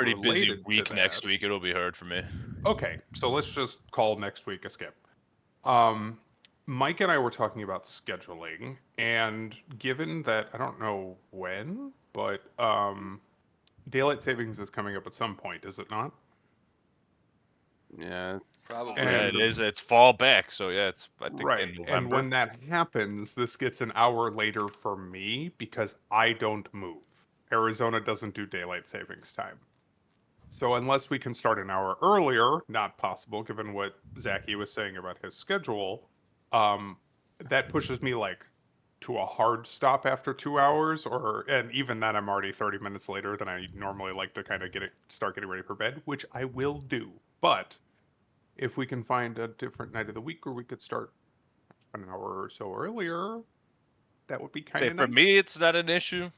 pretty busy related to week that. next week. It'll be hard for me. Okay, so let's just call next week a skip. Mike and I were talking about scheduling, and given that I don't know when, but daylight savings is coming up at some point, is it not? Yeah, it's Probably. Yeah, And it is. It's fall back, so yeah, it's I think right, in and November. when that happens, this gets an hour later for me because I don't move. Arizona doesn't do daylight savings time. So unless we can start an hour earlier, not possible given what Zachy was saying about his schedule, um, that pushes me like to a hard stop after 2 hours, and even then I'm already 30 minutes later than I normally like to kind of start getting ready for bed, which I will do. But if we can find a different night of the week where we could start an hour or so earlier, that would be kind Say of for nice. me, it's not an issue.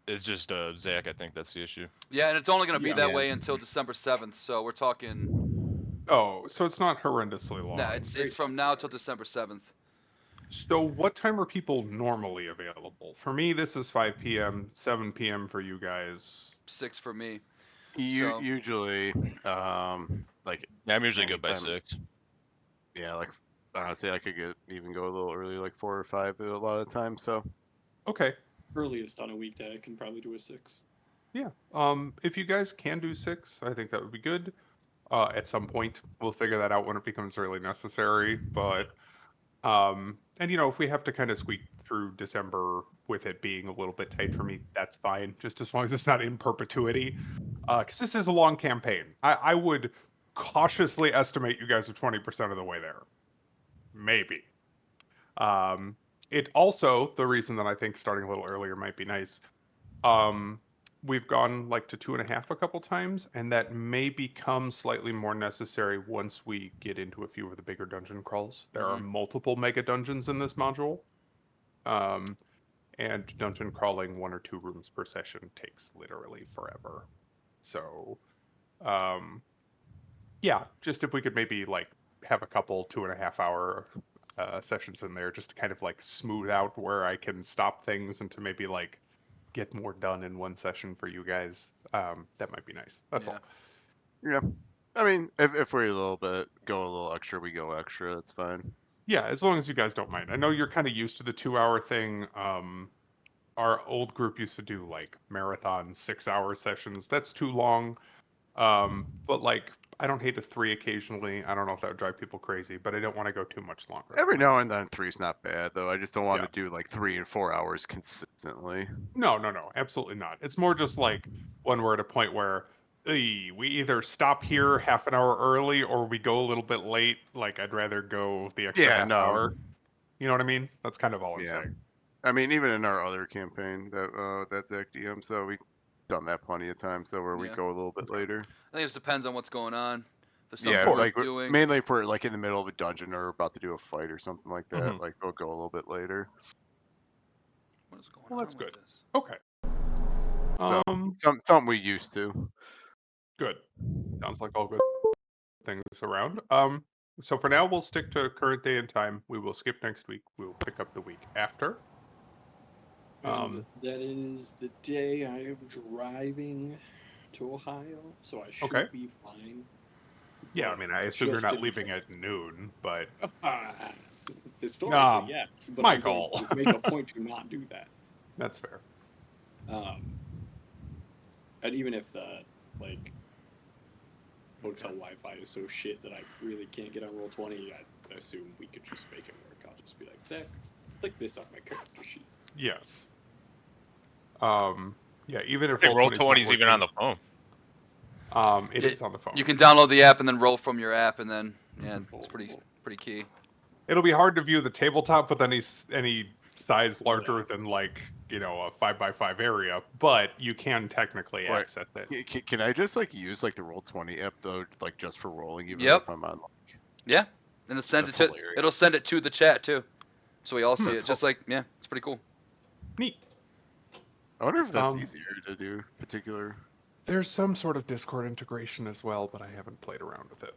It's just Zach. I think that's the issue. Yeah, and it's only going to be Yeah. that way until December 7th. So we're talking. Oh, so it's not horrendously long. Nah, it's from now till December 7th. So what time are people normally available? For me, this is 5 p.m., 7 p.m. for you guys. 6 for me. you So- usually like Yeah, I'm usually good by anytime. 6. Yeah, like honestly, I could even go a little earlier, like 4 or 5 a lot of the time. So Okay. Earliest on a weekday, I can probably do a 6. Yeah. If you guys can do 6, I think that would be good. At some point, we'll figure that out when it becomes really necessary. But and if we have to kind of squeak through December with it being a little bit tight for me, that's fine. Just as long as it's not in perpetuity. Because this is a long campaign. I would cautiously estimate you guys are 20% of the way there. Maybe. It also, the reason that I think starting a little earlier might be nice, um, we've gone like to 2.5 a couple times, and that may become slightly more necessary once we get into a few of the bigger dungeon crawls. There are multiple mega dungeons in this module, and dungeon crawling 1 or 2 rooms per session takes literally forever. So, yeah, just if we could maybe like have a couple 2.5 hour sessions in there just to kind of like smooth out where I can stop things and to maybe like get more done in one session for you guys. That might be nice. That's all. yeah, I mean, if we're go a little extra, we go extra. That's fine. Yeah, as long as you guys don't mind. I know you're kind of used to the 2 hour thing. Our old group used to do like marathon 6 hour sessions. That's too long. But like I don't hate a 3 occasionally. I don't know if that would drive people crazy, but I don't want to go too much longer. Every now and then 3's not bad though. I just don't want Yeah. to do like 3 and 4 hours consistently. No, absolutely not. It's more just like when we're at a point where we either stop here half an hour early or we go a little bit late. Like I'd rather go the extra Yeah, half no. hour. You know what I mean? That's kind of all I'm Yeah. saying. I mean, even in our other campaign that's Zach DM, so we've done that plenty of times. So where we Yeah. go a little bit later. I think it just depends on what's going on. If there's Yeah, something like worth doing. mainly if we're like in the middle of a dungeon or about to do a fight or something like that. Mhm. Like we'll go a little bit later. What is going Well, on that's with good. this? Okay. So something we used to. Good. Sounds like all good things around. So for now, we'll stick to current day and time. We will skip next week. We will pick up the week after. And that is the day I am driving to Ohio, so I should Okay. be fine. Yeah, I But mean, I assume you're just not in leaving case. at noon, but Historically, Um, yes, but Michael. I'm going to make a point to not do that. That's fair. And even if the like hotel Wi-Fi is so shit that I really can't get on Roll20, I assume we could just make it work. I'll just be like, Zach, click this on my character sheet. Yes. Yeah, even if I think Roll20's Roll20 not is even on working, the phone. it is on the phone. You can download the app and then roll from your app, and then it's pretty key. It'll be hard to view the tabletop with any size larger than like a 5x5 area, but you can technically Right. access it. Can I just like use like the Roll20 app though, like just for rolling, even Yep. if I'm on like. Yeah, and That's hilarious. it'll send it to the chat too, so we all see That's it. Just like it's pretty cool. Neat. I wonder if that's easier to do. Particular. There's some sort of Discord integration as well, but I haven't played around with it.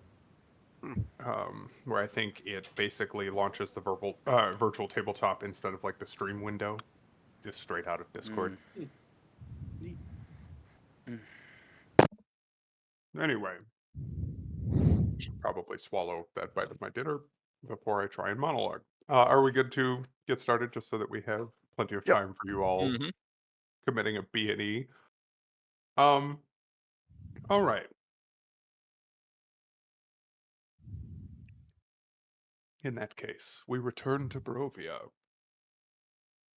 Where I think it basically launches the virtual tabletop instead of like the stream window, just straight out of Discord. Neat. Anyway, should probably swallow that bite of my dinner before I try and monologue. Are we good to get started just so that we have plenty of Yep. time for you all Mhm. committing a B&E? All right. In that case, we return to Barovia.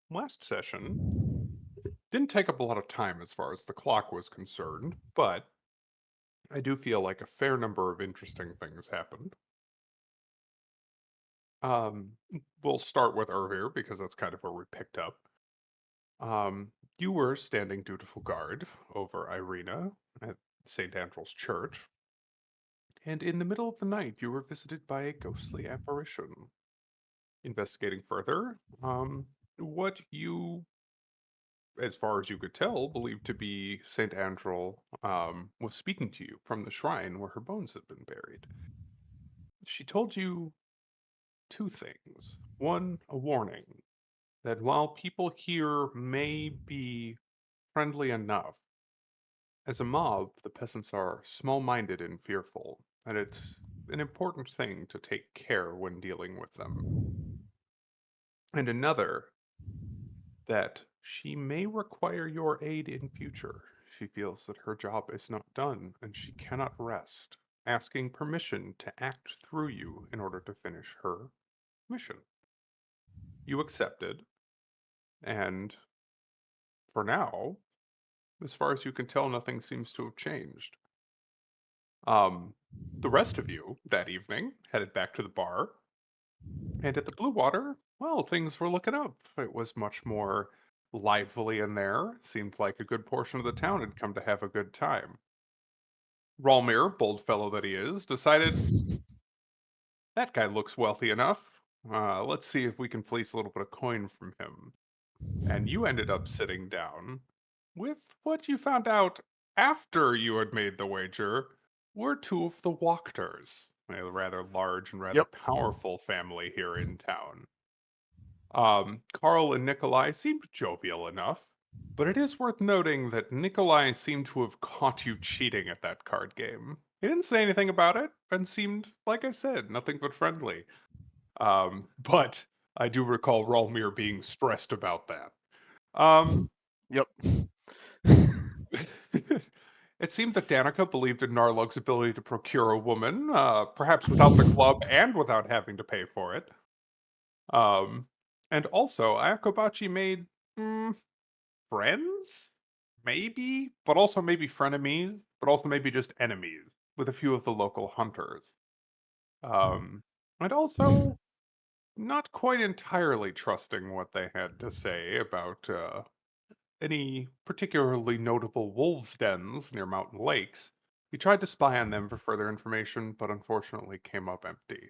Last session didn't take up a lot of time as far as the clock was concerned, but I do feel like a fair number of interesting things happened. Um, we'll start with Ervir because that's kind of where we picked up. You were standing dutiful guard over Irina at St. Andrew's Church, and in the middle of the night you were visited by a ghostly apparition. Investigating further, what you, as far as you could tell, believed to be St. Andrew was speaking to you from the shrine where her bones had been buried. She told you two things. One, a warning that while people here may be friendly enough, as a mob, the peasants are small-minded and fearful, and it's an important thing to take care when dealing with them. And another, that she may require your aid in future. She feels that her job is not done, and she cannot rest, asking permission to act through you in order to finish her mission. You accepted, and for now, as far as you can tell, nothing seems to have changed. The rest of you that evening headed back to the bar, and at the Blue Water, well, things were looking up. It was much more lively in there. Seemed like a good portion of the town had come to have a good time. Ralmir, bold fellow that he is, decided that guy looks wealthy enough. Let's see if we can fleece a little bit of coin from him. And you ended up sitting down with what you found out after you had made the wager were two of the Wachters, a rather large and rather Yep. powerful family here in town. Carl and Nikolai seemed jovial enough, but it is worth noting that Nikolai seemed to have caught you cheating at that card game. He didn't say anything about it and seemed, like I said, nothing but friendly. But I do recall Ralmir being stressed about that. Yep. It seemed that Danica believed in Narlug's ability to procure a woman, perhaps without the club and without having to pay for it. And also, Ayakobachi made friends, maybe, but also maybe frenemies, but also maybe just enemies with a few of the local hunters. And also, not quite entirely trusting what they had to say about any particularly notable wolves' dens near mountain lakes. He tried to spy on them for further information, but unfortunately came up empty.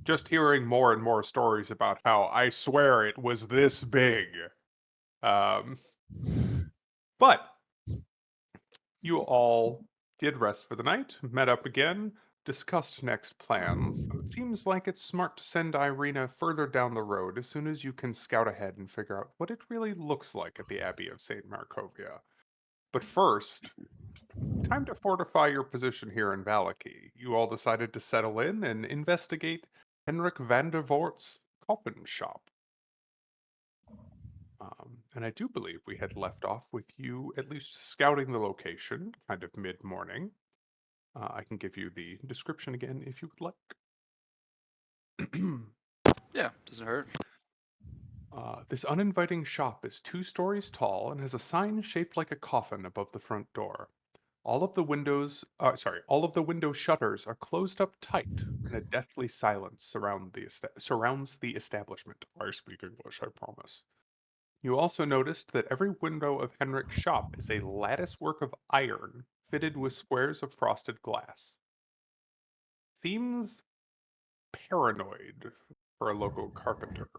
Just hearing more and more stories about how I swear it was this big. Um, but you all did rest for the night, met up again, discussed next plans, and it seems like it's smart to send Irina further down the road as soon as you can scout ahead and figure out what it really looks like at the Abbey of St. Markovia. But first, time to fortify your position here in Valaki. You all decided to settle in and investigate Henrik van der Voort's coffin shop. And I do believe we had left off with you at least scouting the location, kind of mid-morning. I can give you the description again if you would like. Yeah, doesn't hurt. This uninviting shop is 2 stories tall and has a sign shaped like a coffin above the front door. All of the window shutters are closed up tight, and a deathly silence surrounds the establishment. I speak English, I promise. You also noticed that every window of Henrik's shop is a lattice work of iron fitted with squares of frosted glass. Seems paranoid for a local carpenter.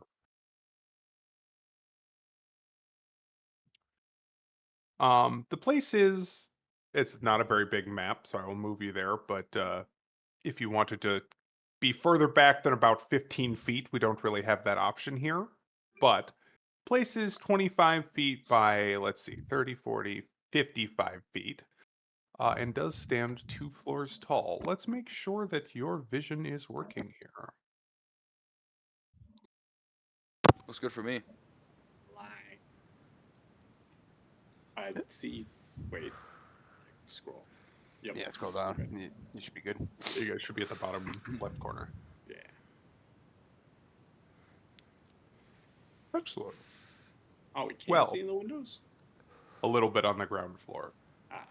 The place it's not a very big map, so I will move you there, but if you wanted to be further back than about 15 feet, we don't really have that option here. But place is 25 feet by, let's see, 30, 40, 55 feet. and does stand 2 floors tall. Let's make sure that your vision is working here. Looks good for me. Lie. I see. Wait. Scroll. Yep. Yeah, scroll down. Okay. You should be good. You guys should be at the bottom left corner. Yeah. Excellent. Oh, we can't Well- see in the windows? A little bit on the ground floor. Ah.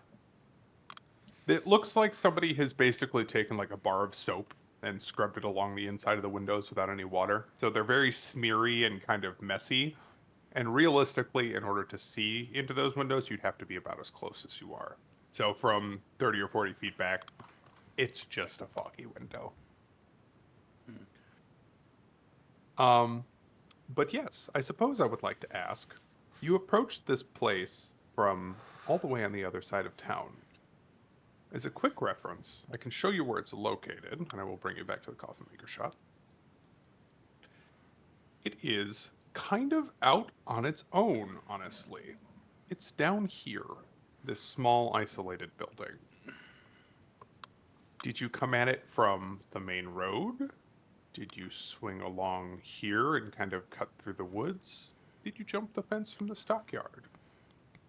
It looks like somebody has basically taken like a bar of soap and scrubbed it along the inside of the windows without any water. So they're very smeary and kind of messy. And realistically, in order to see into those windows, you'd have to be about as close as you are. So from 30 or 40 feet back, it's just a foggy window. But yes, I suppose I would like to ask, you approached this place from all the way on the other side of town. As a quick reference, I can show you where it's located, and I will bring you back to the coffin maker shop. It is kind of out on its own, honestly. It's down here, this small isolated building. Did you come at it from the main road? Did you swing along here and kind of cut through the woods? Did you jump the fence from the stockyard?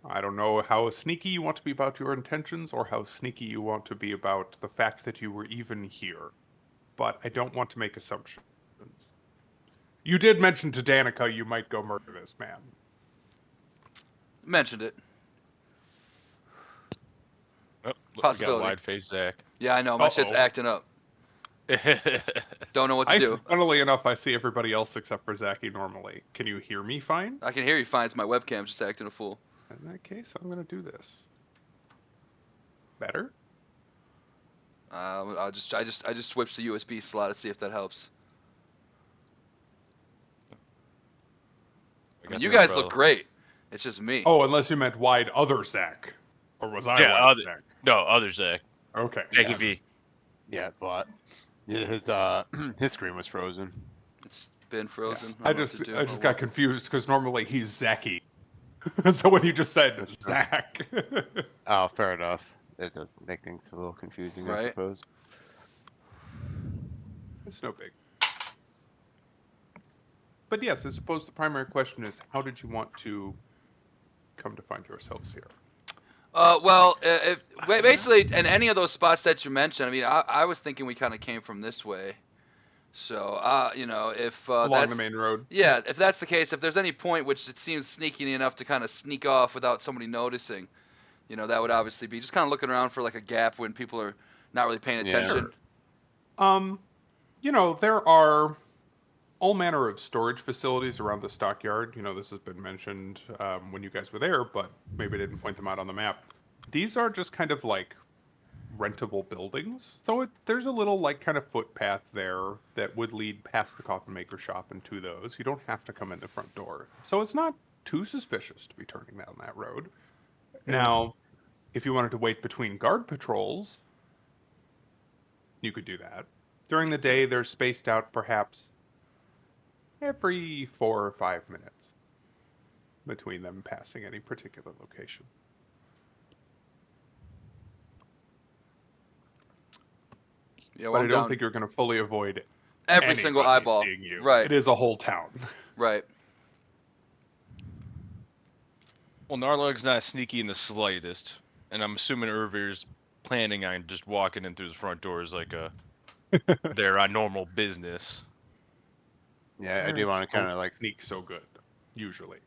I don't know how sneaky you want to be about your intentions or how sneaky you want to be about the fact that you were even here, but I don't want to make assumptions. You did mention to Danica you might go murder this man. Mentioned it. Oh, look, we got Possibility. wide face Zach. Yeah, I know. My shit's Uh-oh. acting up. Don't know what to do. Funnily enough, I see everybody else except for Zachy normally. Can you hear me fine? I can hear you fine. It's my webcam just acting a fool. In that case, I'm going to do this. Better? I just switched the USB slot to see if that helps. We I got mean, the you guys umbrella. look great. It's just me. Oh, unless you meant wide other Zach. Or was I Yeah, wide other- Zach? No, other Zach. Okay. Jackie Yeah. V. Yeah, but his his screen was frozen. It's been frozen. I don't know what just to do. I just Oh, got well. confused because normally he's Zachy. So when you just said Zach. Oh, fair enough. It does make things a little confusing, I Right. suppose. It's no big. But yes, I suppose the primary question is how did you want to come to find yourselves here? Well, basically, in any of those spots that you mentioned, I mean, I was thinking we kind of came from this way. So, you know, if Along that's the main road. yeah, if that's the case, if there's any point which it seems sneaky enough to kind of sneak off without somebody noticing, you know, that would obviously be just kind of looking around for like a gap when people are not really paying Yeah. attention. You know, there are all manner of storage facilities around the stockyard. You know, this has been mentioned when you guys were there, but maybe I didn't point them out on the map. These are just kind of like rentable buildings. So there's a little like kind of footpath there that would lead past the coffin maker shop and to those. You don't have to come in the front door. So it's not too suspicious to be turning down that road. Now, if you wanted to wait between guard patrols, you could do that. During the day, they're spaced out perhaps every 4 or 5 minutes between them passing any particular location. Yeah, But well, I I'm don't down. think you're going to fully avoid Every single anybody eyeball. seeing you. Right. It is a whole town. Right. Well, Narlug's not sneaky in the slightest, and I'm assuming Irvir's planning on just walking in through the front doors like they're on normal business. Yeah, I do want to kind of like sneak so good, usually.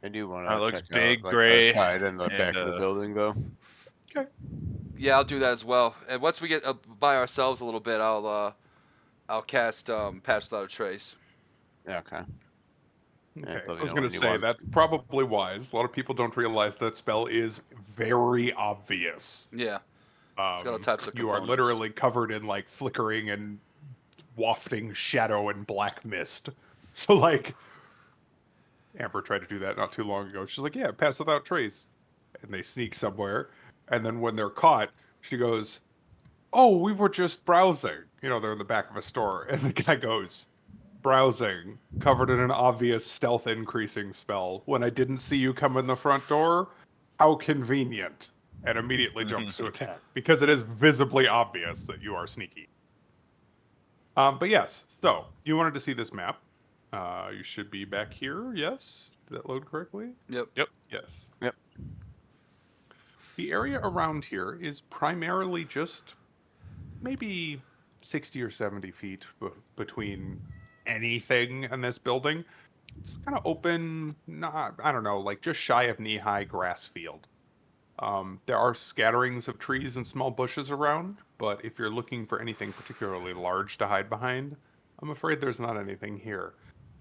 I do want It to looks check big, out like gray, the side and the and, back of the building though. Yeah, I'll do that as well. And once we get by ourselves a little bit, I'll cast Pass Without a Trace. Yeah, okay. Okay. Yeah, so I we was know going when to you say want. that's probably wise. A lot of people don't realize that spell is very obvious. Yeah. It's got all types of You are components. literally covered in like flickering and wafting shadow and black mist. So like, Amber tried to do that not too long ago. She's like, "Yeah, pass without trace," and they sneak somewhere, and then when they're caught, she goes, "Oh, we were just browsing." You know, they're in the back of a store, and the guy goes, "Browsing, covered in an obvious stealth increasing spell. When I didn't see you come in the front door, How convenient. And immediately jumps to attack because it is visibly obvious that you are sneaky. But yes, so you wanted to see this map. You should be back here. Yes, did that load correctly? Yep. Yes. Yep. The area around here is primarily just maybe 60 or 70 feet between anything in this building. It's kind of open, not, I don't know, like just shy of knee-high grass field. There are scatterings of trees and small bushes around, but if you're looking for anything particularly large to hide behind, I'm afraid there's not anything here.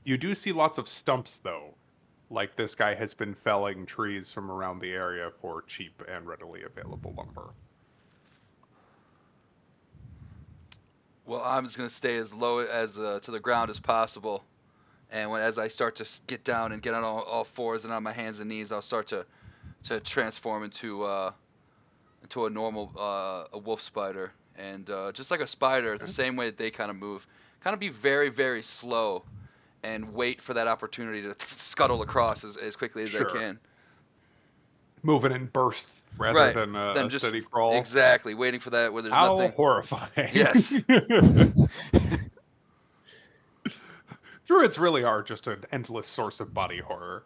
You do see lots of stumps, though, like this guy has been felling trees from around the area for cheap and readily available lumber. Well, I'm just gonna stay as low as to the ground as possible, and as I start to get down and get on all fours and on my hands and knees, I'll start to transform into a normal a wolf spider, and just like a spider, the same way that they kind of move, kind of be very, very slow, and wait for that opportunity to scuttle across as quickly as Sure. I can. Moving in bursts rather Right. than Then a just steady crawl. exactly waiting for that where there's How nothing. horrifying. Yes. Druids really are just an endless source of body horror.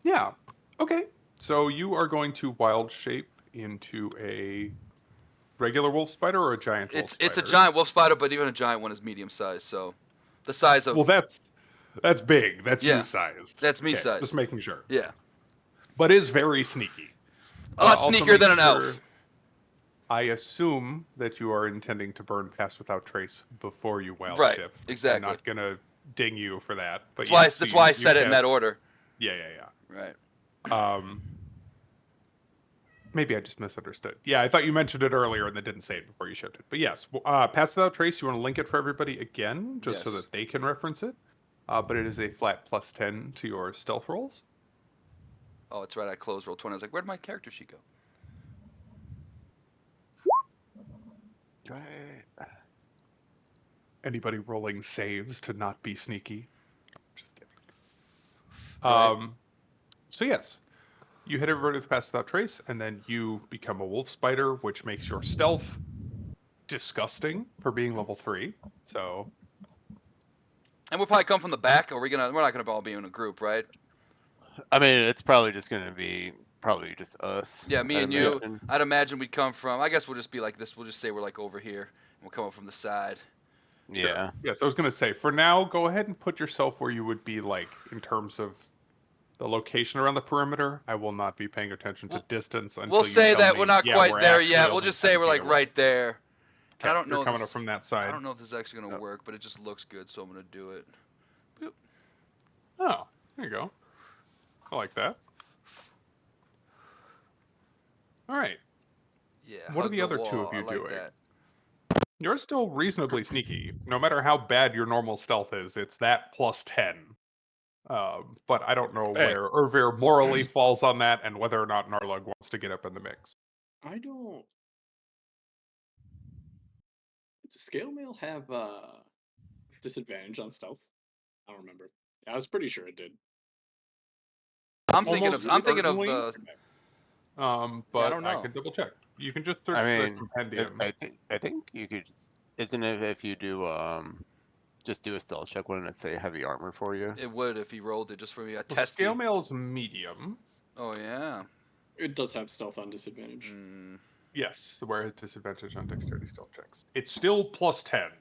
Yeah. Okay. So you are going to wild shape into a regular wolf spider or a giant wolf spider? It's a giant wolf spider, but even a giant one is medium sized, so the size of Well, that's big. That's Yeah. you sized. That's me Okay, sized. just making sure. Yeah. But is very sneaky. A lot Also sneakier make than an sure- elf. I assume that you are intending to burn Pass Without Trace before you wild Right, shift. exactly. I'm not gonna ding you for that. But That's why I said it in that order. Yeah. Right. Maybe I just misunderstood. Yeah, I thought you mentioned it earlier and then didn't say it before you shifted. But yes, Pass Without Trace, you want to link it for everybody again, just so Yes. that they can reference it. But it is a flat +10 to your stealth rolls. Oh, it's right. I closed roll 20. I was like, where'd my character sheet go? Anybody rolling saves to not be sneaky? Just kidding. Right. So yes, you hit everybody with Pass Without Trace, and then you become a wolf spider, which makes your stealth disgusting for being level 3. So And we'll probably come from the back. We're not gonna all be in a group, right? I mean, it's probably just gonna be just us. Yeah, me I'd and you. imagine. I'd imagine we'd come from. I guess we'll just be like this. We'll just say we're like over here, and we'll come up from the side. Yeah. yes, I was gonna say for now, go ahead and put yourself where you would be like in terms of the location around the perimeter. I will not be paying attention to distance until We'll you say tell that me, we're not yeah, quite we're there actually yet. We'll only just say 10 we're feet like away. right there. Okay, I don't know. You're coming this, up from that side. I don't know if this is actually gonna work, but it just looks good, so I'm gonna do it. Boop. Oh, there you go. I like that. All right. Yeah. What are hug the other two wall. of you I like doing? that. You're still reasonably sneaky. No matter how bad your normal stealth is, it's that +10. But I don't know Hey. where Ervir morally falls on that and whether or not Narlug wants to get up in the mix. I don't. Does Scale Mail have disadvantage on stealth? I don't remember. Yeah, I was pretty sure it did. I'm thinking Almost of. I'm thinking of certainly. the. But don't I know. can double check. You can just search I the mean, compendium. I think you could. Isn't it if you do just do a stealth check, wouldn't it say heavy armor for you? It would if he rolled it just for me. A Well, test. scale mail is medium. Oh yeah. It does have stealth on disadvantage. Mm. Yes, where it has disadvantage on dexterity stealth checks. It's still +10.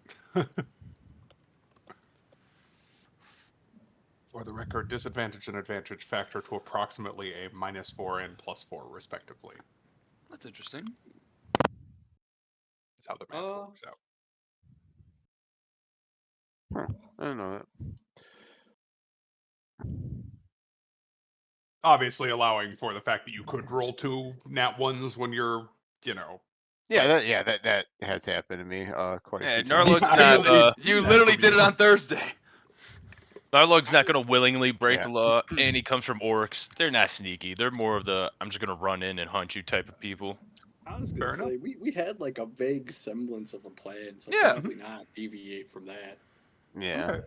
For the record, disadvantage and advantage factor to approximately a -4 and +4, respectively. That's interesting. That's how the math works out. Huh, I don't know that. Obviously, allowing for the fact that you could roll 2 nat 1s when you're, Yeah, that has happened to me quite a Yeah, few times. Narlug's I not. believe You that literally from did it you. on Thursday. Narlug's not gonna willingly break Yeah. the law, and he comes from orcs. They're not sneaky. They're more of the I'm just gonna run in and hunt you type of people. I was gonna Fair say we had like a vague semblance of a plan, so Yeah. probably not deviate from that. Yeah. Okay.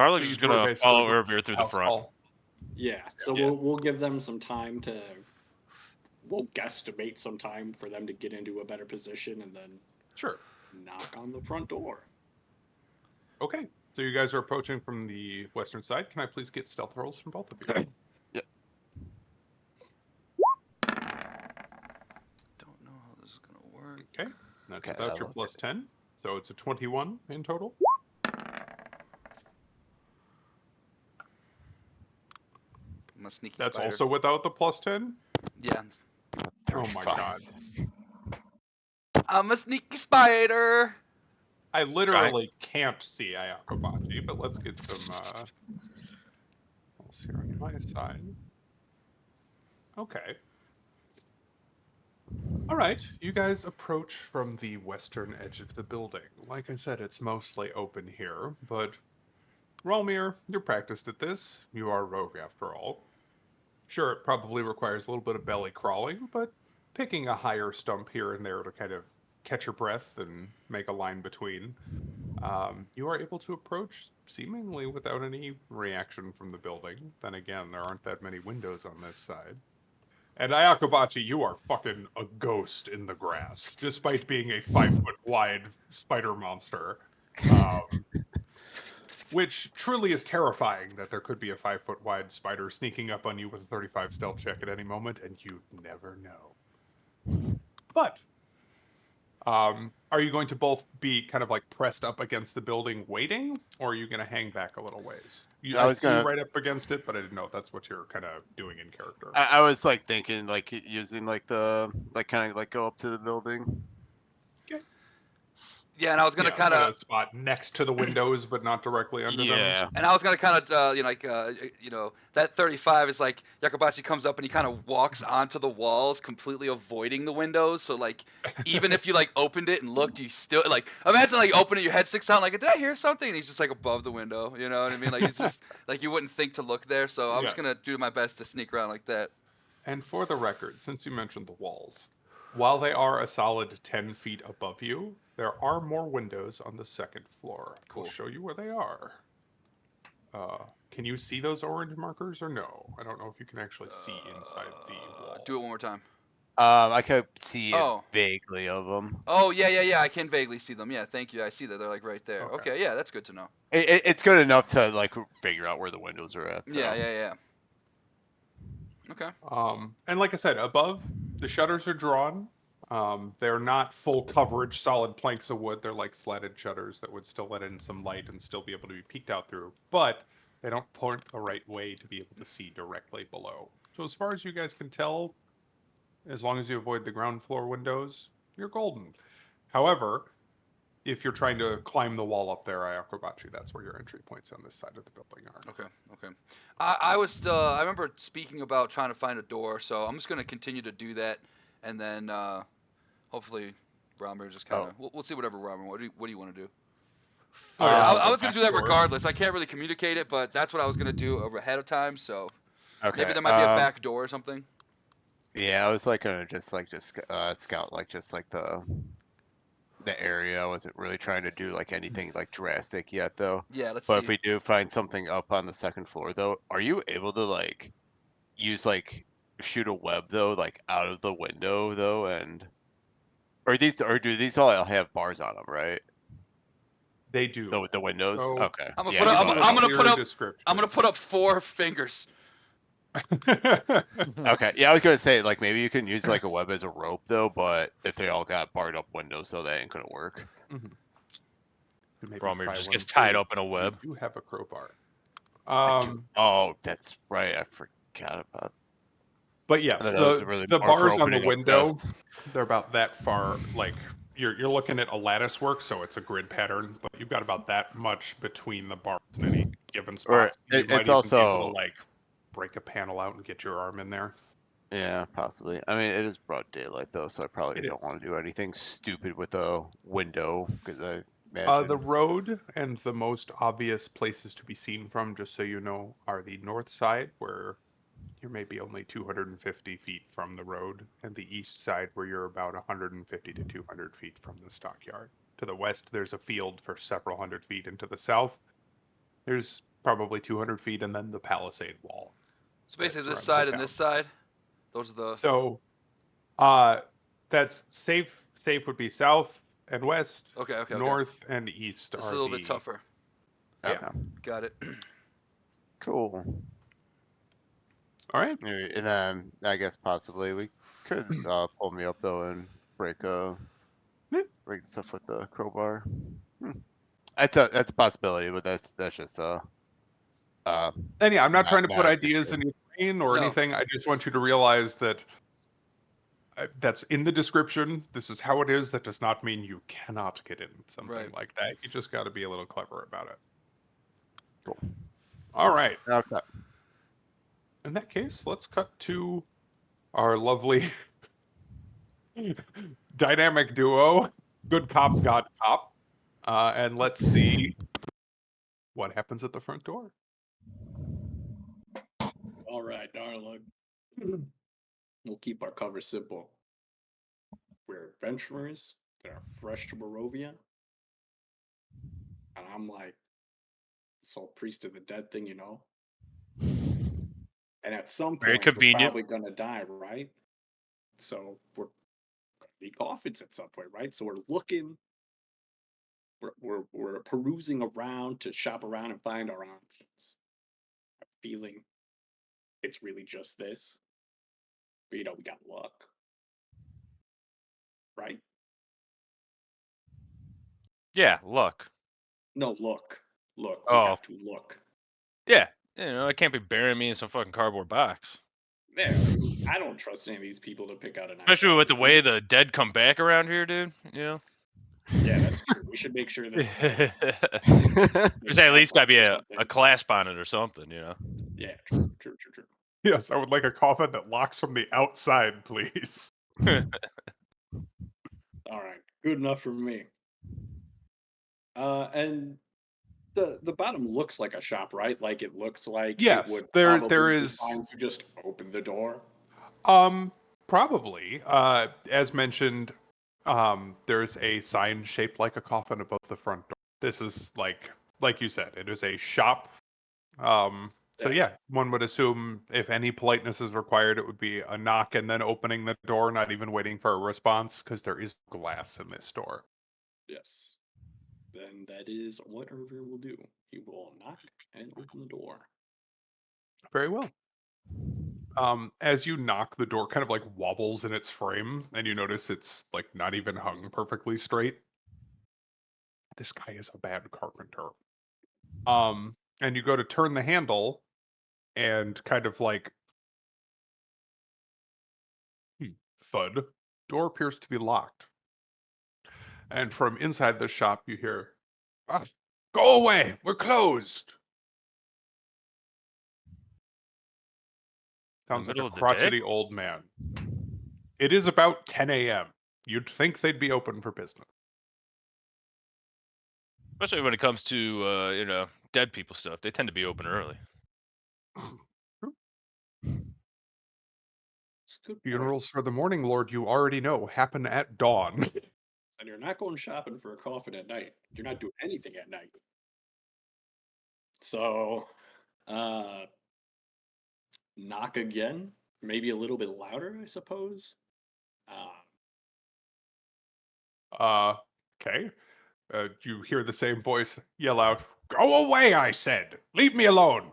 Narlik's So you just two are gonna basically follow going Ervir through the house front. call. Yeah. So Yeah. we'll give them some time to. We'll guesstimate some time for them to get into a better position, and then Sure. knock on the front door. Okay. So you guys are approaching from the western side. Can I please get stealth rolls from both of you? Don't know how this is gonna work. Okay. That's Okay, without I your like plus 10. So it's a 21 in total. I'm a sneaky That's spider. also without the plus 10. Yeah. Oh my 35. god. I'm a sneaky spider. I literally can't see Ayakobachi, but let's get some rolls here on my side. Okay. All right, you guys approach from the western edge of the building. Like I said, it's mostly open here, but Rolmir, you're practiced at this. You are rogue after all. Sure, it probably requires a little bit of belly crawling, but picking a higher stump here and there to kind of catch your breath and make a line between, you are able to approach seemingly without any reaction from the building. Then again, there aren't that many windows on this side. And Ayakobachi, you are fucking a ghost in the grass, despite being a 5-foot wide spider monster. Which truly is terrifying that there could be a 5-foot wide spider sneaking up on you with a 35 stealth check at any moment, and you never know. But are you going to both be kind of like pressed up against the building waiting, or are you going to hang back a little ways? I I was see you gonna. right up against it, but I didn't know if that's what you're kind of doing in character. I was like thinking like using like the like kind of like go up to the building. Okay. Yeah, and I was gonna Yeah, kind like of a spot next to the windows, but not directly under them. Yeah. And I was gonna kind of, that 35 is like Yakobachi comes up and he kind of walks onto the walls, completely avoiding the windows. So like, even if you like opened it and looked, you still like imagine like opening your head sticks out like, did I hear something? And he's just like above the window. You know what I mean? Like he's just like you wouldn't think to look there. So I'm just Yes. gonna do my best to sneak around like that. And for the record, since you mentioned the walls, while they are a solid 10 feet above you, there are more windows on the second floor. I'll Cool. show you where they are. Can you see those orange markers or no? I don't know if you can actually see inside the wall. Do it one more time. I could see Oh. vaguely of them. Oh yeah. I can vaguely see them. Yeah, thank you. I see that they're like right there. Okay. Okay, yeah, that's good to know. It's good enough to like figure out where the windows are at. So. Yeah. Okay. And like I said, above, the shutters are drawn. They're not full coverage, solid planks of wood. They're like slatted shutters that would still let in some light and still be able to be peeked out through. But they don't point the right way to be able to see directly below. So as far as you guys can tell, as long as you avoid the ground floor windows, you're golden. However, if you're trying to climb the wall up there, Ayakobachi, that's where your entry points on this side of the building are. Okay. I was still. I remember speaking about trying to find a door, so I'm just gonna continue to do that, and then hopefully, Robert just kind of. We'll see whatever Robert. What do you want to do? Oh, Yeah, yeah, I the was gonna back do that door. regardless. I can't really communicate it, but that's what I was gonna do ahead of time. So Okay. maybe there might be a back door or something. Yeah, I was like gonna just scout like just like the area. I wasn't really trying to do like anything like drastic yet though. Yeah, let's But see. if we do find something up on the second floor though, are you able to like use like shoot a web though like out of the window though and or do these all have bars on them, right? They do. The windows. So Okay. I'm gonna Yeah. put up. give So you a I'm gonna put clear up. description. I'm gonna put up 4 fingers. okay. Yeah, I was gonna say like maybe you can use like a web as a rope though, but if they all got barred up windows, so that ain't gonna work. Mhm. Could maybe Bromir try just one gets tied too. up in a web. You do have a crowbar. I do. Oh, that's right. I forgot about. But yes, That was really the more for bars on the opening up window, chests. they're about that far. Like you're looking at a lattice work, so it's a grid pattern, but you've got about that much between the bars in any given Or spot. You might it's even be able to also like break a panel out and get your arm in there. yeah, possibly. I mean, it is broad daylight though, so I probably It don't is. want to do anything stupid with a window because I The imagine. road and the most obvious places to be seen from, just so you know, are the north side, where you're maybe only 250 feet from the road, and the east side, where you're about 150 to 200 feet from the stockyard. To the west, there's a field for several hundred feet, and to the south, there's probably 200 feet, and then the palisade wall. So basically, that this surrounds side the and this town. side, those are the. So, that's safe. Safe would be south and west. Okay, okay, okay. North and east This is are a little bit the tougher. yeah. Okay. Got it. Cool. All right. And then I guess possibly we could pull me up though and break Yeah. break stuff with the crowbar. Hmm. That's a possibility, but that's just And yeah, I'm not trying to put not ideas officially. in your brain or No. anything. I just want you to realize that that's in the description. This is how it is. That does not mean you cannot get in something Right. like that. You just got to be a little clever about it. Cool. All right. Okay. In that case, let's cut to our lovely dynamic duo, good cop, god cop, and let's see what happens at the front door. All right, darling. We'll keep our cover simple. We're adventurers that are fresh to Barovia. And I'm like, this whole priest of the dead thing, you know? And at some Very point, we're convenient. probably going to die, right? So we're going to be coffins at some point, right? So we're looking, we're perusing around to shop around and find our options. I'm feeling it's really just this. But, you know, we got luck. Right? Yeah, luck. No, look. Look, we Oh, have to look. yeah. You know, it can't be burying me in some fucking cardboard box. Yeah, I don't trust any of these people to pick out a nice Especially with the coffin. way the dead come back around here, dude. You know. Yeah, that's true. We should make sure that There's at least got to padlocks be or a something. clasp on it or something, you know. Yeah, true, true, true, true. Yes, I would like a coffin that locks from the outside, please. All right, good enough for me. And the bottom looks like a shop, right? Like it looks like it Yes, would there probably be is fine to just open the door. probably as mentioned, there's a sign shaped like a coffin above the front door. This is like you said, it is a shop. So Yeah. yeah, one would assume if any politeness is required, it would be a knock and then opening the door, not even waiting for a response, because there is glass in this door. Yes. Then that is what Irvir will do. He will knock and open the door. Very well. As you knock, the door kind of like wobbles in its frame, and you notice it's like not even hung perfectly straight. This guy is a bad carpenter. And you go to turn the handle, and kind of like thud. Door appears to be locked. And from inside the shop, you hear, "Ah, go away! We're closed!" In the Sounds like a middle of the day. crotchety old man. It is about 10 a.m. You'd think they'd be open for business. Especially when it comes to you know, dead people stuff. They tend to be open early. It's a good point. Funerals for the morning lord, you already know, happen at dawn. And you're not going shopping for a coffin at night. You're not doing anything at night. So, uh, knock again. Maybe a little bit louder, I suppose. Okay. You hear the same voice yell out, "Go away, I said! Leave me alone!"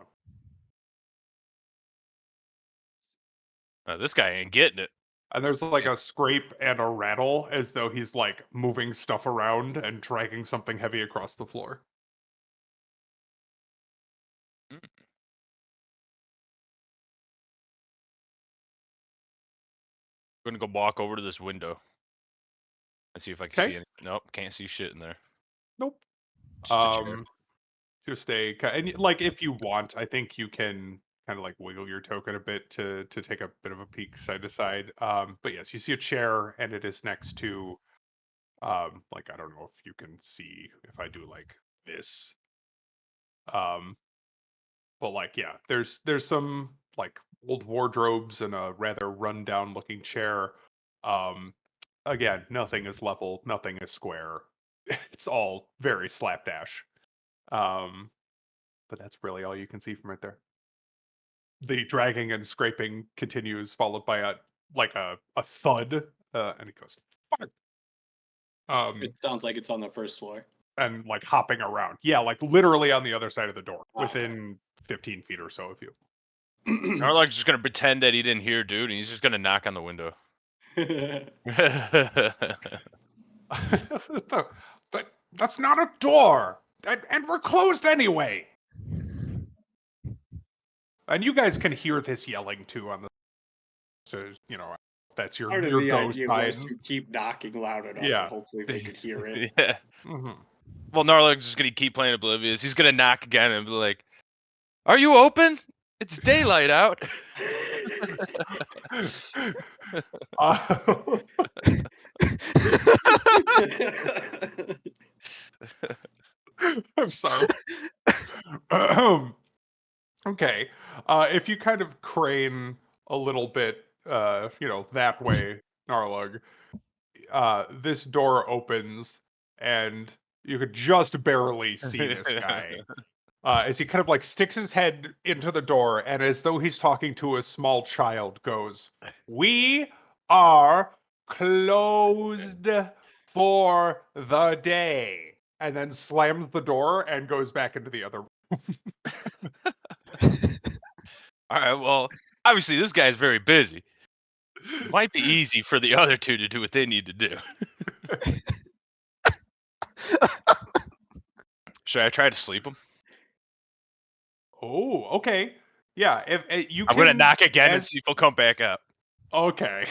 This guy ain't getting it. And there's like a scrape and a rattle as though he's like moving stuff around and dragging something heavy across the floor. Mm. I'm gonna go walk over to this window and see if I can Okay. see any. Nope, can't see shit in there. Nope. Just a chair. Just and like if you want, I think you can kind of like wiggle your token a bit to take a bit of a peek side to side. But yes, you see a chair and it is next to like I don't know if you can see if I do like this. Um, but like yeah, there's some like old wardrobes and a rather rundown looking chair. Um, again, nothing is level, nothing is square. It's all very slapdash. Um, but that's really all you can see from right there. The dragging and scraping continues, followed by a thud, and it goes. "Fuck." It sounds like it's on the first floor. And like hopping around. Yeah, like literally on the other side of the door, Oh, okay. within 15 feet or so of you. Narlog's just gonna pretend that he didn't hear, dude, and he's just gonna knock on the window. But that's not a door, and we're closed anyway. And you guys can hear this yelling too on the. So that's your Part of your the go idea side. was to keep knocking loud enough Yeah. that hopefully they could hear it. Yeah. Mm-hmm. Well, Narlog's just gonna keep playing oblivious. He's gonna knock again and be like, "Are you open? It's daylight out." I'm sorry. Okay. If you kind of crane a little bit, that way, Narlug, this door opens and you could just barely see this guy. As he kind of like sticks his head into the door and as though he's talking to a small child goes, "We are closed for the day." And then slams the door and goes back into the other room. All right. Well, obviously this guy's very busy. It might be easy for the other two to do what they need to do. Should I try to sleep him? Oh, okay. Yeah, if you I'm can gonna knock again and as see if he'll come back up. okay.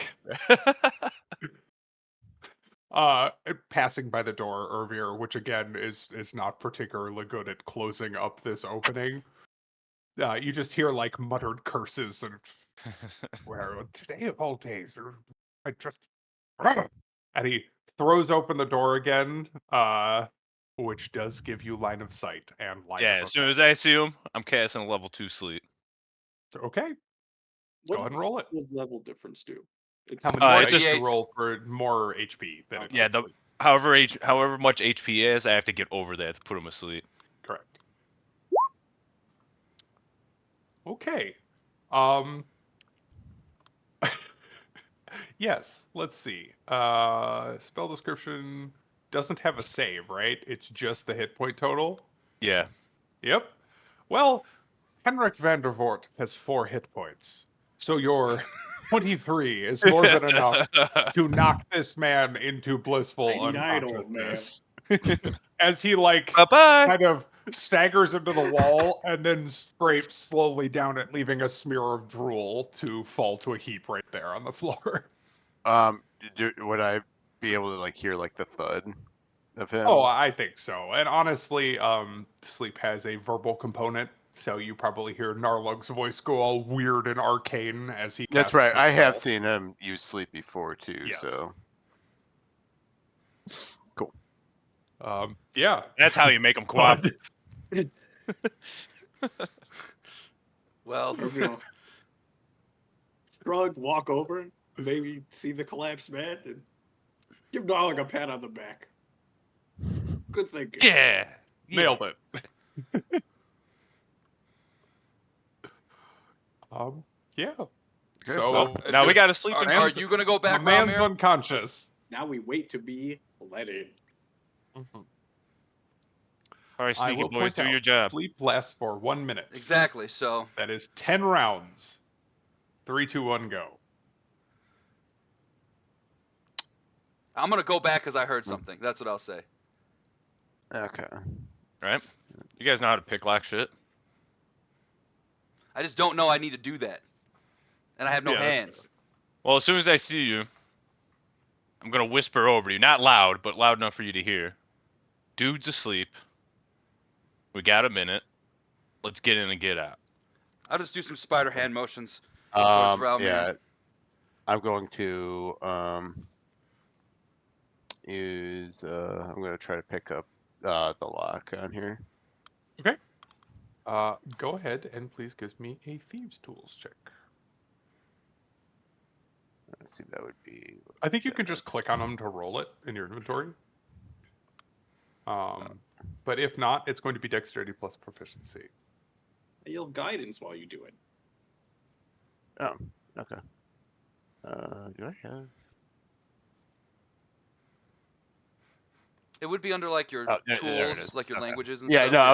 Passing by the door, Ervier, which again is not particularly good at closing up this opening. You just hear like muttered curses and where today of all days, I just and he throws open the door again, which does give you line of sight and line Yeah, of as soon as effect. I see him, I'm casting a level 2 sleep. Okay, What go ahead and does roll it. the level difference do? It's How many dice It's just you 1d8. roll for more HP than it Okay. yeah, does? however much HP he has, I have to get over that to put him asleep. Correct. Okay. Um. Yes. Let's see. Spell description doesn't have a save, right? It's just the hit point total. Yeah. Yep. Well, Henrik van der Voort has 4 hit points, so your 23 is more than enough to knock this man into blissful 99, old man. unconsciousness. As he like Bye-bye. kind of staggers into the wall and then scrapes slowly down it, leaving a smear of drool to fall to a heap right there on the floor. Would I be able to like hear like the thud of him? Oh, I think so. And honestly, sleep has a verbal component, so you probably hear Narlug's voice go all weird and arcane as he That's casts right. the I have spell. seen him use sleep before too. Yes. So Yeah. That's how you make him cooperate. Well, Or, shrug, walk over, maybe see the collapsed man, and give Darling a pat on the back. Good thinking. Yeah. Nailed it. Yeah. Okay, So Well, now we got to sleep in Alright, are peace. you gonna go my back, man's Ramir? unconscious. Now we wait to be let in. All right, I sneaky will boys, point do out, your job. sleep lasts for 1 minute. Exactly. So That is 10 rounds. 3, 2, 1, go. I'm gonna go back because I heard something. That's what I'll say. okay. Right? You guys know how to pick lock shit. I just don't know I need to do that, and I have no Yeah, that's hands. Well, as soon as I see you, I'm gonna whisper over you. Not loud, but loud enough for you to hear. Dude's asleep. We got a minute. Let's get in and get out. I'll just do some spider hand motions towards Ralmir. Yeah. I'm going to use. I'm going to try to pick up the lock on here. Okay. Go ahead and please give me a thieves tools check. Let's see. That would be. I think you can just click on them to roll it in your inventory. But if not, it's going to be dexterity plus proficiency. I yell guidance while you do it. Oh, okay. Do I have? It would be under like your Oh, there it tools, is. like your Okay. languages and Yeah, stuff. no, I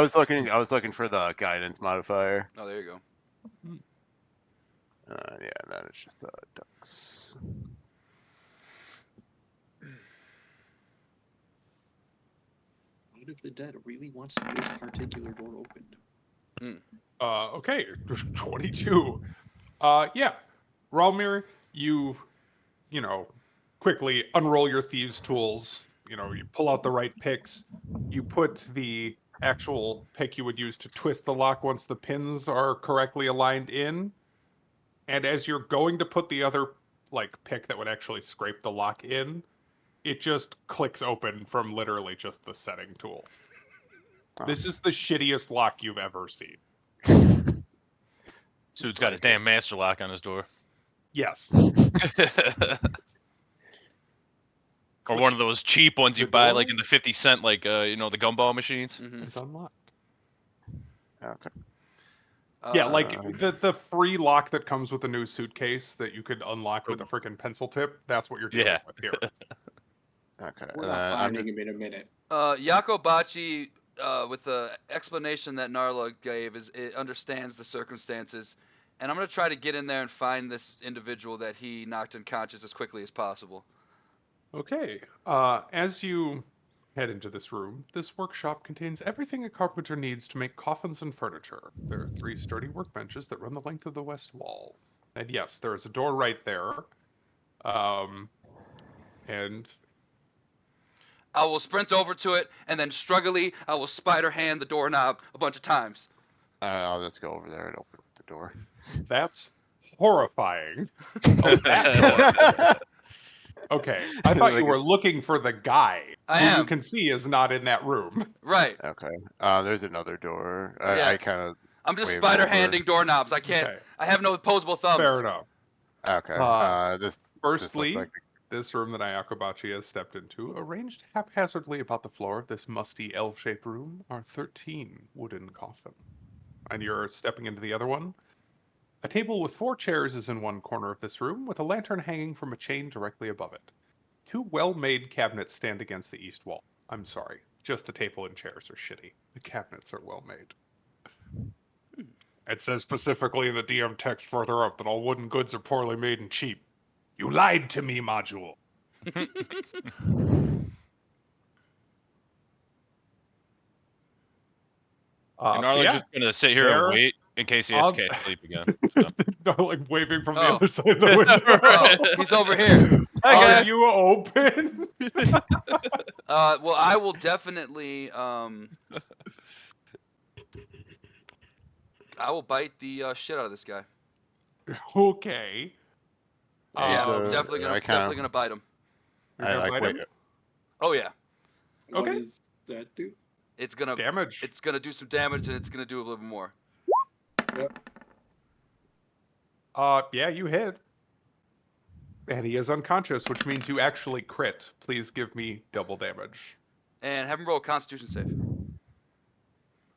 was looking for the guidance modifier. Oh, there you go. Yeah, and then it's just ducks. What if the dead really wants this particular door opened? Okay, 22. Yeah. Ralmir, you quickly unroll your thieves' tools. You pull out the right picks. You put the actual pick you would use to twist the lock once the pins are correctly aligned in. And as you're going to put the other pick that would actually scrape the lock in, it just clicks open from literally just the setting tool. Oh. This is the shittiest lock you've ever seen. Dude's got a damn master lock on his door. Yes. Or one of those cheap ones you The buy door like in the 50 cent, like the gumball machines. is unlocked. Okay. Yeah, like the free lock that comes with a new suitcase that you could unlock with a freaking pencil tip. That's what you're dealing with here. Okay. We're not I'm finding just, him in a minute. Yakobachi, with the explanation that Narla gave, it understands the circumstances, and I'm gonna try to get in there and find this individual that he knocked unconscious as quickly as possible. Okay. As you head into this room, this workshop contains everything a carpenter needs to make coffins and furniture. There are 3 sturdy workbenches that run the length of the west wall. And yes, there is a door right there. And I will sprint over to it, and then struggly, I will spider hand the doorknob a bunch of times. I'll just go over there and open the door. that's horrifying. Oh, that door. Okay, I thought you were looking for the guy I who am. you can see is not in that room. Right. Okay. There's another door. Yeah. I kind of. I'm just wave spider over. handing doorknobs. I can't. Okay, I have no opposable thumbs. fair enough. Okay. This Firstly, looks like this room that Ayakobachi has stepped into, arranged haphazardly about the floor of this musty L-shaped room, are 13 wooden coffins. And you're stepping into the other one. A table with 4 chairs is in one corner of this room, with a lantern hanging from a chain directly above it. 2 well-made cabinets stand against the east wall. I'm sorry, just the table and chairs are shitty. The cabinets are well-made. It says specifically in the DM text further up that all wooden goods are poorly made and cheap. You lied to me, Module. And Narla's just gonna sit here and wait in case he has to catch sleep again. So. Like waving from the other side of the window. Oh, he's over here. Are you open? Well, I will definitely. I will bite the shit out of this guy. Okay. Definitely gonna bite him. You're gonna bite him? Oh yeah. What Okay. does that do? It's gonna Damage. It's gonna do some damage, and it's gonna do a little bit more. Yep. Yeah, you hit. And he is unconscious, which means you actually crit. Please give me double damage. And have him roll a Constitution save.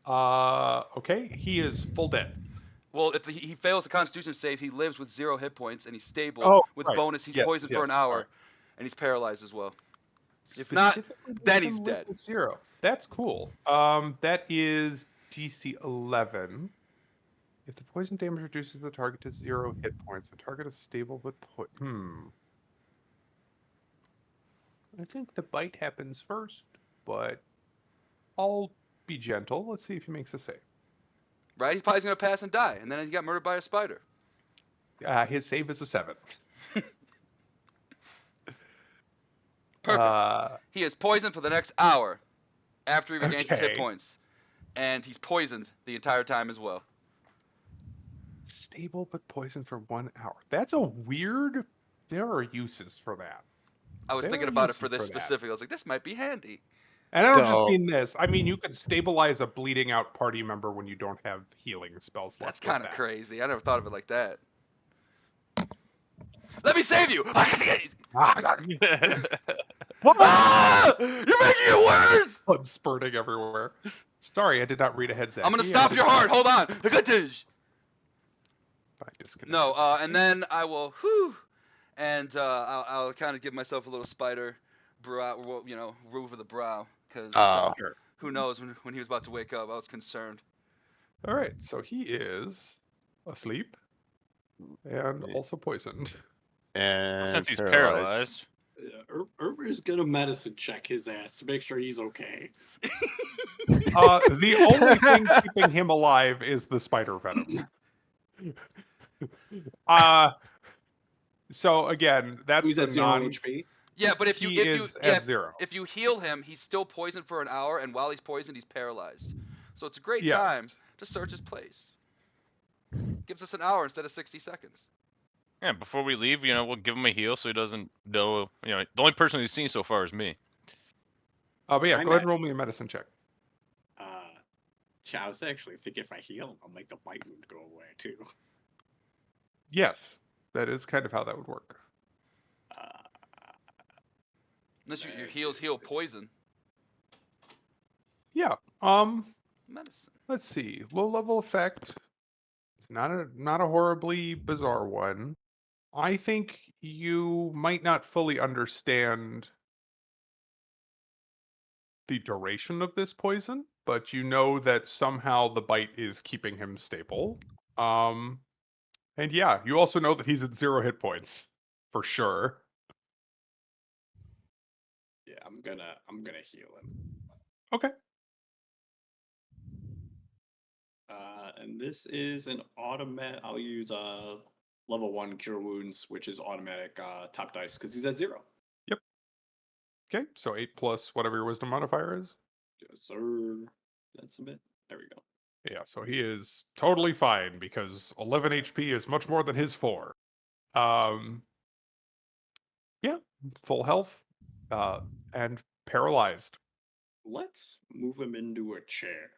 Okay, he is full dead. Well, if he fails the Constitution save, he lives with 0 hit points, and he's stable with bonus. He's poisoned for an hour, and he's paralyzed as well. If not, then he's dead. 0. That's cool. That is DC 11. If the poison damage reduces the target to 0 hit points, the target is stable with I think the bite happens first, but I'll be gentle. Let's see if he makes a save. Right? He's probably gonna pass and die, and then he got murdered by a spider. His save is a 7. Perfect. He is poisoned for the next hour after he regains his hit points. And he's poisoned the entire time as well. Stable but poisoned for 1 hour. That's a weird... There are uses for that. I was thinking about it for this specific. I was like, this might be handy. And I don't just mean this. I mean, you could stabilize a bleeding out party member when you don't have healing spells left. That's kind of crazy. I never thought of it like that. Let me save you! Ah! You're making it worse! Blood spurting everywhere. Sorry, I did not read ahead, Zach. I'm gonna stop your heart. Hold on. I got this. No, and then I will, and I'll kind of give myself a little spider brow, roof of the brow, because Oh. Sure. who knows when he was about to wake up. I was concerned. All right, so he is asleep and Yeah. also poisoned. And Since he's paralyzed. paralyzed. Urber's gonna medicine check his ass to make sure he's okay. The only thing keeping him alive is the spider venom. So again, that's Who's the at 0 non. HP? Yeah, but if He you is at 0. if you heal him, he's still poisoned for an hour, and while he's poisoned, he's paralyzed. So it's a great Yes. time to search his place. Gives us an hour instead of 60 seconds. Yeah, before we leave, we'll give him a heal so he doesn't know. The only person he's seen so far is me. But yeah, I'm go ahead at- and roll me a medicine check. Yeah, I was actually thinking if I heal him, I'll make the bite wound go away too. Yes, that is kind of how that would work. Unless your heals heal poison. Yeah. Medicine. Let's see. Low level effect. It's not a horribly bizarre one. I think you might not fully understand the duration of this poison, but you know that somehow the bite is keeping him stable. And yeah, you also know that he's at 0 hit points for sure. Yeah, I'm gonna heal him. Okay. And this is an automatic. I'll use level 1 cure wounds, which is automatic top dice because he's at 0. Okay, so 8 plus whatever your wisdom modifier is. Yes, sir. That's a bit. There we go. Yeah, so he is totally fine because 11 HP is much more than his 4. Yeah, full health, and paralyzed. Let's move him into a chair.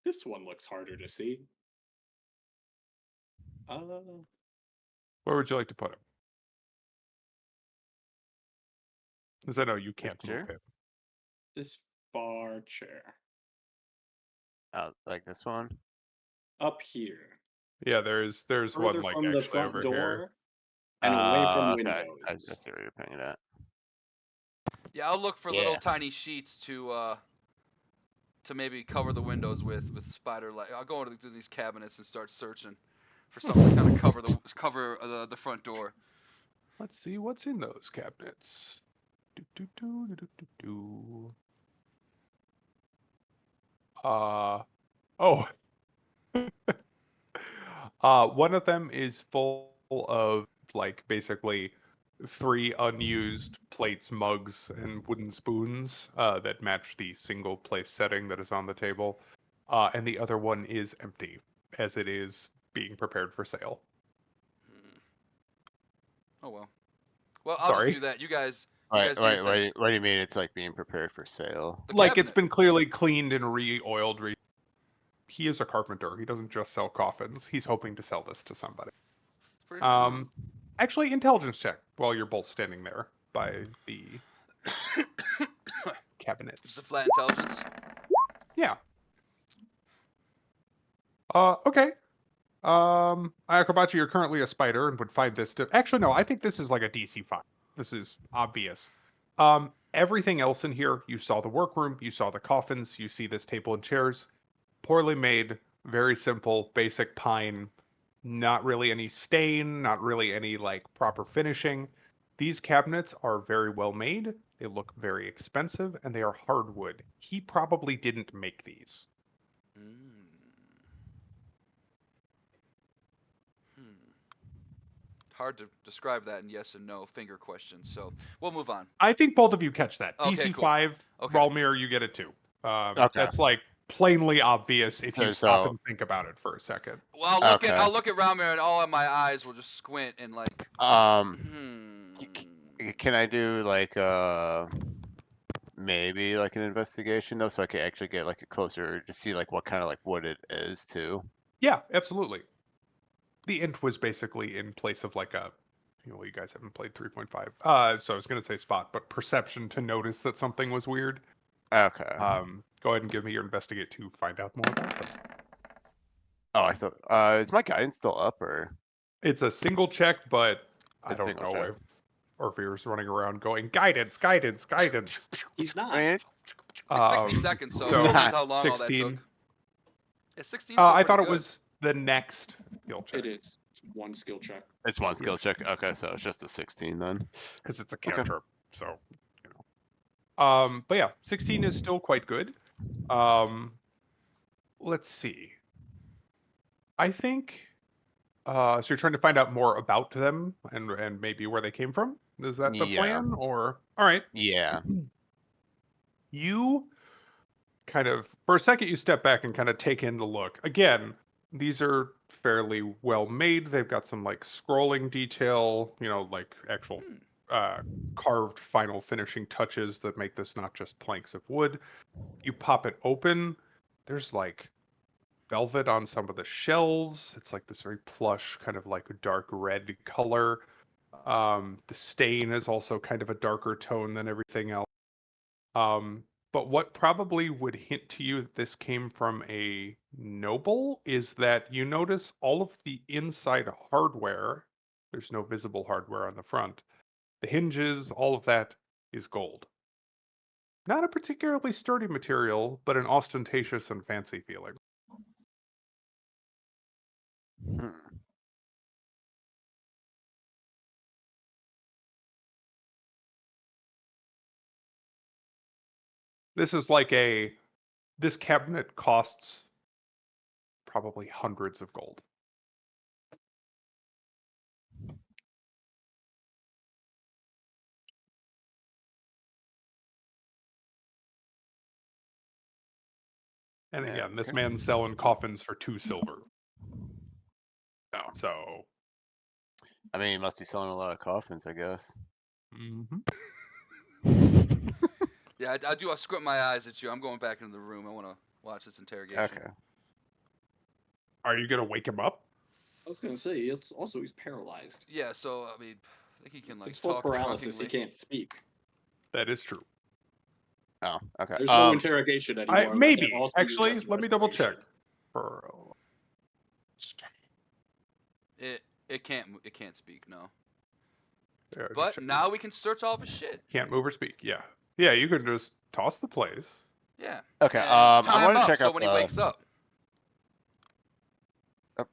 This one looks harder to see. Where would you like to put him? Because I know you can't Chair? move him. This far chair. Like this one? Up here. Yeah, there's one Further like from the actually front over door here. and away from Okay. windows. I see where you're putting it at. Yeah, I'll look for Yeah. little tiny sheets to maybe cover the windows with spider light. I'll go into these cabinets and start searching for something to kind of cover the front door. Let's see what's in those cabinets. Do, do, do, do, do, do, do. Oh. One of them is full of like basically 3 unused plates, mugs, and wooden spoons that match the single place setting that is on the table. And the other one is empty, as it is being prepared for sale. Oh well. Well, I'll Sorry. just do that. You guys Wait, do your thing. wait, what do you mean it's like being prepared for sale? The Like it's cabinet. been clearly cleaned and re-oiled. He is a carpenter. He doesn't just sell coffins. He's hoping to sell this to somebody. It's pretty nice. Actually, intelligence check while you're both standing there by the It's cabinets. a flat intelligence. Yeah. Okay. Akabachi, you're currently a spider and would find this to... Actually, no, I think this is like a DC 5. This is obvious. Everything else in here, you saw the workroom, you saw the coffins, you see this table and chairs. Poorly made, very simple, basic pine. Not really any stain, not really any like proper finishing. These cabinets are very well made. They look very expensive, and they are hardwood. He probably didn't make these. Hard to describe that in yes and no finger questions. So we'll move on. I think both of you catch that. Okay, DC cool. 5, Okay. Ralmir, you get it too. Okay. That's like plainly obvious if you stop So- and think about it for a second. Well, Okay. I'll look at Ralmir and all of my eyes will just squint and like. Can I do like maybe like an investigation though, so I can actually get like a closer to see like what kind of like wood it is too? Yeah, absolutely. The int was basically in place of like a you guys haven't played 3.5. So I was gonna say spot, but perception to notice that something was weird. Okay. Go ahead and give me your investigate to find out more about them. Oh, I thought. Is my guidance still up or? It's a single check, but I It's don't single know check. if Orpheus running around going guidance, guidance, guidance. He's not. I mean, It's 60 seconds, so it's who knows not how long all that 16. took. Yeah, 16. I thought it was the next skill check It is. It's one skill check. it's one skill check. Okay, so it's just a 16 then. because it's a Okay. cantrip. So, you know. But yeah, 16 is still quite good. Let's see. I think. So you're trying to find out more about them and maybe where they came from. Is that the Yeah. plan? Or all right, Yeah. you kind of for a second you step back and kind of take in the look. Again, these are fairly well made. They've got some like scrolling detail, like actual carved final finishing touches that make this not just planks of wood. You pop it open, there's like velvet on some of the shelves. It's like this very plush, kind of like dark red color. The stain is also kind of a darker tone than everything else. But what probably would hint to you that this came from a noble is that you notice all of the inside hardware. There's no visible hardware on the front. The hinges, all of that is gold. Not a particularly sturdy material, but an ostentatious and fancy feeling. Hmm. This is this cabinet costs probably hundreds of gold. And Yeah, again, this okay. man's selling coffins for 2 silver. Oh. So, I mean, you must be selling a lot of coffins, I guess. mhm. Yeah, I do. I squint my eyes at you. I'm going back into the room. I want to watch this interrogation. Okay. Are you gonna wake him up? I was gonna say it's also he's paralyzed. Yeah, so I mean, I think he can like It's full talk paralysis. He drunkenly. can't speak. That is true. Oh, okay. There's no interrogation anymore. Unless Maybe it also actually. uses Let me double check. respiration. For It can't speak. No. yeah, just But checking. now we can search all of his shit. Can't move or speak. Yeah, yeah. You can just toss the place. Yeah. Okay. And I tie him want to up check so out when the. he wakes up.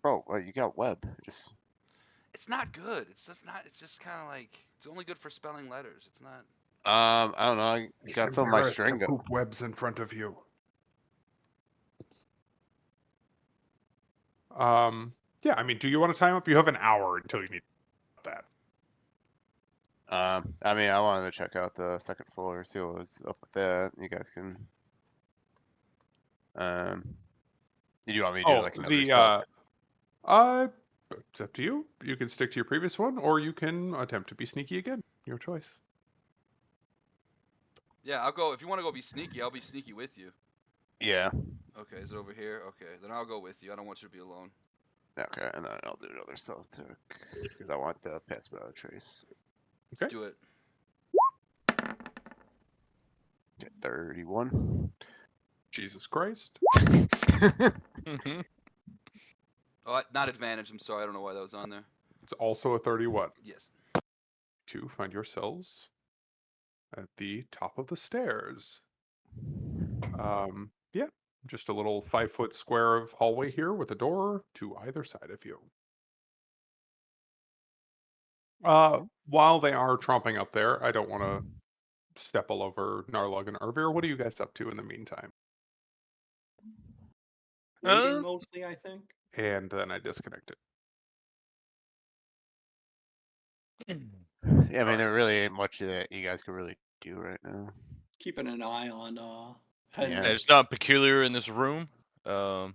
Bro, you got web. Just. It's not good. It's just not. It's just kind of like it's only good for spelling letters. It's not. I don't know. I He's got some of my embarrassed to string. poop webs in front of you. Yeah. I mean, do you want to time up? You have an hour until you need that. I mean, I wanted to check out the second floor, see what was up with that. You guys can. Did you want me to do like another stuff? It's up to you. You can stick to your previous one, or you can attempt to be sneaky again. Your choice. Yeah, I'll go. If you want to go be sneaky, I'll be sneaky with you. Yeah. Okay, is it over here? Okay, then I'll go with you. I don't want you to be alone. Okay, and then I'll do another stealth check because I want the pass without a trace. Okay. Let's do it. Get 31. Jesus Christ. Mm-hmm. Oh, not advantage. I'm sorry. I don't know why that was on there. It's also a 31. Yes. To find yourselves at the top of the stairs. Yeah, just a little 5-foot square of hallway here with a door to either side of you. While they are tromping up there, I don't want to step all over Narlog and Ervir. What are you guys up to in the meantime? Waiting mostly, I think. And then I disconnected. Yeah, I mean, there really ain't much that you guys could really do right now. Keeping an eye on Yeah. Yeah, it's not peculiar in this room. So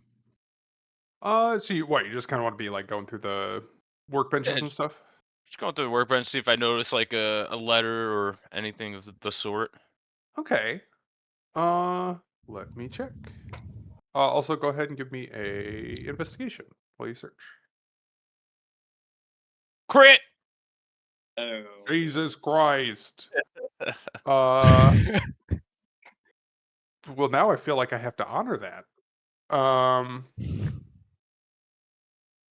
you just kind of want to be like going through the workbenches Yeah, and stuff? Just going through the workbench, see if I notice like a letter or anything of the sort. Okay. Let me check. Also, go ahead and give me a investigation while you search. Crit! Oh. Jesus Christ. Well, now I feel like I have to honor that.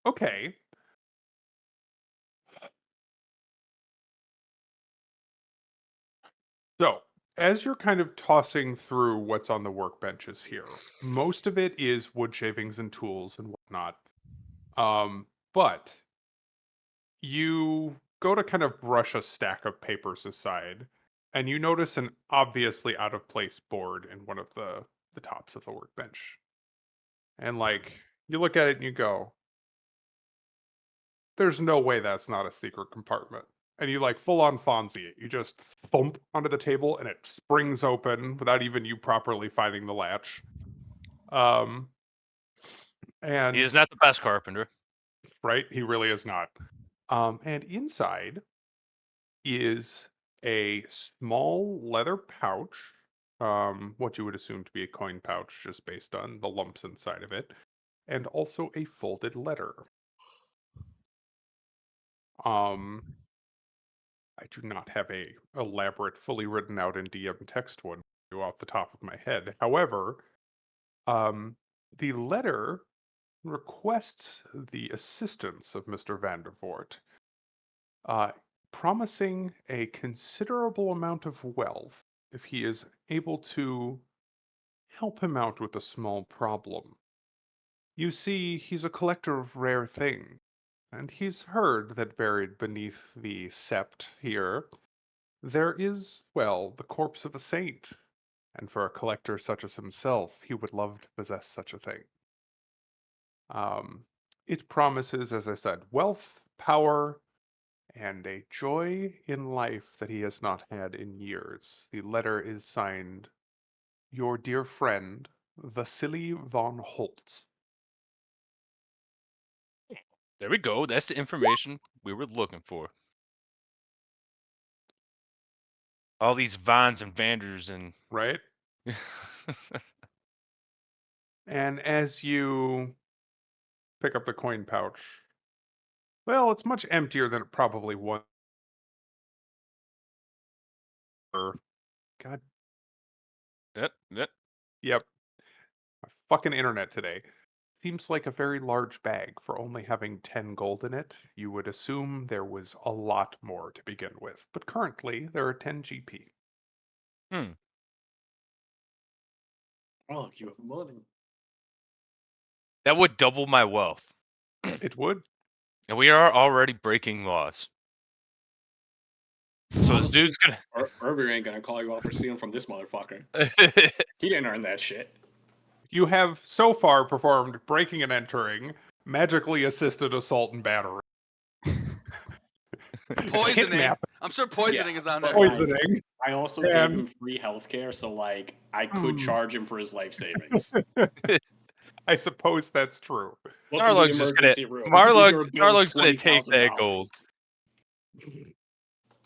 Okay. So, as you're kind of tossing through what's on the workbenches here, most of it is wood shavings and tools and whatnot. But you go to kind of brush a stack of papers aside, and you notice an obviously out of place board in one of the tops of the workbench. And like you look at it and you go, there's no way that's not a secret compartment. And you like full on Fonzie it. You just thump onto the table and it springs open without even you properly finding the latch. And He is not the best carpenter. right, he really is not. And inside is a small leather pouch, what you would assume to be a coin pouch just based on the lumps inside of it, and also a folded letter. Um, I do not have a elaborate, fully written out in DM text one off the top of my head. However, um, the letter requests the assistance of Mr. Vandervoort, uh, promising a considerable amount of wealth if he is able to help him out with a small problem. You see, he's a collector of rare things, and he's heard that buried beneath the sept here there is, well, the corpse of a saint, and for a collector such as himself, he would love to possess such a thing. Um, it promises, as I said, wealth, power, and a joy in life that he has not had in years. The letter is signed, Your dear friend, Vasily von Holtz. There we go. That's the information we were looking for. All these Vons and Vanders and Right? And as you pick up the coin pouch, well, it's much emptier than it probably was. God, Yep. yep. My fucking internet today. Seems like a very large bag for only having 10 gold in it. You would assume there was a lot more to begin with, but currently there are 10 GP. Oh, look, you have money. That would double my wealth. It would. And we are already breaking laws. So this Honestly, dude's gonna. Irving ain't gonna call you out for stealing from this motherfucker. He didn't earn that shit. You have so far performed breaking and entering, magically assisted assault and battery, Poisoning. kidnap, I'm sure poisoning Yeah, is on but there. like- poisoning. I also And- gave him free healthcare, so like I could charge him for his life savings. I suppose that's true. Welcome to the Marlog's just gonna. emergency room. Your bill is Marlog's gonna take that $20,000. gold.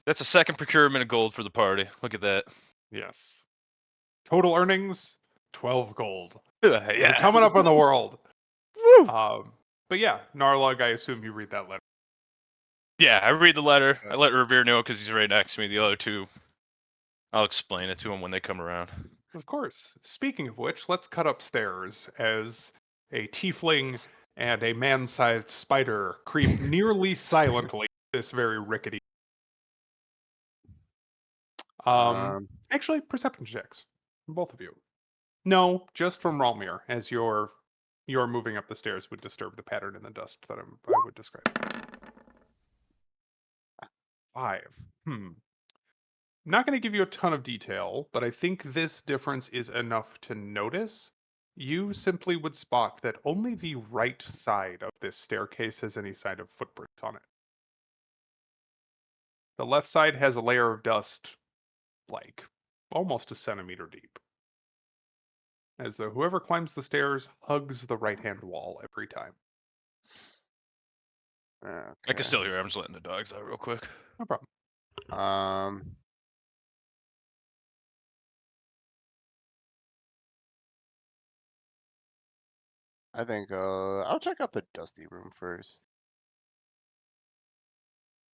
That's a second procurement of gold for the party. Look at that. Yes. Total earnings, 12 gold. We're Yeah. coming up on the world. Woo! But yeah, Narlug, I assume you read that letter. Yeah, I read the letter. I let Revere know because he's right next to me. The other two, I'll explain it to him when they come around. Of course. Speaking of which, let's cut upstairs as a tiefling and a man-sized spider creep nearly silently this very rickety. Actually, perception checks from both of you. No, just from Ralmir, as your moving up the stairs would disturb the pattern in the dust that I would describe. 5. Not going to give you a ton of detail, but I think this difference is enough to notice. You simply would spot that only the right side of this staircase has any sign of footprints on it. The left side has a layer of dust, like almost a centimeter deep. As though whoever climbs the stairs hugs the right-hand wall every time. Okay. I can still hear. I'm just letting the dogs out real quick. No problem. I think I'll check out the dusty room first.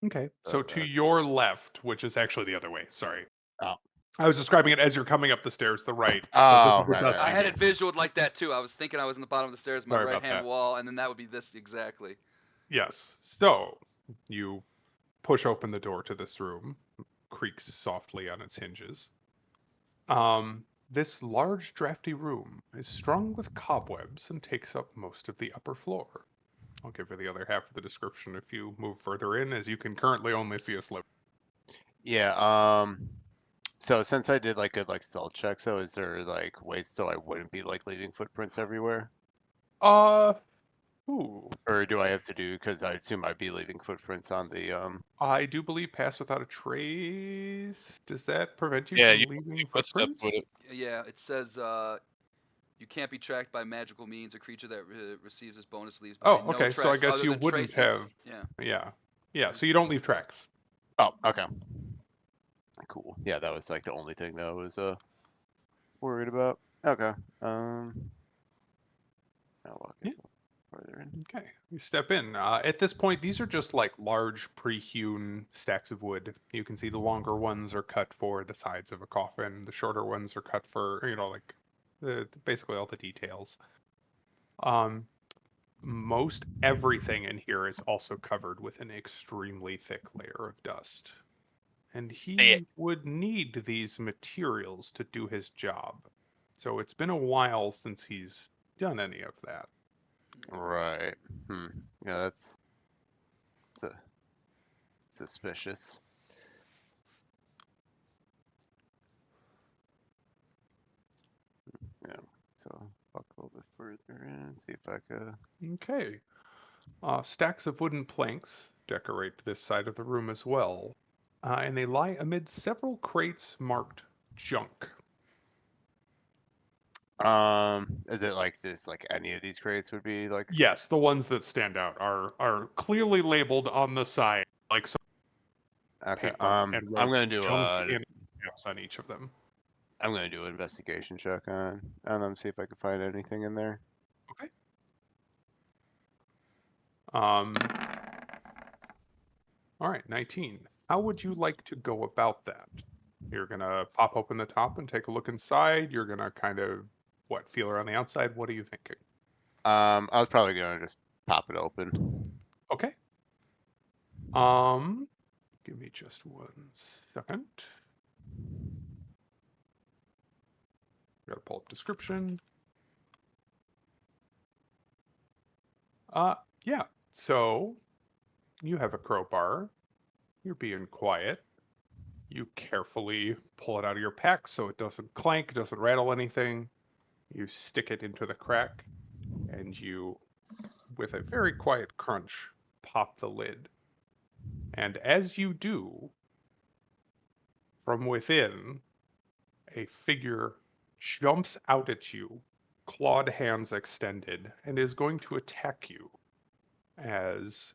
Okay. So to Okay. your left, which is actually the other way. Sorry. Oh. I was describing it as you're coming up the stairs, the right. So this Oh, is the right, right, dusty I had room. it visualed like that too. I was thinking I was in the bottom of the stairs, my Sorry right about hand that. wall, and then that would be this exactly. Yes. So you push open the door to this room, creaks softly on its hinges. This large, drafty room is strung with cobwebs and takes up most of the upper floor. I'll give you the other half of the description if you move further in, as you can currently only see a sliver. Yeah. So since I did like good like stealth check, so is there like ways so I wouldn't be like leaving footprints everywhere, Uh, ooh. or do I have to do? Because I assume I'd be leaving footprints on the. I do believe pass without a trace. Does that prevent you Yeah, from you leaving footsteps footprints? with it. Yeah, it says you can't be tracked by magical means. A creature that receives this bonus leaves Oh, behind no okay. So I tracks guess other you than wouldn't traces. have. Yeah. Yeah. Yeah. So you don't leave tracks. Oh, okay. Cool. Yeah, that was like the only thing that I was worried about. Okay. I'll walk Yeah. it further in. Okay. You step in. At this point, these are just like large pre-hewn stacks of wood. You can see the longer ones are cut for the sides of a coffin. The shorter ones are cut for, like basically all the details. Um, Most everything in here is also covered with an extremely thick layer of dust. And Yeah. he would need these materials to do his job. So it's been a while since he's done any of that. Right. Hmm. Yeah, that's suspicious. Yeah. So walk a little bit further in and see if I could. Okay. Stacks of wooden planks decorate this side of the room as well, and they lie amid several crates marked junk. Is it like just like any of these crates would be like? Yes, the ones that stand out are clearly labeled on the side, like some Okay. paper, and I'm wrote gonna do junk a. in caps on each of them. I'm gonna do an investigation check on them, see if I can find anything in there. Okay. Um, all right, 19. How would you like to go about that? You're gonna pop open the top and take a look inside. You're gonna kind of feel around the outside. What are you thinking? I was probably gonna just pop it open. Okay. Um, Give me just 1 second. Gotta pull up description. Yeah. So you have a crowbar. You're being quiet. You carefully pull it out of your pack so it doesn't clank, doesn't rattle anything. You stick it into the crack, and you, with a very quiet crunch, pop the lid. And as you do, from within, a figure jumps out at you, clawed hands extended, and is going to attack you as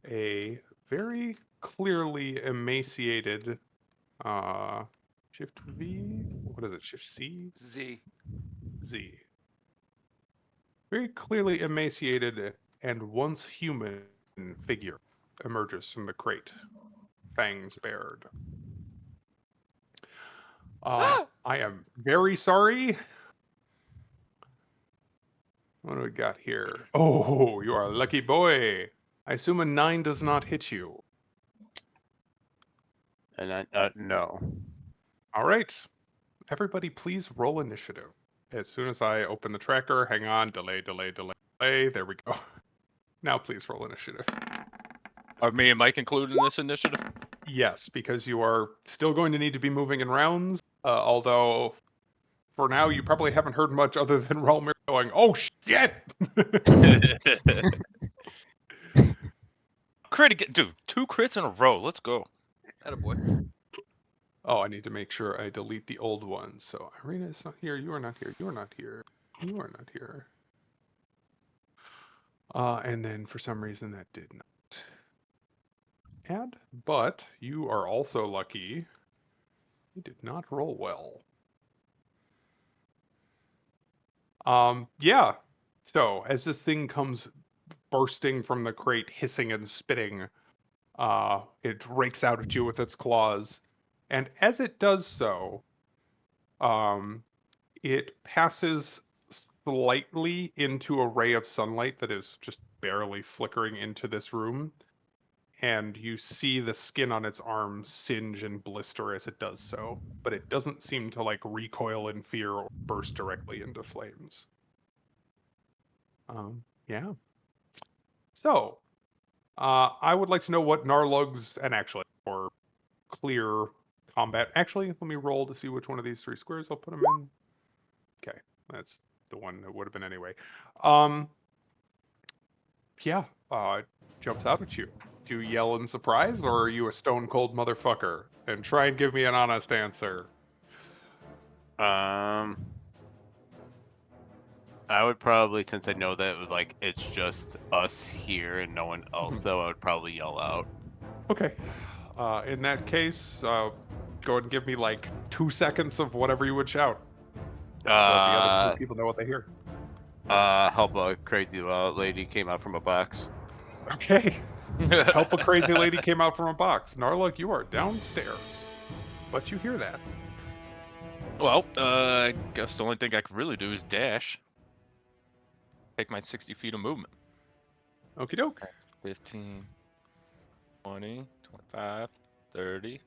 a very clearly emaciated Shift V? What is it? Shift C? Z. Z. Very clearly emaciated and once human figure emerges from the crate, fangs bared. Ah! I am very sorry. What do we got here? Oh, you are a lucky boy. I assume a 9 does not hit you. And I no. All right. Everybody, please roll initiative. As soon as I open the tracker, hang on, delay, delay, delay, delay. There we go. Now please roll initiative. Are me and Mike included in this initiative? Yes, because you are still going to need to be moving in rounds. Although, for now, you probably haven't heard much other than Relmir going, "Oh shit!" Crit again, dude. 2 crits in a row. Let's go. Attaboy. Oh, I need to make sure I delete the old ones. So Irina is not here. You are not here. You are not here. You are not here. And then for some reason that did not add. But you are also lucky. You did not roll well. Yeah. So as this thing comes bursting from the crate, hissing and spitting, It rakes out at you with its claws, and as it does so, it passes slightly into a ray of sunlight that is just barely flickering into this room, and you see the skin on its arm singe and blister as it does so, but it doesn't seem to like recoil in fear or burst directly into flames. Yeah. So, I would like to know what Narlug's, and actually, for clear combat, actually, let me roll to see which one of these 3 squares I'll put them in. Okay, that's the one that would have been anyway. Yeah, jumps out at you. Do you yell in surprise, or are you a stone cold motherfucker? And try and give me an honest answer. I would probably, since I know that it was like it's just us here and no one else, though, I would probably yell out. Okay. In that case, go ahead and give me like 2 seconds of whatever you would shout, so that the other 2 people know what they hear. Help a crazy lady came out from a box. Okay. Help a crazy lady came out from a box. Narlug, you are downstairs, but you hear that. Well, I guess the only thing I could really do is dash. Take my 60 feet of movement. Okie doke. 15, 20, 25, 30,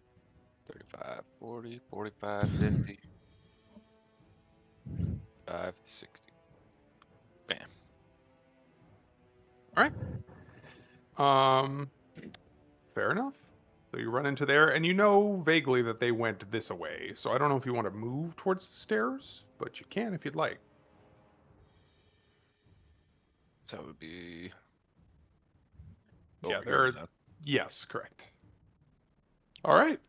35, 40, 45, 50, 5, 60. Bam. All right. Fair enough. So you run into there, and you know vaguely that they went this way. So I don't know if you want to move towards the stairs, but you can if you'd like. So it would be Yeah, over here there. then. Yes, correct. All right.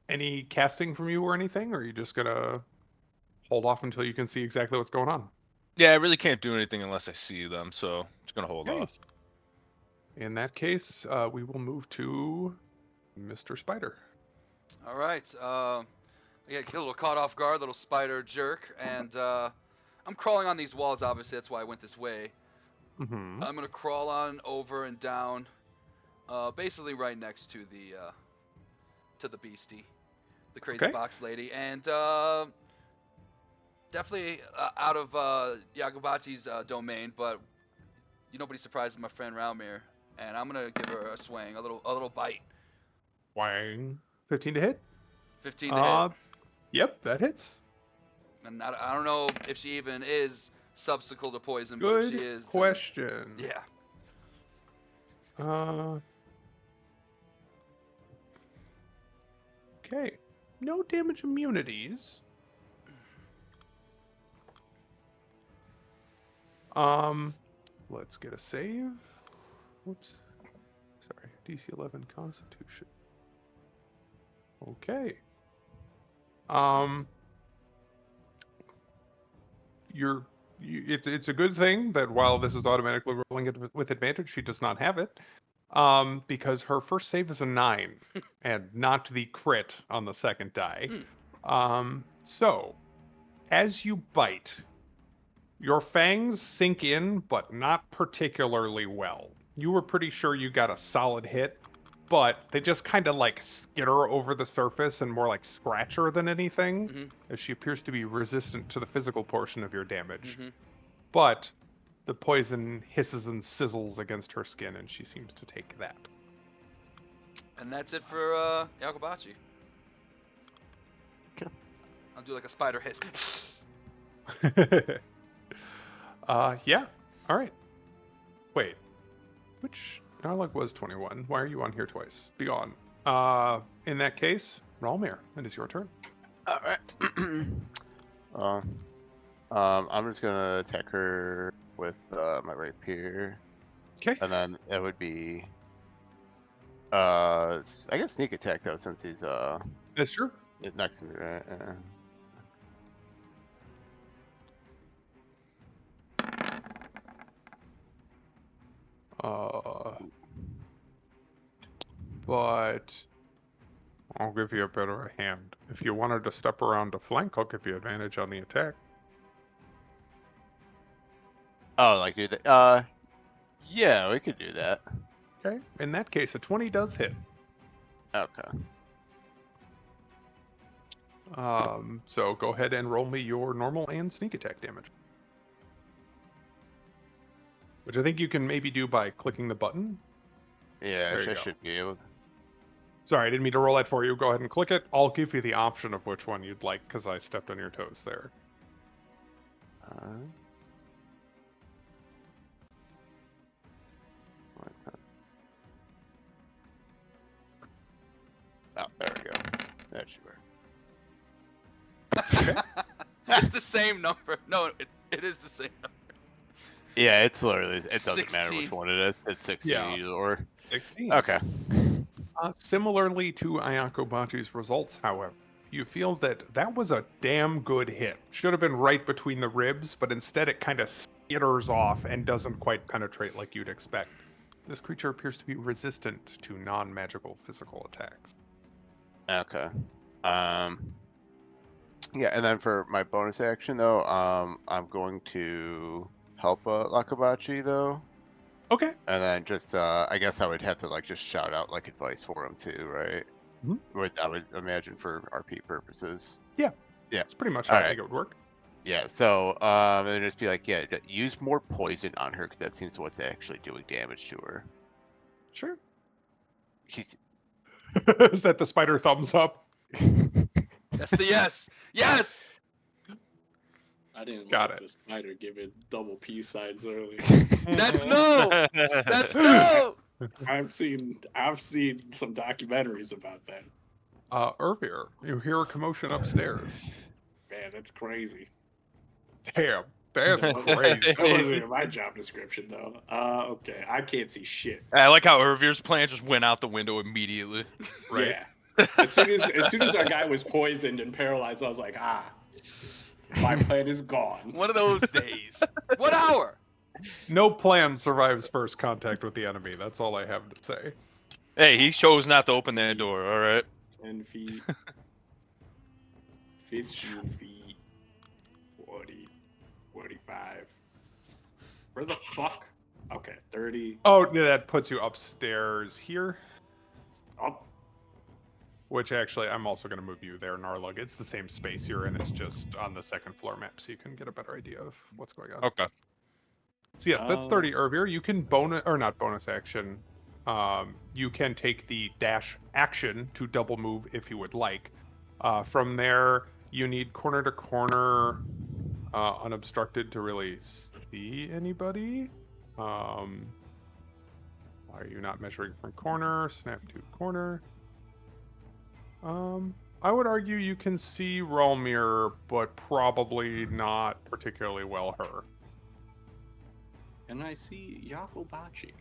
Any casting from you or anything, or are you just gonna hold off until you can see exactly what's going on? Yeah, I really can't do anything unless I see them, so just gonna hold Okay. off. In that case, we will move to Mr. Spider. All right. Yeah, get a little caught off guard, little spider jerk, and I'm crawling on these walls. Obviously, that's why I went this way. Mm-hmm. I'm gonna crawl on over and down, basically right next to the beastie, the crazy Okay. box lady, and definitely out of Yagabachi's domain, but nobody's surprised my friend Raumir, and I'm gonna give her a swing, a little bite. Wang. 15 to hit. 15 to hit. Yep, that hits. And I don't know if she even is subsequent to poison, but if she Good is, then question. yeah. Okay. No damage immunities. Let's get a save. Whoops. Sorry. DC 11 Constitution. Okay. It's a good thing that while this is automatically rolling it with advantage, she does not have it. Because her first save is a 9 and not the crit on the second die. So as you bite, your fangs sink in, but not particularly well. You were pretty sure you got a solid hit, but they just kind of like skitter over the surface and more like scratch her than anything, Mm-hmm. as she appears to be resistant to the physical portion of your damage. Mm-hmm. But the poison hisses and sizzles against her skin, and she seems to take that. And that's it for Yagabachi. Okay. I'll do like a spider hiss. Yeah. All right. Wait. Which Narlug was 21? Why are you on here twice? Be gone. In that case, Ralmir, it is your turn. All right. I'm just gonna attack her with my rapier, Okay. and then it would be I guess sneak attack though, since he's That's true. next to me, right? But I'll give you a better hand. If you wanted to step around to flank, I'll give you advantage on the attack. Oh, like do that? Yeah, we could do that. Okay. In that case, a 20 does hit. Okay. So go ahead and roll me your normal and sneak attack damage. Which I think you can maybe do by clicking the button. Yeah, There you I go. should be able. Sorry, I didn't mean to roll that for you. Go ahead and click it. I'll give you the option of which one you'd like because I stepped on your toes there. What's that? Oh, there we go. That should work. It's the same number. No, it is the same number. Yeah, it's literally. It doesn't matter 16. which one it is. It's 16 Yeah. either or. 16. Okay. Similarly to Ayako Bachi's results, however, you feel that that was a damn good hit. Should have been right between the ribs, but instead it kind of skitters off and doesn't quite penetrate like you'd expect. This creature appears to be resistant to non-magical physical attacks. Okay. Yeah, and then for my bonus action though, I'm going to help Lakabachi though, Okay. and then just I guess I would have to like just shout out like advice for him too, right? Mhm. I would imagine for RP purposes. Yeah. Yeah. That's pretty much All how I right. think it would work. Yeah. So and just be like, yeah, use more poison on her because that seems what's actually doing damage to her. Sure. She's. Is that the spider thumbs up? That's the yes. Yes. I didn't Got like it. the spider giving double peace signs earlier. That's no. That's no. I've seen some documentaries about that. Ervir, you hear a commotion upstairs. Man, that's crazy. Damn, that's That crazy. wasn't in my job description though. Okay, I can't see shit. I like how Ervir's plan just went out the window immediately. Right. Yeah. As soon as our guy was poisoned and paralyzed, I was like, my plan is gone. One of those days. What hour? No plan survives first contact with the enemy. That's all I have to say. Hey, he chose not to open that door. All right. 10 feet, 15 feet, 40, 45. Where the fuck? Okay, 30. Oh, yeah, that puts you upstairs here. Up. Which actually, I'm also going to move you there, Narlug. It's the same space you're in. It's just on the second floor map, so you can get a better idea of what's going on. Okay. So yes, that's 30 Ervir. You can bonus, or not bonus action. You can take the dash action to double move if you would like. From there, you need corner to corner, unobstructed to really see anybody. Why are you not measuring from corner? Snap to corner. I would argue you can see Rolmir, but probably not particularly well her. And I see Yakobachi.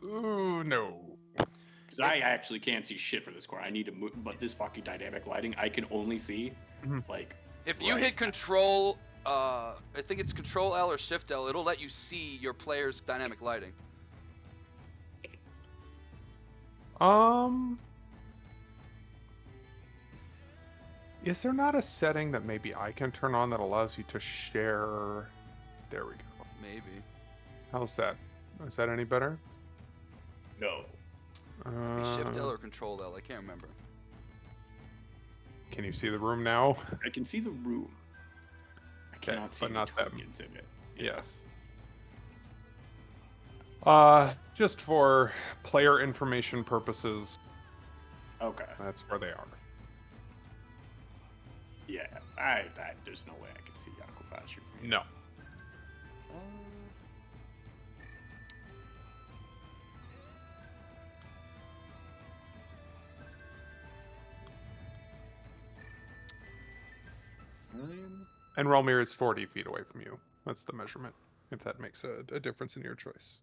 Ooh, no. Because I actually can't see shit for this core. I need to move, but this fucking dynamic lighting, I can only see, like... If you right. hit control, I think it's Control L or Shift L, it'll let you see your player's dynamic lighting. Is there not a setting that maybe I can turn on that allows you to share? There we go. Maybe. How's that? Is that any better? No. Maybe Shift L or Control L, I can't remember. Can you see the room now? I can see the room. I cannot see but not the them. tokens in it. Yes. Just for player information purposes, Okay. that's where they are. Yeah. There's no way I can see Yakobachi. No. And Relmir is 40 feet away from you. That's the measurement, if that makes a difference in your choice.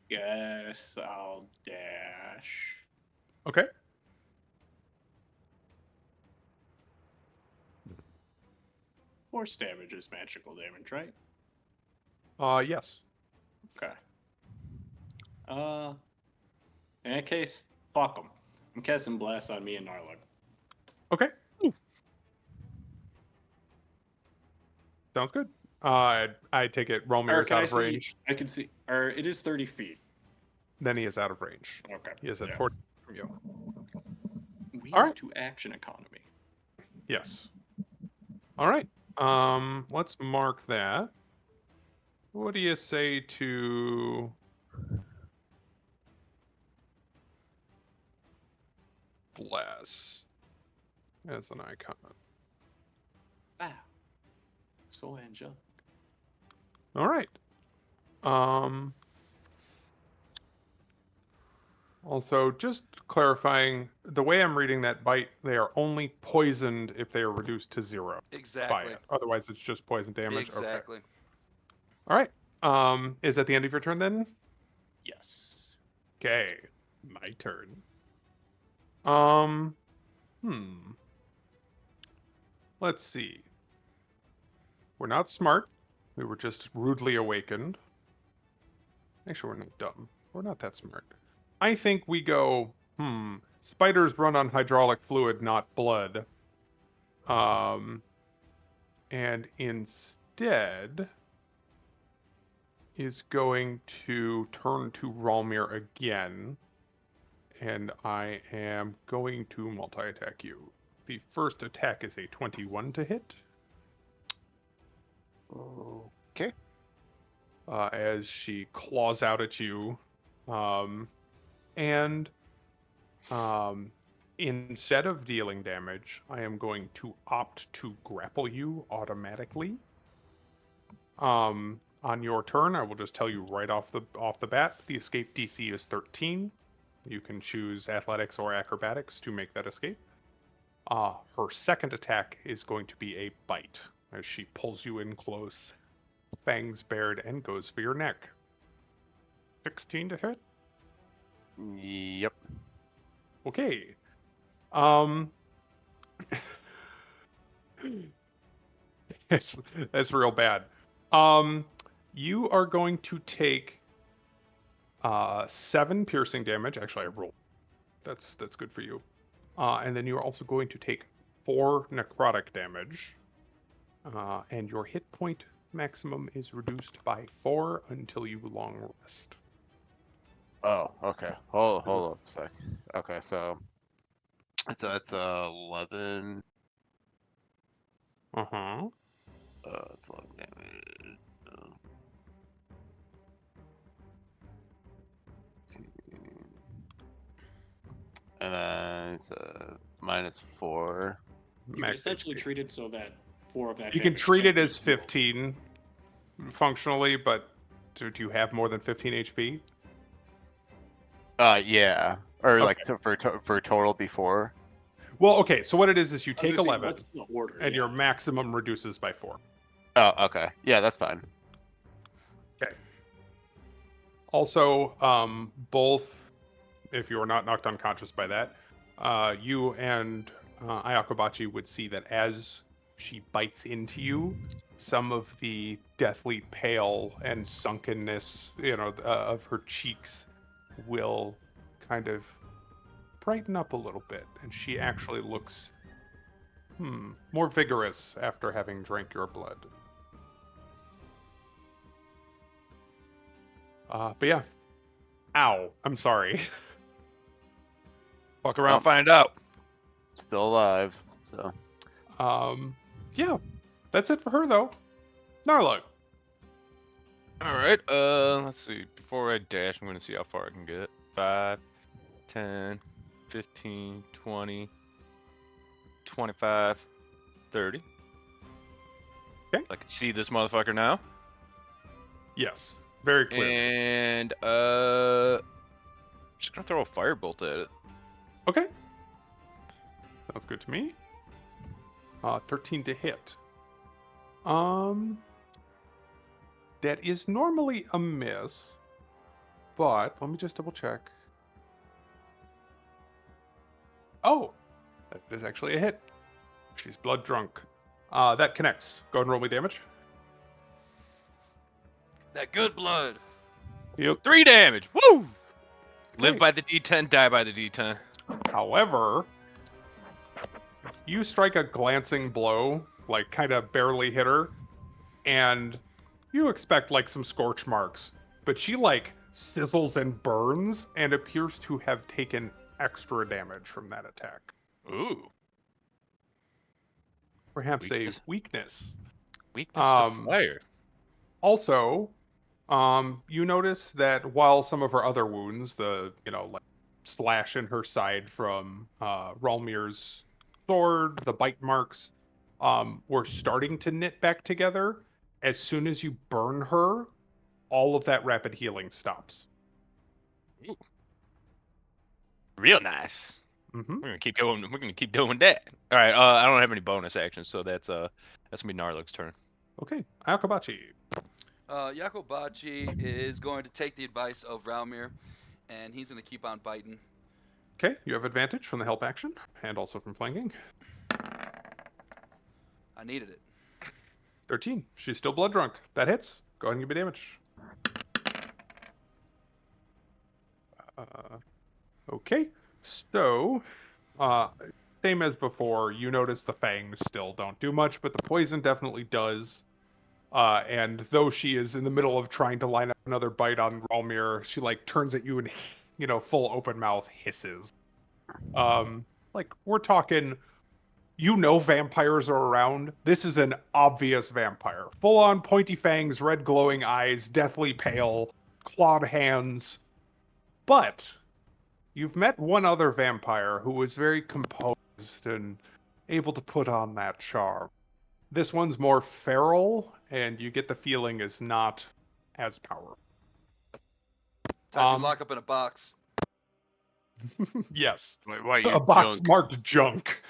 Guess I'll dash. Okay. Force damage is magical damage, right? Yes. Okay. In that case, fuck them. I'm casting Blast on me and Narlug. Okay. Ooh. Sounds good. I take it Romir Or is can out I of see? range. I can see. Or it is 30 feet. Then he is out of range. Okay. He is at yeah. 40 from you. We All are right. to action economy. Yes. All right. Let's mark that. What do you say to Bless as an icon? Wow. So angelic. All right. Also, just clarifying, the way I'm reading that bite, they are only poisoned if they are reduced to 0 by Exactly. it. Otherwise, it's just poison damage. Okay. Exactly. All right. Is that the end of your turn then? Yes. Okay. My turn. Um, Let's see. We're not smart. We were just rudely awakened. Actually, we're not dumb. We're not that smart. I think we go, spiders run on hydraulic fluid, not blood. And instead is going to turn to Ralmir again. And I am going to multi-attack you. The first attack is a 21 to hit. Okay. As she claws out at you. And instead of dealing damage, I am going to opt to grapple you automatically. On your turn, I will just tell you right off the bat, the escape DC is 13. You can choose athletics or acrobatics to make that escape. Her second attack is going to be a bite as she pulls you in close, fangs bared, and goes for your neck. 16 to hit. Yep. Okay. It's real bad. You are going to take 7 piercing damage. Actually, I rolled. That's good for you. And then you're also going to take 4 necrotic damage. And your hit point maximum is reduced by 4 until you long rest. Oh, okay. Hold up a sec. Okay, so that's 11. Uh-huh. It's 11 damage. Uh, 2. And then it's -4. You can Max essentially HP. treat it so that 4 of that You can damage treat can't it be as healed. 15 functionally, but do you have more than 15 HP? Yeah. Or like Okay. for total before. Well, okay, so what it is you I was take gonna say, 11, what's the order? and your Yeah. maximum reduces by 4. Oh, okay. Yeah, that's fine. Okay. Also, both, if you are not knocked unconscious by that, you and Ayakobachi would see that as she bites into you, some of the deathly pale and sunkenness, of her cheeks will kind of brighten up a little bit, and she actually looks, more vigorous after having drank your blood. But yeah. Ow. I'm sorry. Fuck around, Um, find out. Still alive. So Yeah. That's it for her, though. Narlook. All right. Let's see. Before I dash, I'm gonna see how far I can get. 5, 10, 15, 20, 25, 30. Okay. I can see this motherfucker now. Yes. Very clearly. And just gonna throw a firebolt at it. Okay. Sounds good to me. 13 to hit. That is normally a miss, but let me just double check. Oh, that is actually a hit. She's blood drunk. That connects. Go ahead and roll me damage. That good blood. Yep. 3 damage. Woo! Live Okay. by the D10, die by the D10. However, you strike a glancing blow, like kind of barely hit her, and you expect like some scorch marks, but she like sizzles and burns and appears to have taken extra damage from that attack. Ooh. Perhaps a Weakness. weakness. Weakness to Um, fire. Also, you notice that while some of her other wounds, the like slash in her side from Ralmir's sword, the bite marks, were starting to knit back together. As soon as you burn her, all of that rapid healing stops. Ooh. Real nice. Mm-hmm. We're gonna keep going. We're gonna keep doing that. All right. I don't have any bonus actions, so that's gonna be Narlik's turn. Okay, Akabachi. Yakobachi is going to take the advice of Raumir, and he's going to keep on biting. Okay, you have advantage from the help action and also from flanking. I needed it. 13. She's still blood drunk. That hits. Go ahead and give me damage. Okay, so same as before, you notice the fangs still don't do much, but the poison definitely does. And though she is in the middle of trying to line up another bite on Ralmir, she like turns at you and full open mouth hisses. Like we're talking, vampires are around. This is an obvious vampire, full on pointy fangs, red glowing eyes, deathly pale, clawed hands. But you've met one other vampire who was very composed and able to put on that charm. This one's more feral, and you get the feeling is not as powerful. Time to lock up in a box. Yes, Why you a box junk? marked junk,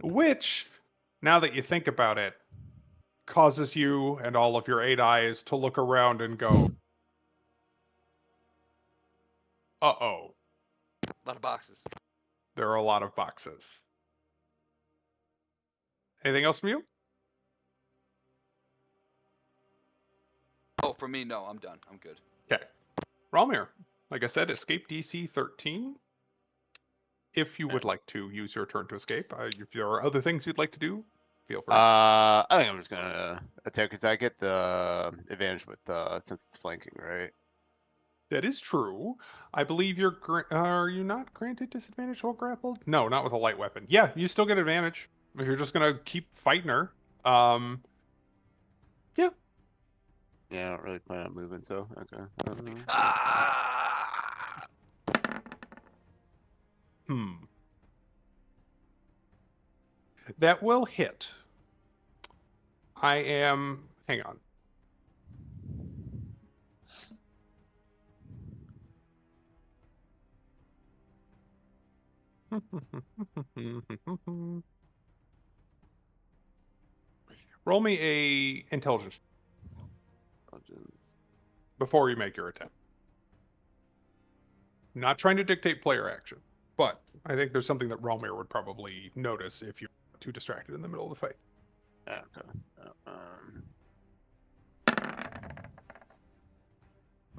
which, now that you think about it, causes you and all of your 8 eyes to look around and go, uh-oh, A lot of boxes. there are a lot of boxes. Anything else from you? Oh, for me, no. I'm done. I'm good. Okay. Ralmir, like I said, escape DC 13. If you would like to use your turn to escape, if there are other things you'd like to do, feel free. I think I'm just gonna attack because I get the advantage with since it's flanking, right? That is true. I believe are you not granted disadvantage while grappled? No, not with a light weapon. Yeah, you still get advantage if you're just gonna keep fighting her. Yeah. Yeah, I don't really plan on moving, so okay. Ah! That will hit. Hang on. Roll me a intelligence before you make your attempt. Not trying to dictate player action, but I think there's something that Ralmir would probably notice if you're too distracted in the middle of the fight.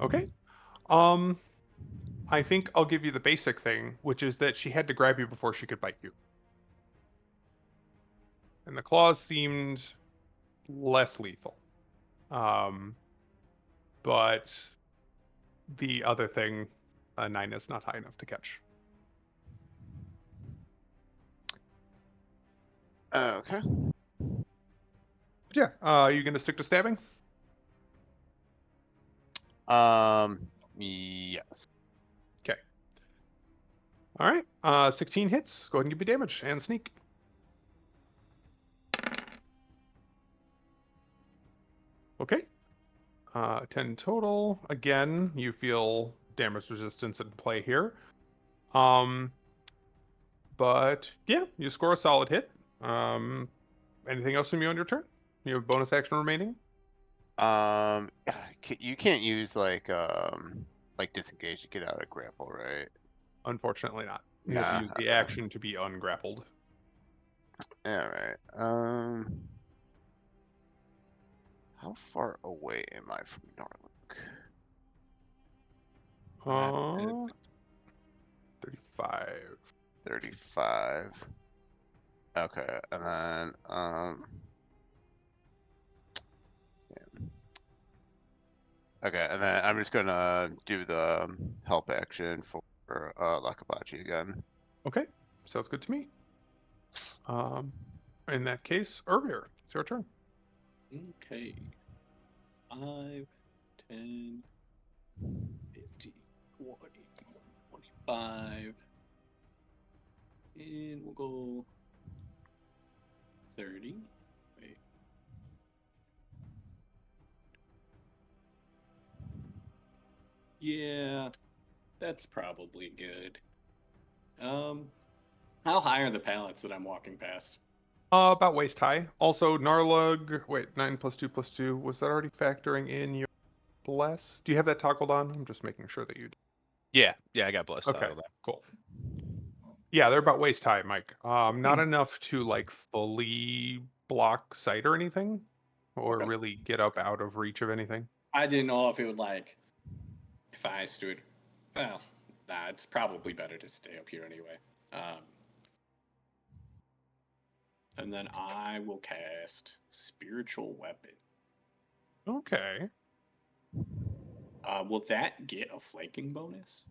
Okay. Okay. I think I'll give you the basic thing, which is that she had to grab you before she could bite you. And the claws seemed less lethal. But the other thing, a 9 is not high enough to catch. Okay. But yeah, are you going to stick to stabbing? Yes. Okay. All right. 16 hits. Go ahead and give me damage and sneak. Okay. 10 total. Again, you feel damage resistance in play here. But yeah, you score a solid hit. Anything else from you on your turn? You have bonus action remaining? You can't use like disengage to get out of grapple, right? Unfortunately not. You have to Nah. use the Okay. action to be ungrappled. All right. How far away am I from Narlik? 35. 35. Okay, and then okay, and then I'm just gonna do the help action for Lakabachi again. Okay, sounds good to me. In that case, Urbier, it's your turn. Okay. 5, 10, 50, 20, 25. And we'll go 30. Wait. Yeah, that's probably good. How high are the pallets that I'm walking past? About waist high. Also, Narlug. Wait, 9 plus 2 plus 2. Was that already factoring in your bless? Do you have that toggled on? I'm just making sure that you do. Yeah, I got blessed. Okay, Toggled on. cool. Yeah, they're about waist high, Mike. Not enough to like fully block sight or anything, or Okay. really get up out of reach of anything. I didn't know if it would if I stood. Well, nah, it's probably better to stay up here anyway. And then I will cast Spiritual Weapon. Okay. Will that get a flanking bonus?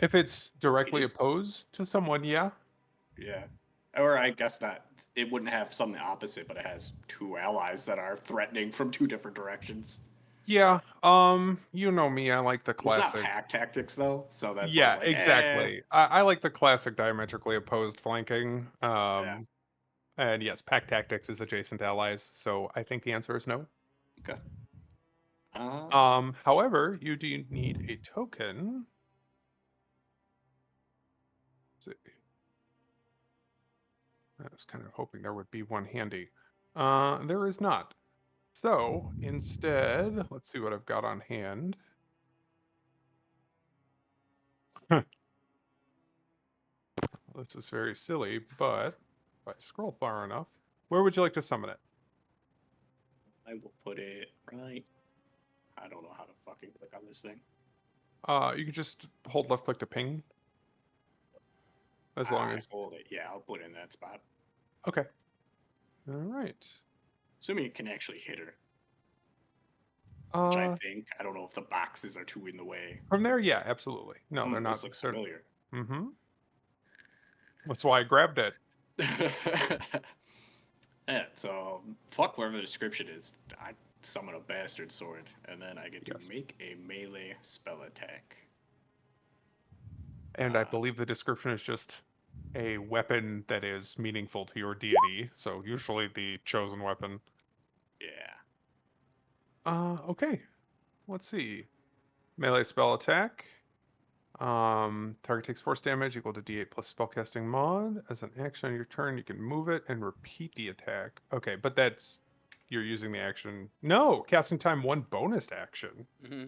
If it's directly is. opposed to someone, yeah. Yeah. Or I guess not. It wouldn't have something opposite, but it has 2 allies that are threatening from 2 different directions. Yeah. You know me. I like the It's not classic. pack tactics though, so that's why I Yeah, was like, exactly. I like the classic diametrically opposed flanking. Yeah. And yes, pack tactics is adjacent allies, so I think the answer is no. Okay. However, you do need a token. Let's see. I was kind of hoping there would be one handy. There is not. So instead, let's see what I've got on hand. This is very silly, but if I scroll far enough, where would you like to summon it? I will put it right. I don't know how to fucking click on this thing. You can just hold left click to ping. As long as hold it. Yeah, I'll put it in that spot. okay. All right. Assuming it can actually hit her. Which I think. I don't know if the boxes are too in the way. From there, yeah, absolutely. No, they're not. This looks familiar. Mm-hmm. That's why I grabbed it. Yeah, so fuck whatever the description is. I summon a bastard sword, and then I get to make a melee spell attack. And I believe the description is just a weapon that is meaningful to your deity. So usually the chosen weapon. Yeah. Okay. Let's see. Melee spell attack. Target takes force damage equal to D8 plus spellcasting mod. As an action on your turn, you can move it and repeat the attack. Okay, but that's you're using the action. No, casting time 1 bonus action. Mm-hmm.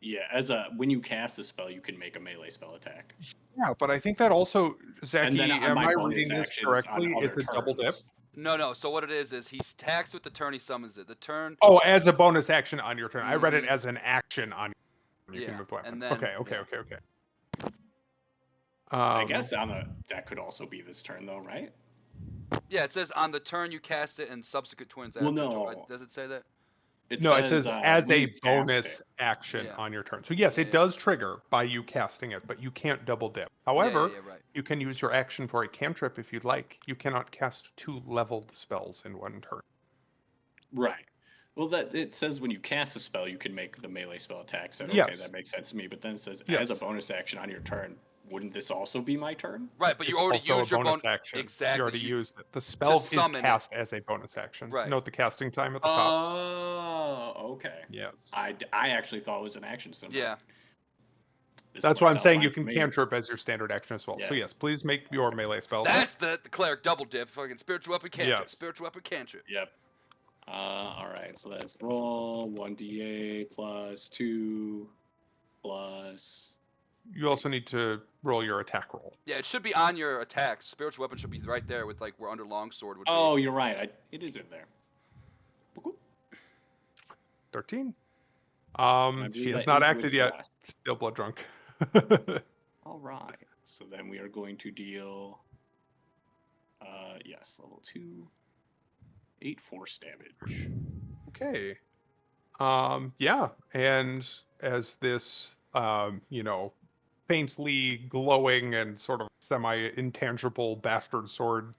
Yeah, when you cast a spell, you can make a melee spell attack. Yeah, but I think that also, And then Zaki, on am my I bonus reading this actions correctly? on It's other a double dip. turns. No. So what it is he's taxed with the turn, he summons it. The turn. Oh, as a bonus action on your turn. I read it Mhm. as an action on your turn. You Yeah, can move the weapon. and then- Okay. yeah. I guess that could also be this turn though, right? Yeah, it says on the turn you cast it and subsequent twins Well, after. no. Does it say that? It says as when a you cast bonus it. action Yeah. on your turn. So yes, Yeah, it yeah. does trigger by you casting it, but you can't double dip. However, Yeah, right. you can use your action for a cantrip if you'd like. You cannot cast 2 leveled spells in 1 turn. Right. Well, that it says when you cast a spell, you can make the melee spell attack. So okay, Yes. that makes sense to me. But then it says Yes. as a bonus action on your turn. Wouldn't this also be my turn? Right, but you It's already also used a your bonus action. Exactly. You already used it. The spell is summon it. cast as a bonus action. Right. Note the casting time at the top. Oh, okay. Yes. I actually thought it was an action symbol. Yeah. That's why I'm saying you can cantrip as your standard action as well. Yeah. So yes, please make your melee spell. That's the cleric double dip. Fucking spiritual weapon cantrip. Yes. Spiritual weapon cantrip. Yep. All right. So let's roll 1d8 plus 2 plus. You also need to roll your attack roll. Yeah, it should be on your attack. Spiritual weapon should be right there with like where under longsword would be. Oh, you're right. It is in there. 13. I She believe has that not ends acted with yet. blast. Still blood drunk. All right. So then we are going to deal. Yes, level 2, 8 force damage. Okay. Yeah, and as this, faintly glowing and sort of semi-intangible bastard sword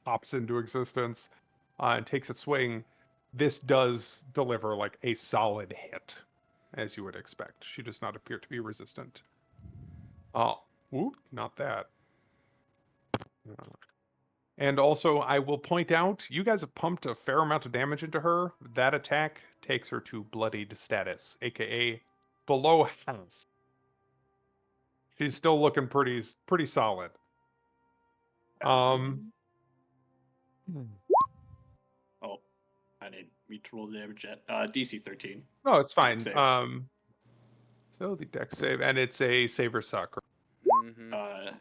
pops into existence, and takes its swing, this does deliver like a solid hit, as you would expect. She does not appear to be resistant. Oh, whoop, not that. And also, I will point out, you guys have pumped a fair amount of damage into her. That attack takes her to bloodied status, aka below half. She's still looking pretty solid. Um, Oh, I didn't mean to roll the damage yet. DC 13. no, it's fine. save. So the deck save, and it's a saver suck, Mm-hmm.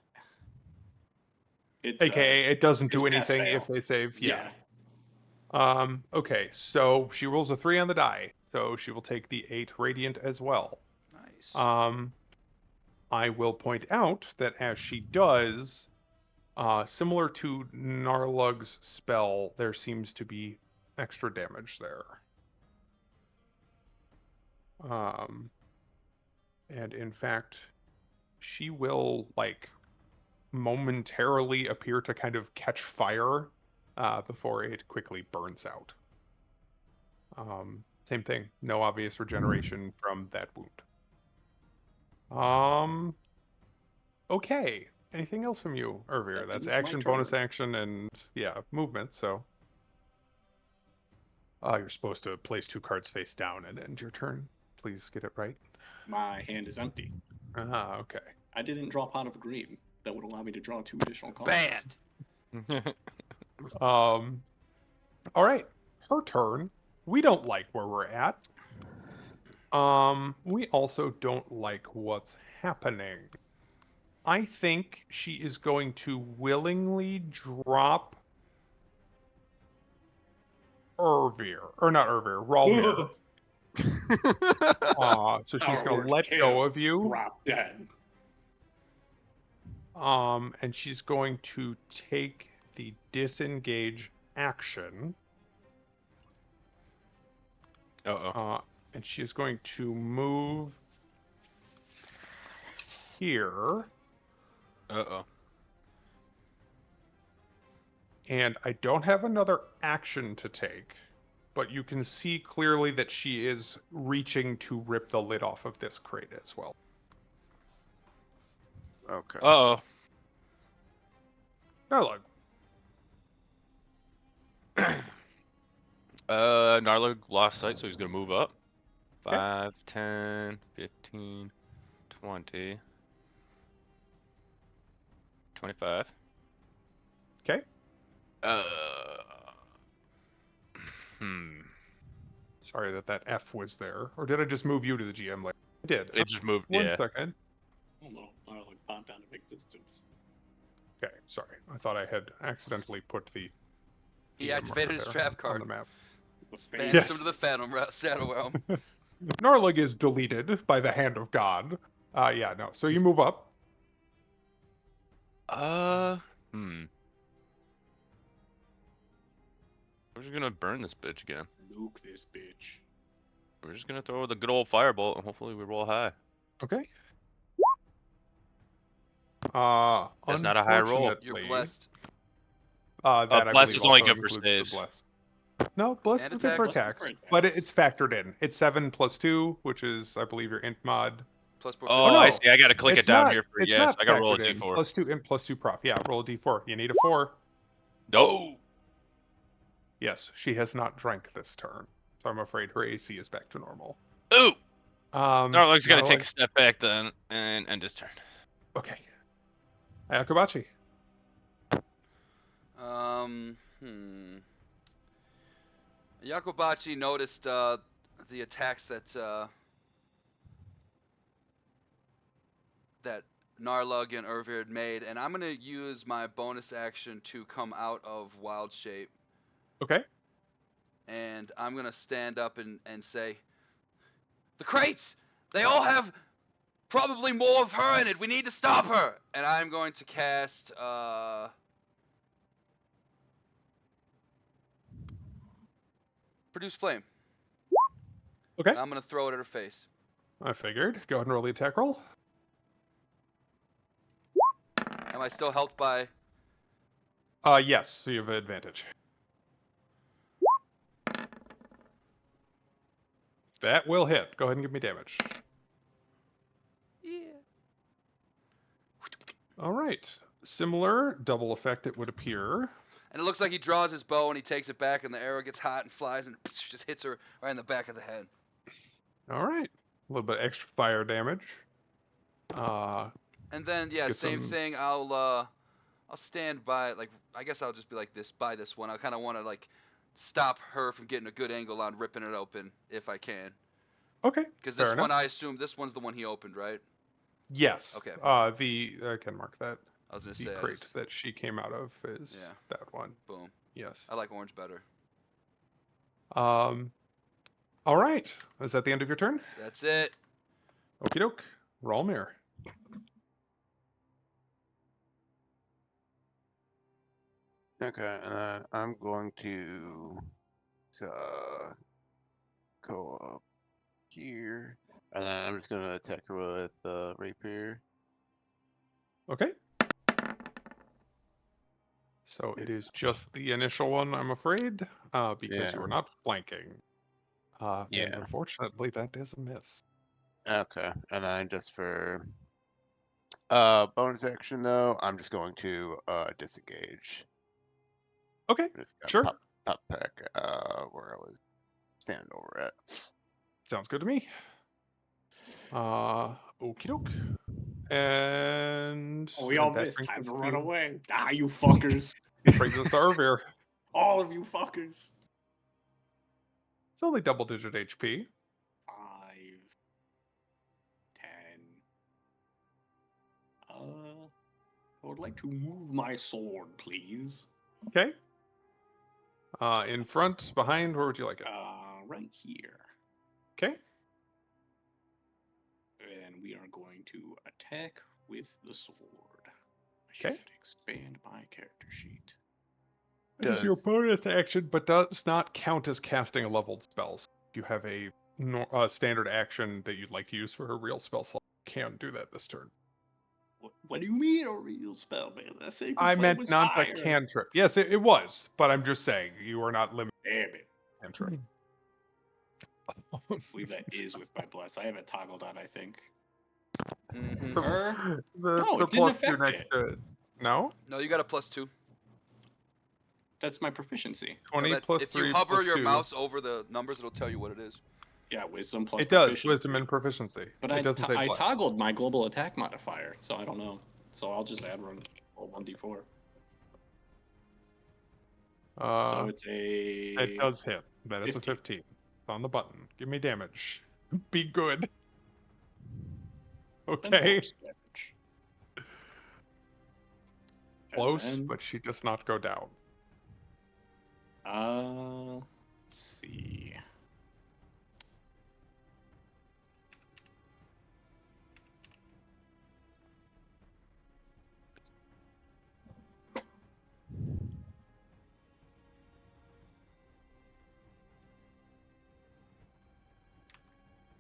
It's aka it doesn't do it's pass anything fail. if they save. Yeah. Okay, so she rolls a 3 on the die, so she will take the 8 radiant as well. Nice. I will point out that as she does, similar to Narlug's spell, there seems to be extra damage there. And in fact, she will like momentarily appear to kind of catch fire before it quickly burns out. Same thing, no obvious regeneration from that wound. Okay. Anything else from you, Ervir? That That's ends my action, bonus turn. action, and yeah, movement. So, you're supposed to place 2 cards face down and end your turn. Please get it right. My hand is empty. Okay. I didn't draw Pot of Green. That would allow me to draw 2 additional cards. Banned. All right. Her turn. We don't like where we're at. We also don't like what's happening. I think she is going to willingly drop Ervir, or not Ervir, Ralmir. So she's Our gonna word let go of you. Drop dead. And she's going to take the disengage action. Uh-oh. And she's going to move here. Uh-oh. And I don't have another action to take, but you can see clearly that she is reaching to rip the lid off of this crate as well. Okay. Uh-oh. No, look. Narlug lost sight, so he's gonna move up. 5, 10, 15, 20, 25. Okay. Hmm. Sorry that F was there. Or did I just move you to the GM layer? I did. It just moved, One yeah. second. Oh no, I like popped out of existence. Okay, sorry. I thought I had accidentally put the He DM activated marker his there trap on card. the map. Banished Yes. him to the Phantom Shadow Realm. Narlug is deleted by the hand of God. Yeah, no. So you move up. We're just gonna burn this bitch again. Nuke this bitch. We're just gonna throw the good old firebolt and hopefully we roll high. Okay. That's not a high roll. Unfortunately, You're blessed. that I bless believe is only also good for includes the saves. bless. No, bless And is good for attacks. attacks, Bless is for but attacks. it's factored in. It's 7 plus 2, which is, I believe, your int mod. Plus Oh, no. I see. I gotta click it It's down not. here for It's yes. not I gotta roll a factored in. d4. Plus 2 int, plus 2 prof. Yeah, roll a d4. You need a 4. Nope. Oh. Yes, she has not drank this turn, so I'm afraid her AC is back to normal. Ooh. Narlug's gonna Narlag- take a step back then and end his turn. Okay. Ayakobachi. Yakobachi noticed the attacks that Narlug and Ervir had made, and I'm gonna use my bonus action to come out of wild shape, Okay. and I'm gonna stand up and say, The crates! They all have probably more of her in it. We need to stop her. And I'm going to cast Produce Flame. Okay. And I'm gonna throw it at her face. I figured. Go ahead and roll the attack roll. Am I still helped by? Yes, so you have advantage. That will hit. Go ahead and give me damage. Yeah. All right. Similar double effect, it would appear. And it looks like he draws his bow and he takes it back, and the arrow gets hot and flies and just hits her right in the back of the head. All right. A little bit extra fire damage. And then yeah, Get same some- thing. I'll stand by, like, I guess I'll just be like this by this one. I kind of want to like stop her from getting a good angle on ripping it open if I can. Okay. Because this fair one, enough. I assume this one's the one he opened, right? Yes. Okay. I can mark that. I was gonna The say. crate that she came out of is Yeah. that one. Boom. Yes. I like orange better. All right. Is that the end of your turn? That's it. Okie doke. Roll mirror. Okay, and then I'm going to go up here, and then I'm just gonna attack her with rapier. Okay. So it is just the initial one, I'm afraid, because Yeah. you are not flanking. And Yeah. unfortunately, that is a miss. Okay, and then just for bonus action though, I'm just going to disengage. Okay, Just gonna sure. pop back where I was standing over at. Sounds good to me. Okie doke. And Oh, we all that missed. brings Time us to run to- away. Ah, you fuckers. brings us to Arvir. All of you fuckers. It's only double-digit HP. 5, 10. I would like to move my sword, please. Okay. In front, behind, where would you like it? Right here. Okay. And we are going to attack with the sword. I Okay. should expand my character sheet. It is your Does- bonus action, but does not count as casting a leveled spell. So if you have a standard action that you'd like to use for a real spell slot, you can do that this turn. What do you mean a real spell, man? That sacred I flame meant was not fire. a cantrip. Yes, it was, but I'm just saying you are not limited Damn it. to cantrip. I believe that is with my bless. I have it toggled on, I think. Mm-hmm. Or the no, the it didn't plus 2 affect next it. to it. No? No, you got a +2. That's my proficiency. 20 No, plus if 3 you hover plus your 2. mouse over the numbers, it'll tell you what it is. Yeah, wisdom plus It does, proficiency. wisdom and proficiency. But it doesn't say I bless. toggled my global attack modifier, so I don't know. So I'll just add roll 1d4. So it's a. It does hit. That is 15. a 15. It's on the button. Give me damage. Be good. 10 Okay. force damage. And Close, then, but she does not go down. let's see.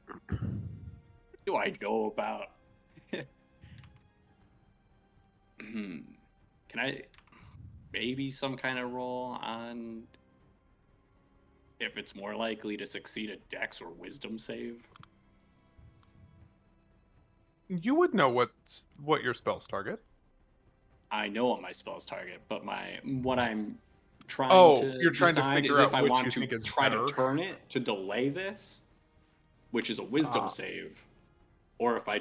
What do I know about? Can I maybe some kind of roll on if it's more likely to succeed a dex or wisdom save? You would know what your spells target. I know what my spells target, but what I'm trying Oh, to you're trying to decide figure is out if I which want you to think is try better. to turn it to delay this, which is a wisdom Ah. save, or if I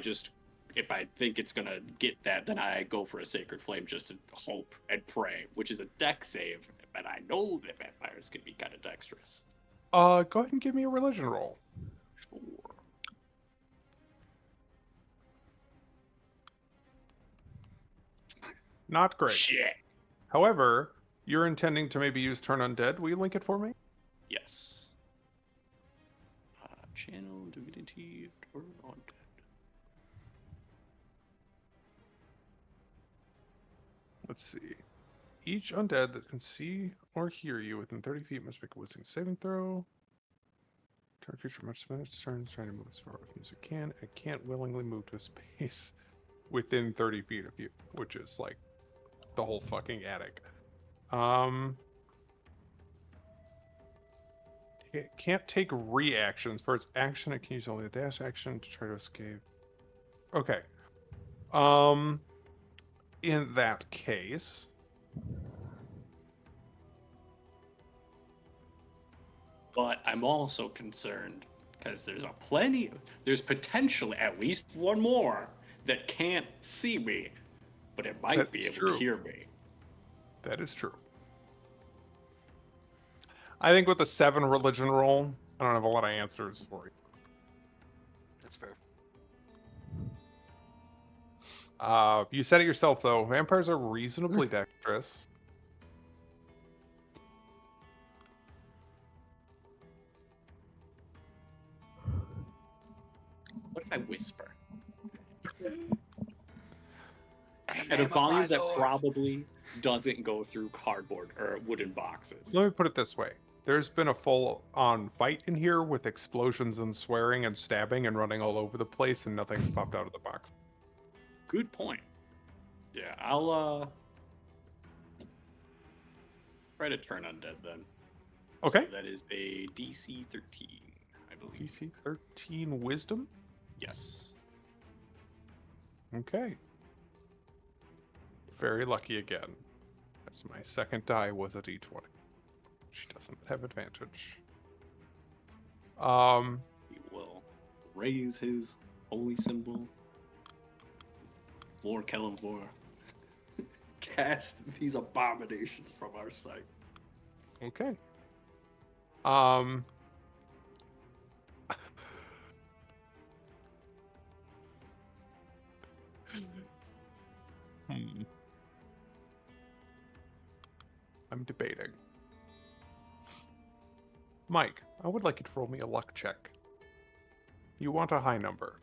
think it's gonna get that, then I go for a sacred flame just to hope and pray, which is a dex save, but I know that vampires can be kind of dexterous. Go ahead and give me a religion roll. Sure. Not great. Shit. However, you're intending to maybe use turn undead. Will you link it for me? Yes. channel divinity or undead. Let's see. Each undead that can see or hear you within 30 feet must make a wisdom saving throw. Turn creature much spend its turn trying to move as far away from you as it can. It can't willingly move to a space within 30 feet of you, which is like the whole fucking attic. It can't take reactions. For its action, it can use only the dash action to try to escape. Okay. In that case, But I'm also concerned because there's potentially at least one more that can't see me, but it might be That's able true. to hear me. that is true. I think with a 7 religion roll, I don't have a lot of answers for you. That's fair. You said it yourself though. Vampires are reasonably dexterous. What if I whisper? And At a name of my volume that lord. probably doesn't go through cardboard or wooden boxes. Let me put it this way. There's been a full-on fight in here with explosions and swearing and stabbing and running all over the place, and nothing's popped out of the box. Good point. Yeah, I'll try to turn undead then. Okay. So that is a DC 13, I believe. DC 13 Wisdom. Yes. Okay. Very lucky again. As my second die was a D20. She doesn't have advantage. He will raise his holy symbol. Lord Kellamvor. Cast these abominations from our sight. Okay. Hmm. I'm debating. Mike, I would like you to roll me a luck check. You want a high number.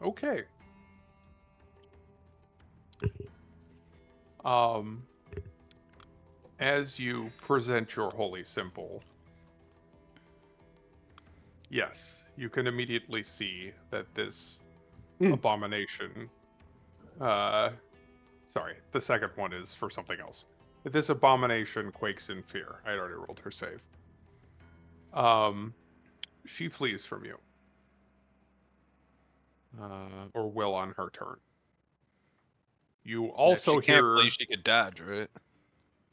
Okay. As you present your holy symbol, yes, you can immediately see that this abomination, sorry, the second one is for something else. That this abomination quakes in fear. I had already rolled her save. She flees from you. Or will on her turn. You also if she can't hear... flee, she could dodge, right?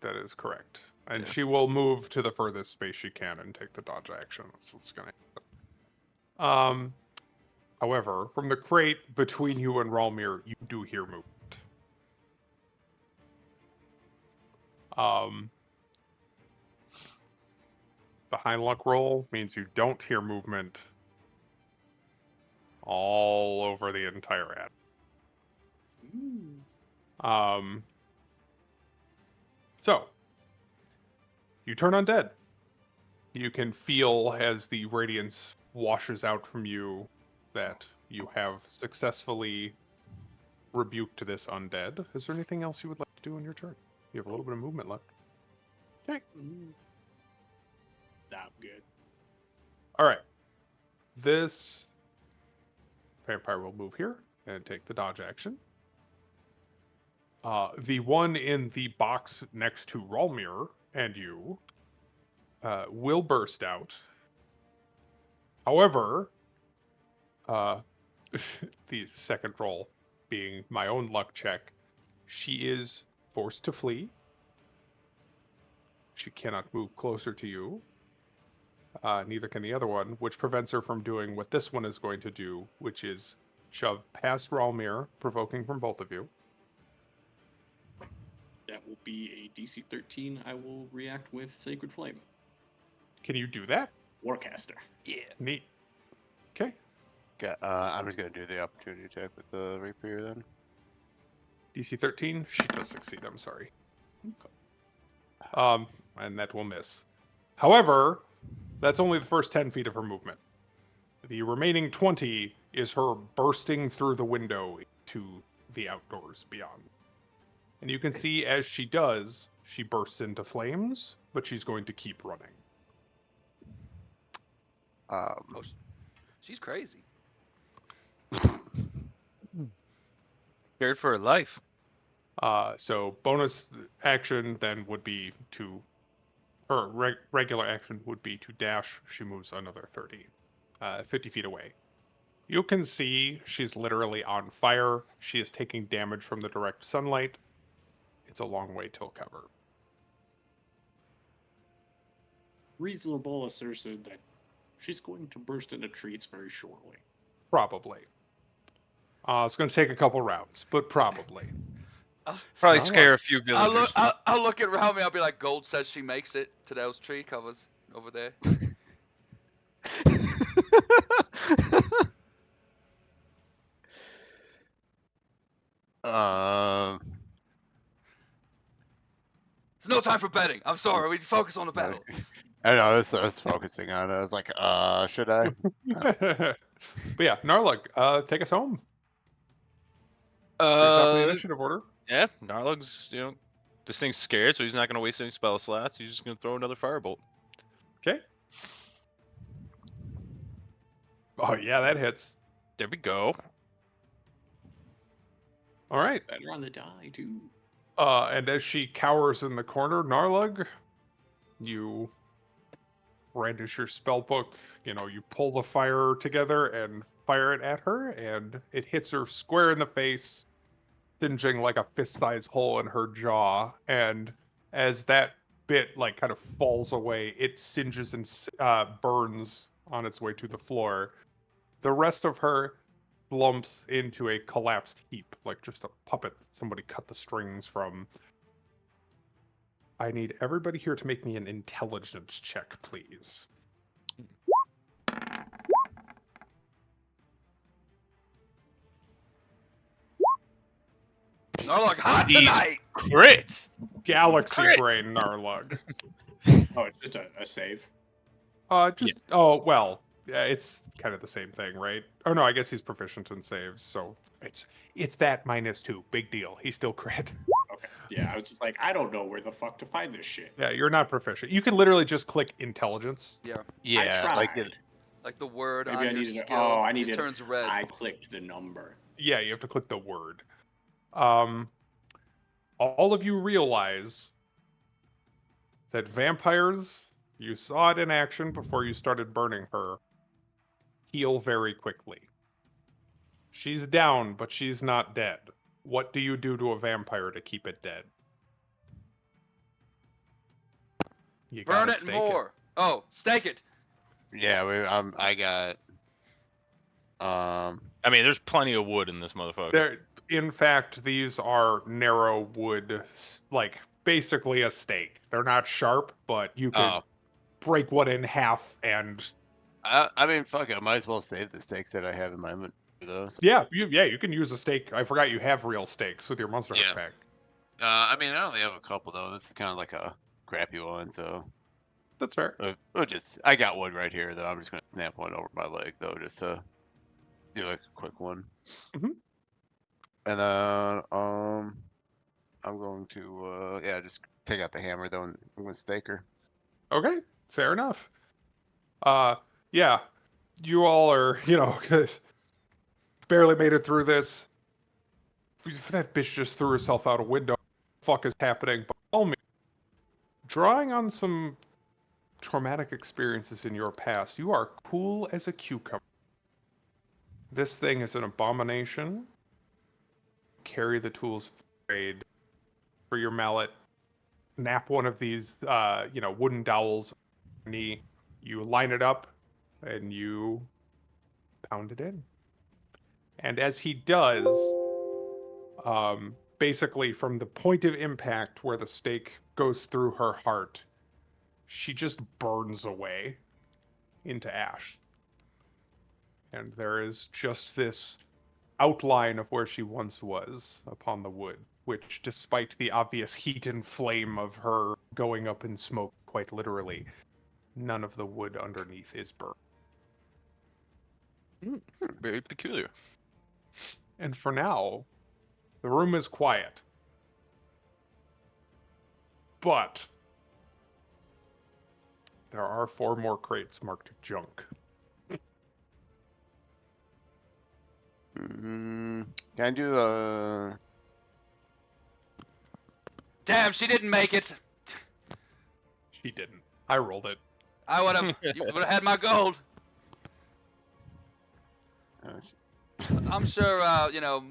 That is correct. And Yeah. she will move to the furthest space she can and take the dodge action. That's what's going to happen. However, from the crate between you and Ralmir, you do hear movement. The hind luck roll means you don't hear movement all over the entire ad. So, you turn undead. You can feel as the radiance washes out from you that you have successfully rebuked this undead. Is there anything else you would like to do in your turn? You have a little bit of movement left. Okay. Nah, I'm good. All right. This vampire will move here and take the dodge action. The one in the box next to Ralmir and you will burst out. However, the second roll being my own luck check, she is forced to flee. She cannot move closer to you. Neither can the other one, which prevents her from doing what this one is going to do, which is shove past Ralmir, provoking from both of you. That will be a DC 13. I will react with Sacred Flame. Can you do that? Warcaster. Yeah. Neat. Okay. I'm just gonna do the opportunity check with the rapier then. DC 13. She does succeed. I'm sorry. Okay. And that will miss. However, that's only the first 10 feet of her movement. The remaining 20 is her bursting through the window to the outdoors beyond. And you can see as she does, she bursts into flames, but she's going to keep running. Oh, she's crazy. Scared for her life. So bonus action then would be to her regular action would be to dash. She moves another 30, 50 feet away. You can see she's literally on fire. She is taking damage from the direct sunlight. It's a long way till cover. Reasonable assertion that she's going to burst into treats very shortly. Probably. It's going to take a couple rounds, but probably. Probably Not scare like- a few I'll villagers. I'll look around me. I'll be like, Gold says she makes it to those tree covers over there. um, There's no time for betting. I'm sorry. We focus on the battle. I know. I was focusing on it. I was like, should I? But yeah, Narlug, take us home. You're top of the initiative order. Yeah, Narlug's, this thing's scared, so he's not gonna waste any spell slots. He's just gonna throw another firebolt. Okay. Oh yeah, that hits. There we go. All right. Better on the die, too. And as she cowers in the corner, Narlug, you brandish your spell book. You pull the fire together and fire it at her, and it hits her square in the face, singeing like a fist-sized hole in her jaw. And as that bit kind of falls away, it singes and burns on its way to the floor. The rest of her slumps into a collapsed heap, like just a puppet somebody cut the strings from. I need everybody here to make me an intelligence check, please. Narlug hot Jeez. tonight. Crit! Galaxy Crit! brain Narlug. Oh, it's just a save. Oh, well, yeah, it's kind of the same thing, right? Oh no, I guess he's proficient in saves, so it's that -2. Big deal. He still crit. Okay. Yeah, I was just like, I don't know where the fuck to find this shit. Yeah, you're not proficient. You can literally just click intelligence. Yeah, Yeah, like tried. like the word Maybe on I your needed to. skill. Oh, I it needed. turns red. I clicked the number. Yeah, you have to click the word. All of you realize that vampires, you saw it in action before you started burning her, heal very quickly. She's down, but she's not dead. What do you do to a vampire to keep it dead? You Burn gotta it stake more. Oh, stake it. yeah. I got. I mean, there's plenty of wood in this motherfucker. In fact, these are narrow wood, basically a stake. They're not sharp, but you could break one in half and. I mean, fuck it. I might as well save the stakes that I have in my inventory, though. So. Yeah, you can use a stake. I forgot you have real stakes with your Monster Heart Yeah. pack. I mean, I only have a couple though. This is kind of like a crappy one, so. That's fair. I got one right here though. I'm just gonna snap one over my leg though, just to do like a quick one. Mhm. And then I'm going to just take out the hammer though, and I'm gonna stake her. Okay, fair enough. Yeah, you all are, barely made it through this. That bitch just threw herself out a window. What the fuck is happening? But tell me, drawing on some traumatic experiences in your past, you are cool as a cucumber. This thing is an abomination. Carry the tools of the trade for your mallet. Snap one of these, wooden dowels on your knee. You line it up, and you pound it in. And as he does, basically from the point of impact where the stake goes through her heart, she just burns away into ash. And there is just this outline of where she once was upon the wood, which, despite the obvious heat and flame of her going up in smoke, quite literally, none of the wood underneath is burnt. Very peculiar. And for now, the room is quiet. But there are 4 more crates marked junk. Can I do a? Damn, she didn't make it. She didn't. I rolled it. I would have. You would have had my gold. I'm sure.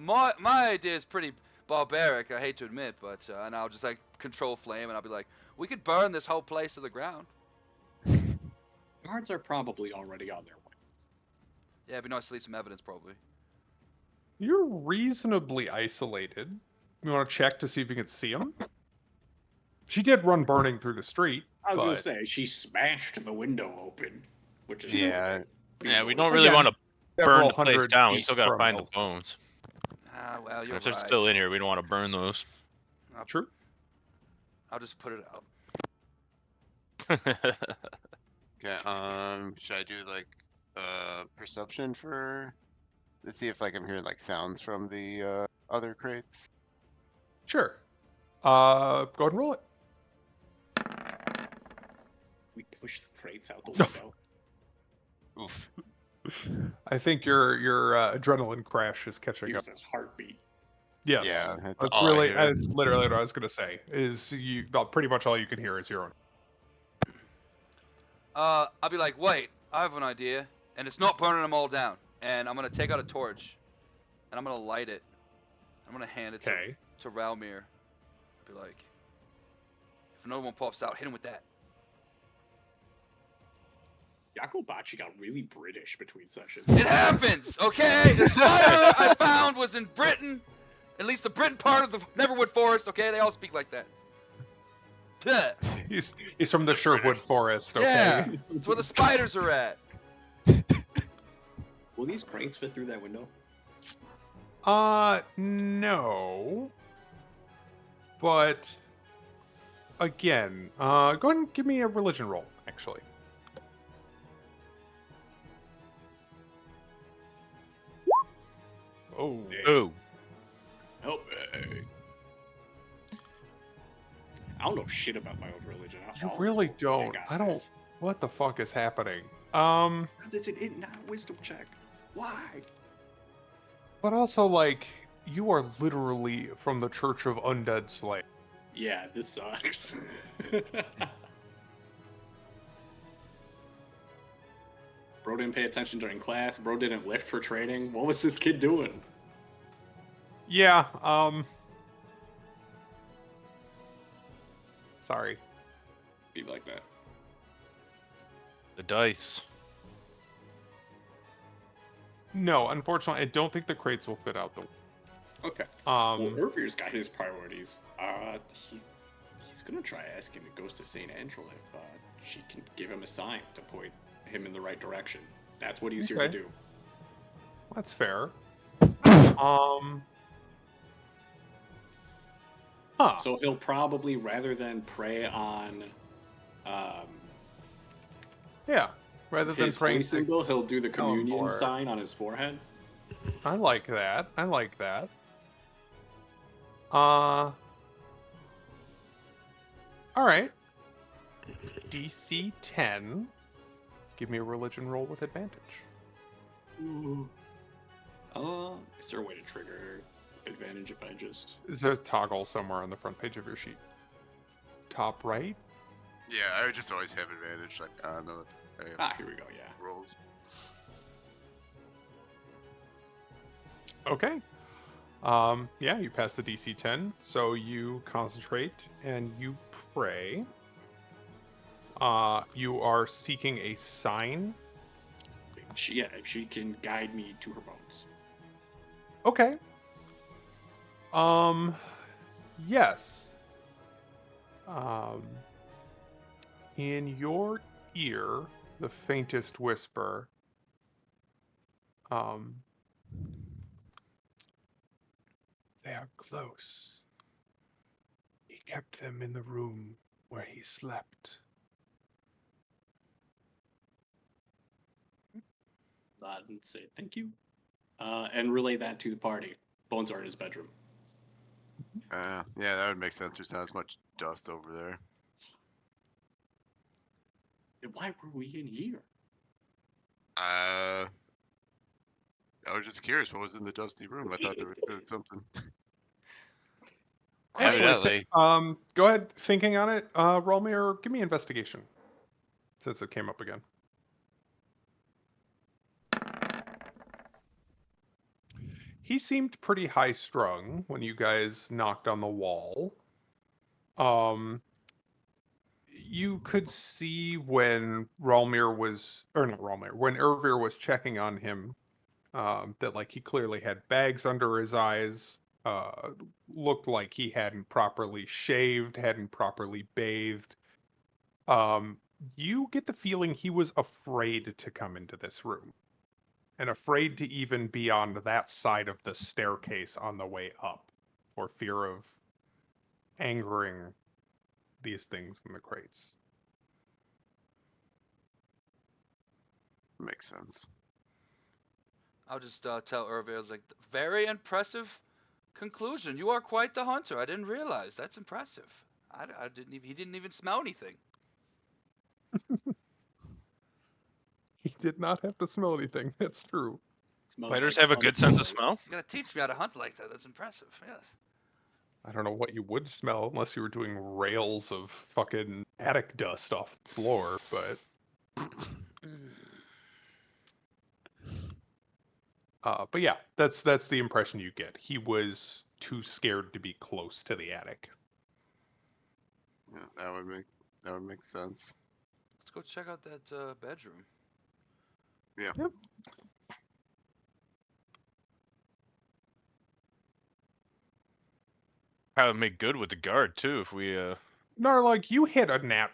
My idea is pretty barbaric. I hate to admit, but and I'll just like control flame, and I'll be like, we could burn this whole place to the ground. Guards are probably already on their way. Yeah, it'd be nice to leave some evidence, probably. You're reasonably isolated. You want to check to see if you can see them? She did run burning through the street. I was gonna but- say she smashed the window open, which is Yeah. Yeah, we don't really Again, want to burn several the place hundred down. We feet still gotta from find the Elsa. bones. Ah, well, you're If they're right. still in here, we don't want to burn those. True. I'll just put it out. Okay. Should I do like perception for? Let's see if like I'm hearing like sounds from the other crates. Sure. Go ahead and roll it. We push the crates out the window. Oof. I think your adrenaline crash is catching up. Here's his heartbeat. Yes. Yeah, that's That's all I really hear. that's literally what I was gonna say. Is pretty much all you can hear is your own. I'll be like, wait, I have an idea, and it's not burning them all down. And I'm gonna take out a torch, and I'm gonna light it. I'm gonna hand it Okay. to Ralmir. Be like, if another one pops out, hit him with that. Yakobachi got really British between sessions. It happens, okay? The fire I found was in Britain, at least the Britain part of the Neverwood Forest. Okay, they all speak like that. Yeah, He's from the Sherwood Forest. Okay. yeah, it's where the spiders are at. Will these crates fit through that window? No. But again, go ahead and give me a religion roll, actually. Oh. Ooh. Help me. I don't know shit about my own religion. You really don't. I don't. What the fuck is happening? It's not a wisdom check. Why? But also, like, you are literally from the Church of Undead Slayer. Yeah, this sucks. Bro didn't pay attention during class. Bro didn't lift for training. What was this kid doing? Yeah, sorry. Be like that. The dice. No, unfortunately, I don't think the crates will fit out the. Okay. Um, Well, Irvir's got his priorities. He's gonna try asking the ghost of Saint Angela if she can give him a sign to point him in the right direction. That's what he's here to Okay. do. that's fair. Huh. So he'll probably, rather than prey on Yeah. Rather than his praying holy to. symbol, he'll do the communion more. sign on his forehead. I like that. I like that. All right. DC 10. Give me a religion roll with advantage. Ooh. Is there a way to trigger advantage if I just... Is there a toggle somewhere on the front page of your sheet? Top right? Yeah, I would just always have advantage. Like, no, that's Here we go, yeah. rolls. Okay. Yeah, you pass the DC 10, so you concentrate and you pray. You are seeking a sign. If she can guide me to her bones. Okay. Yes. In your ear, the faintest whisper. They are close. kept them in the room where he slept. Nod and say thank you, and relay that to the party. Bones are in his bedroom. Yeah, that would make sense. There's not as much dust over there. Why were we in here? I was just curious what was in the dusty room. I thought there was something. Actually, Evidently. go ahead. Thinking on it, roll me or give me investigation, since it came up again. He seemed pretty high strung when you guys knocked on the wall. You could see when Ralmir was, or not Ralmir, when Ervir was checking on him, that like he clearly had bags under his eyes, looked like he hadn't properly shaved, hadn't properly bathed. You get the feeling he was afraid to come into this room, and afraid to even be on that side of the staircase on the way up, for fear of angering these things in the crates. Makes sense. I'll just tell Irving, I was like, very impressive conclusion. You are quite the hunter. I didn't realize. That's impressive. I didn't even, he didn't even smell anything. He did not have to smell anything. That's true. Smelled Fighters like have a good sense of cornflowers. smell. You gotta teach me how to hunt like that. That's impressive. Yes. I don't know what you would smell unless you were doing rails of fucking attic dust off the floor, but yeah, that's the impression you get. He was too scared to be close to the attic. Yeah, that would make sense. Let's go check out that bedroom. Yeah. Yep. Probably make good with the guard too if we Narlag, you hit a nat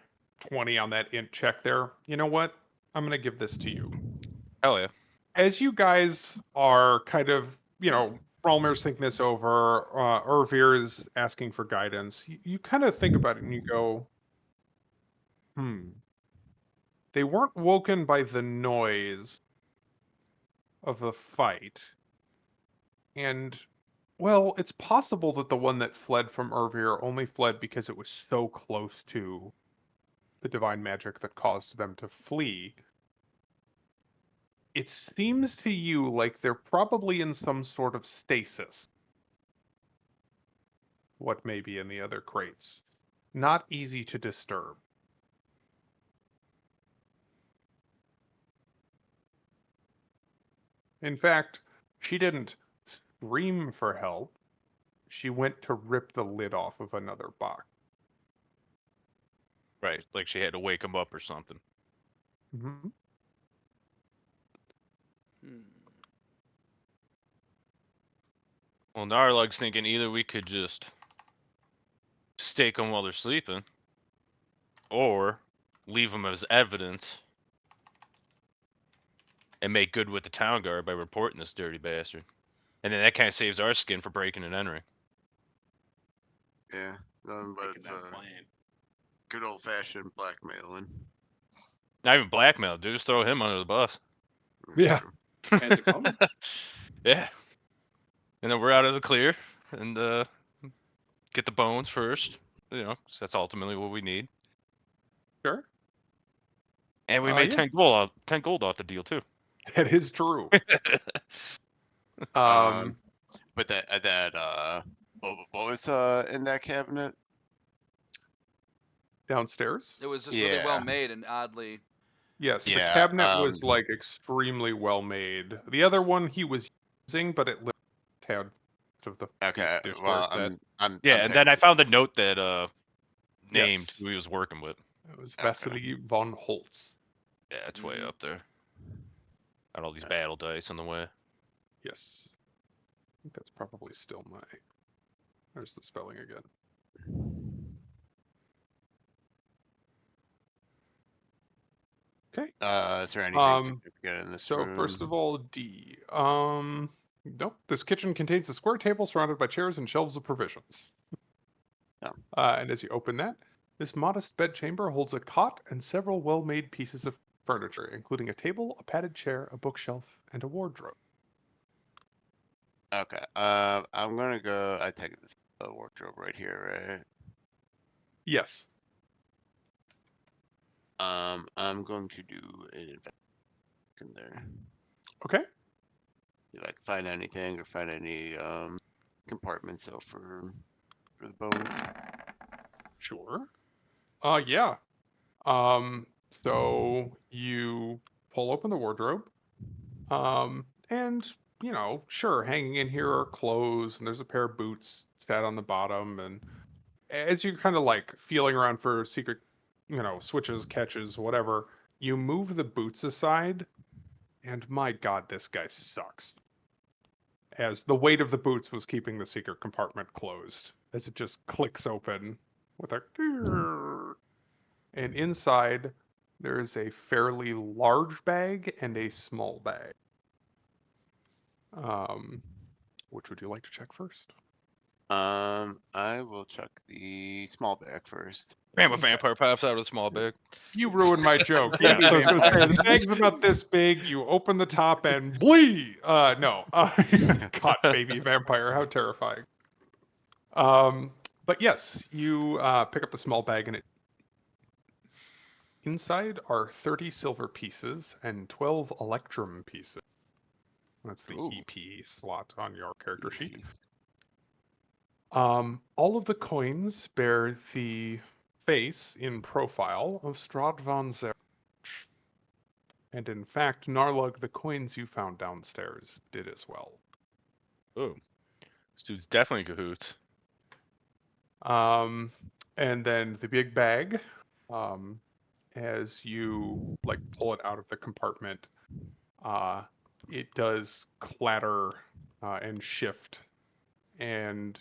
20 on that int check there. You know what? I'm gonna give this to you. hell yeah. As you guys are kind of, Ralmir's thinking this over, Ervir is asking for guidance, you kind of think about it and you go, they weren't woken by the noise of the fight. And, well, it's possible that the one that fled from Ervir only fled because it was so close to the divine magic that caused them to flee. It seems to you like they're probably in some sort of stasis. What may be in the other crates. Not easy to disturb. In fact, she didn't scream for help. She went to rip the lid off of another box. Right, like she had to wake him up or something. Mm-hmm. Well, Narlug's thinking either we could just stake them while they're sleeping, or leave them as evidence and make good with the town guard by reporting this dirty bastard. And then that kind of saves our skin for breaking and entering. Yeah. But Making it's that plan. good old fashioned blackmailing. Not even blackmail, dude. Just throw him under the bus. That's Yeah. true. Hands are coming. Yeah. And then we're out of the clear and get the bones first. 'Cause that's ultimately what we need. Sure. And we made Yeah. 10 gold off the deal too. That is true. But what was in that cabinet? Downstairs? It was just really well Yeah. made and oddly. Yes, the Yeah, cabinet was like extremely well made. The other one he was using, but it had of the Okay. dishware Well, set. I'm Yeah, and then I found the note that named Yes. who he was working with. It was Okay. Vasily von Holtz. Yeah, it's way Mhm. up there. Got all these Yeah. battle dice in the way. Yes. I think that's probably still my. There's the spelling again. Okay. Is there anything Um, significant in this So room? first of all, D. Nope. This kitchen contains a square table surrounded by chairs and shelves of provisions. And as you open that, this modest bedchamber holds a cot and several well-made pieces of furniture, including a table, a padded chair, a bookshelf, and a wardrobe. Okay. I'm gonna go. I take this wardrobe right here, right? Yes. I'm going to do an investigation in there. Okay. You like find anything or find any compartments so for the bones? Sure. Yeah. So you pull open the wardrobe. And sure, hanging in here are clothes, and there's a pair of boots sat on the bottom. And as you're kind of like feeling around for secret, switches, catches, whatever, you move the boots aside, and my God, this guy sucks. As the weight of the boots was keeping the secret compartment closed, as it just clicks open with a. And inside, there is a fairly large bag and a small bag. Which would you like to check first? I will check the small bag first. Bam, a Okay. vampire pops out of the small bag. You ruined my joke. Yes, I was going to say the bag's about this big. You open the top and blee. No, God, baby vampire, how terrifying. But yes, you pick up the small bag and it. Inside are 30 silver pieces and 12 electrum pieces. That's the Ooh. EP slot on your character sheet. Piece. All of the coins bear the face in profile of Strahd von Zerch. And in fact, Narlug, the coins you found downstairs did as well. Ooh. This dude's definitely cahoots. And then the big bag, as you like pull it out of the compartment, it does clatter and shift, and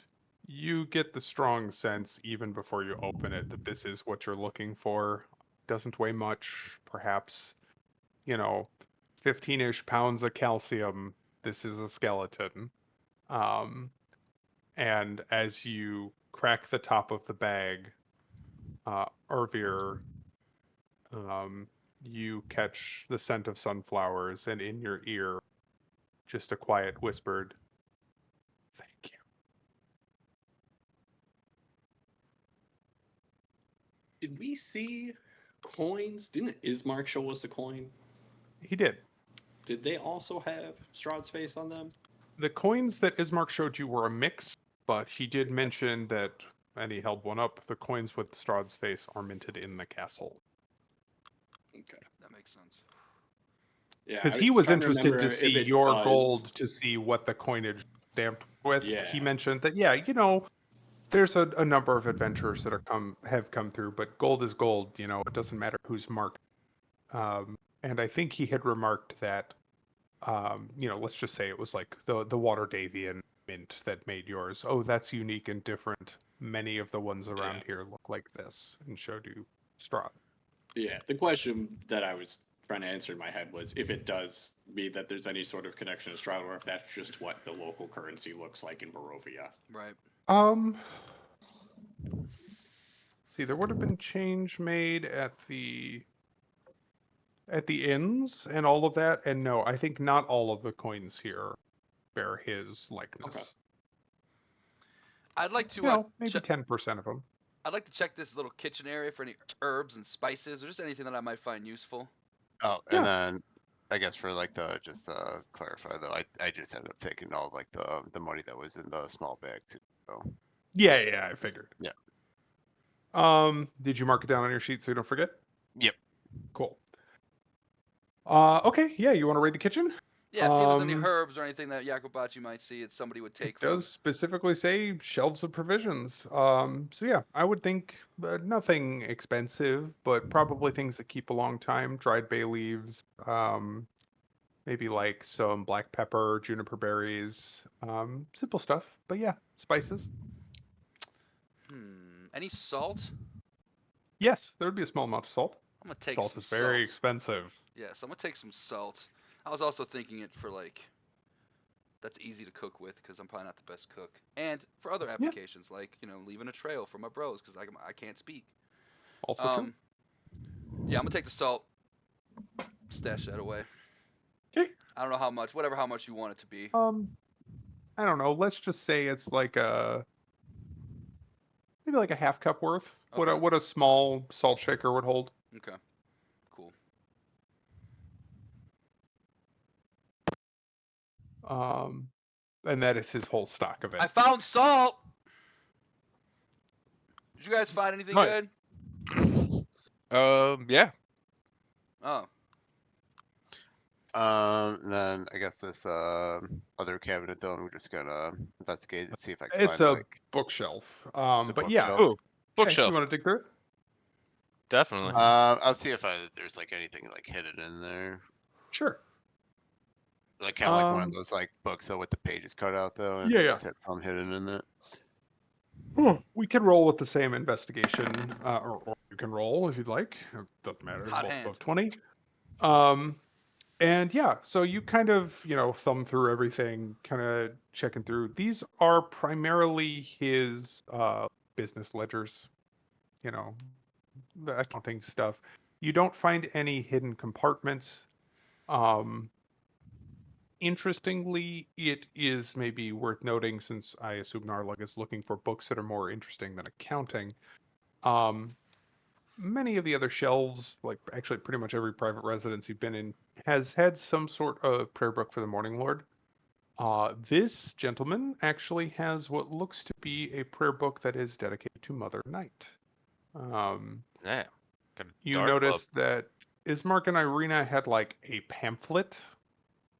you get the strong sense even before you open it that this is what you're looking for. Doesn't weigh much, perhaps, 15-ish pounds of calcium. This is a skeleton. And as you crack the top of the bag, Ervir, you catch the scent of sunflowers, and in your ear, just a quiet whispered, "Thank you." Did we see coins? Didn't Ismark show us a coin? He did. Did they also have Strahd's face on them? The coins that Ismark showed you were a mix, but he did mention that, and he held one up, the coins with Strahd's face are minted in the castle. Okay. That makes sense. Yeah, Because I he was trying to interested remember to if see it your does- gold to see what the coinage stamped with. Yeah. He mentioned that, yeah, there's a number of adventurers that have come through, but gold is gold. It doesn't matter who's marked. And I think he had remarked that, let's just say it was like the Water Davian mint that made yours. Oh, that's unique and different. Many of the ones around Yeah. here look like this, and showed you Strahd. Yeah, the question that I was trying to answer in my head was if it does mean that there's any sort of connection to Strahd, or if that's just what the local currency looks like in Barovia. Right. See, there would have been change made at the inns and all of that, and no, I think not all of the coins here bear his likeness. Okay. I'd like to Maybe 10% of them. I'd like to check this little kitchen area for any herbs and spices or just anything that I might find useful. Oh, Yeah. and then I guess for like just clarify though, I just ended up taking all like the money that was in the small bag too. So Yeah, I figured. Yeah. Did you mark it down on your sheet so you don't forget? Yep. Cool. Okay, yeah, you want to raid the kitchen? Yeah, see if there's any Um, herbs or anything that Yakubachi might see that somebody would take It does specifically say shelves of provisions. So yeah, I would think nothing expensive, but probably things that keep a long time. Dried bay leaves, maybe like some black pepper, juniper berries, simple stuff. But yeah, spices. Any salt? Yes, there would be a small amount of salt. I'm gonna take Salt some is very salt. expensive. Yes, I'm gonna take some salt. I was also thinking it for like that's easy to cook with because I'm probably not the best cook. And for other Yeah. applications, like leaving a trail for my bros because I can't speak. Also true. Yeah, I'm gonna take the salt, stash that away. Okay. I don't know how much, how much you want it to be. I don't know. Let's just say it's like maybe like a half cup worth. Okay. What a small salt shaker would hold. Okay. Cool. And that is his whole stock of it. I found salt. Did you guys find anything Nice. good? Yeah. Oh. Then I guess this other cabinet though, we're just gonna investigate and see if I can It's find a like bookshelf. the But yeah, bookshelf. Ooh, yeah, you bookshelf. want to dig through it? Definitely. I'll see if there's like anything like hidden in there, Sure. like kind of like one of those like books though with the pages cut out though, and Yeah, it yeah. just has some hidden in it. We can roll with the same investigation, or you can roll if you'd like. It doesn't matter. Hot Both hand. above 20. And yeah, so you kind of, thumb through everything, kind of checking through. These are primarily his business ledgers, the accounting stuff. You don't find any hidden compartments. Um, Interestingly, it is maybe worth noting, since I assume Narlug is looking for books that are more interesting than accounting. Many of the other shelves, like actually pretty much every private residence you've been in, has had some sort of prayer book for the Morning Lord. This gentleman actually has what looks to be a prayer book that is dedicated to Mother Night. Yeah. Got a You dark club. notice that Ismark and Irina had like a pamphlet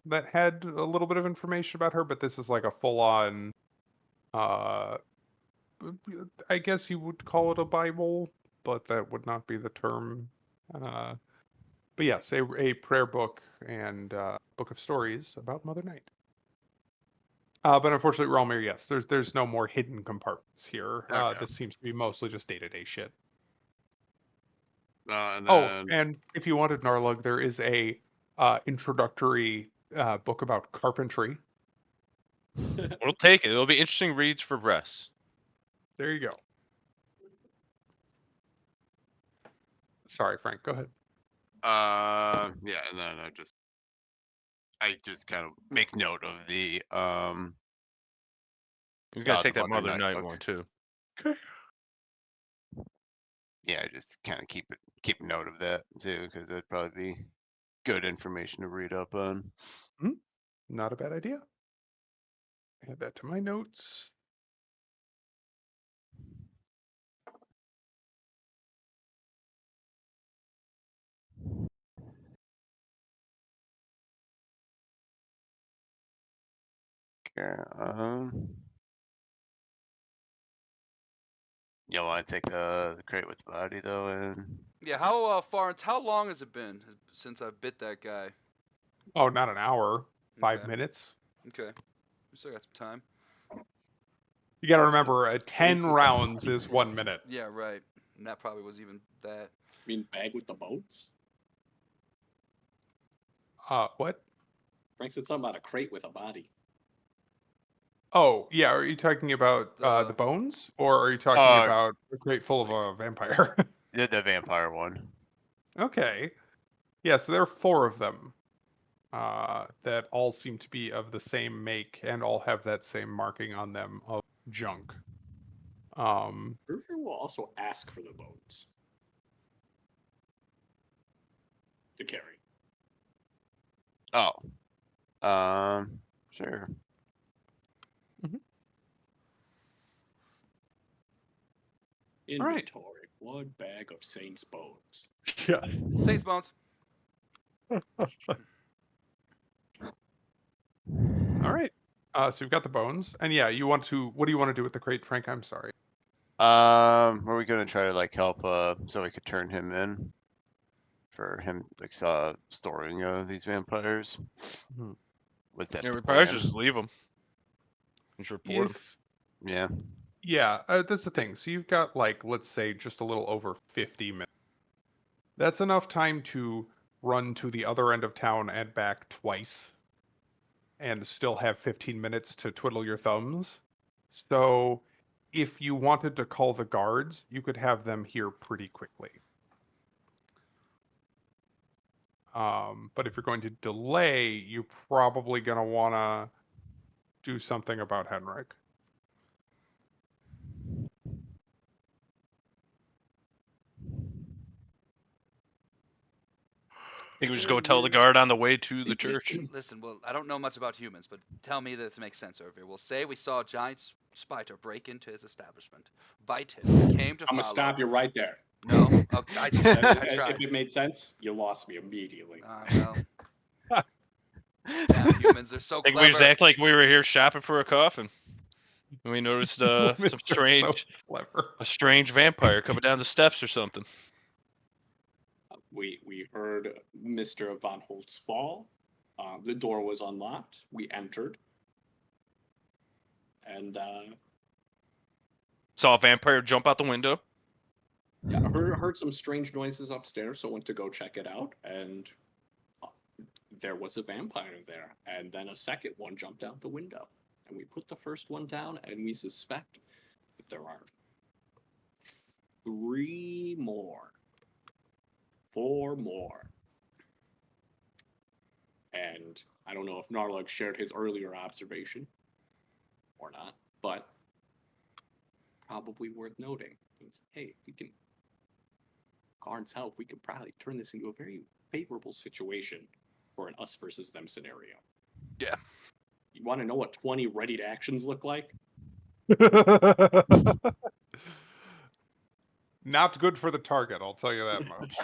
that had a little bit of information about her, but this is like a full-on, uh, I guess you would call it a Bible, but that would not be the term. But yes, a prayer book and book of stories about Mother Night. But unfortunately, Realmir, yes, there's no more hidden compartments here. Okay. This seems to be mostly just day-to-day shit. And Oh, then and if you wanted Narlug, there is a introductory book about carpentry. We'll take it. It'll be interesting reads for Bress. There you go. Sorry, Frank. Go ahead. yeah, and then I just kind of make note of the He's gonna the take that Mother Mother Night Night book. one too. Okay. Yeah, I just kind of keep note of that too, because it'd probably be good information to read up on. Not a bad idea. Add that to my notes. Yeah. You want to take the crate with the body though, and Yeah. How long has it been since I bit that guy? Oh, not an hour. 5 Okay. minutes. Okay. We still got some time. You got to What's the remember, 10 crate with the rounds body? is 1 minute. Yeah. Right. And that probably was even that. I mean, bag with the bones? What? Frank said something about a crate with a body. Oh, yeah. Are you talking about the bones, or are you talking about a crate full of a vampire? the vampire one. Okay. Yeah, so there are 4 of them that all seem to be of the same make and all have that same marking on them of junk. Rupert will also ask for the bones to carry. Oh. Sure. All right. Inventory. 1 bag of Saint's bones. Yeah. Saints bones. All right. So we've got the bones, and yeah, what do you want to do with the crate, Frank? I'm sorry. Were we gonna try to like help so we could turn him in for him like storing these vampires? Mhm. Was that Yeah, the we probably should plan? just leave them. Just report them. Yeah. Yeah, that's the thing. So you've got like, let's say, just a little over 50 minutes. That's enough time to run to the other end of town and back twice. and still have 15 minutes to twiddle your thumbs. So if you wanted to call the guards, you could have them here pretty quickly. But if you're going to delay, you're probably going to want to do something about Henrik. I think we just go tell the guard on the way to the church. Listen, well, I don't know much about humans, but tell me this makes sense over here. We'll say we saw a giant spider break into his establishment, bite him. We came to I'm follow. gonna stop you right there. No, I tried. If it made sense, you lost me immediately. Well, damn humans, they're so I think we just clever. act like we were here shopping for a coffin. And we noticed some Humans are strange, so clever. a strange vampire coming down the steps or something. We heard Mr. Von Holtz fall. The door was unlocked. We entered. And Saw a vampire jump out the window. yeah, heard some strange noises upstairs, so went to go check it out, and there was a vampire there. And then a second one jumped out the window. And we put the first one down, and we suspect that there are 3 more. 4 more. And I don't know if Narlug shared his earlier observation or not, but probably worth noting. It's, hey, we can, guards help, we could probably turn this into a very favorable situation for an us versus them scenario. Yeah. You want to know what 20 ready to actions look like? Not good for the target, I'll tell you that much.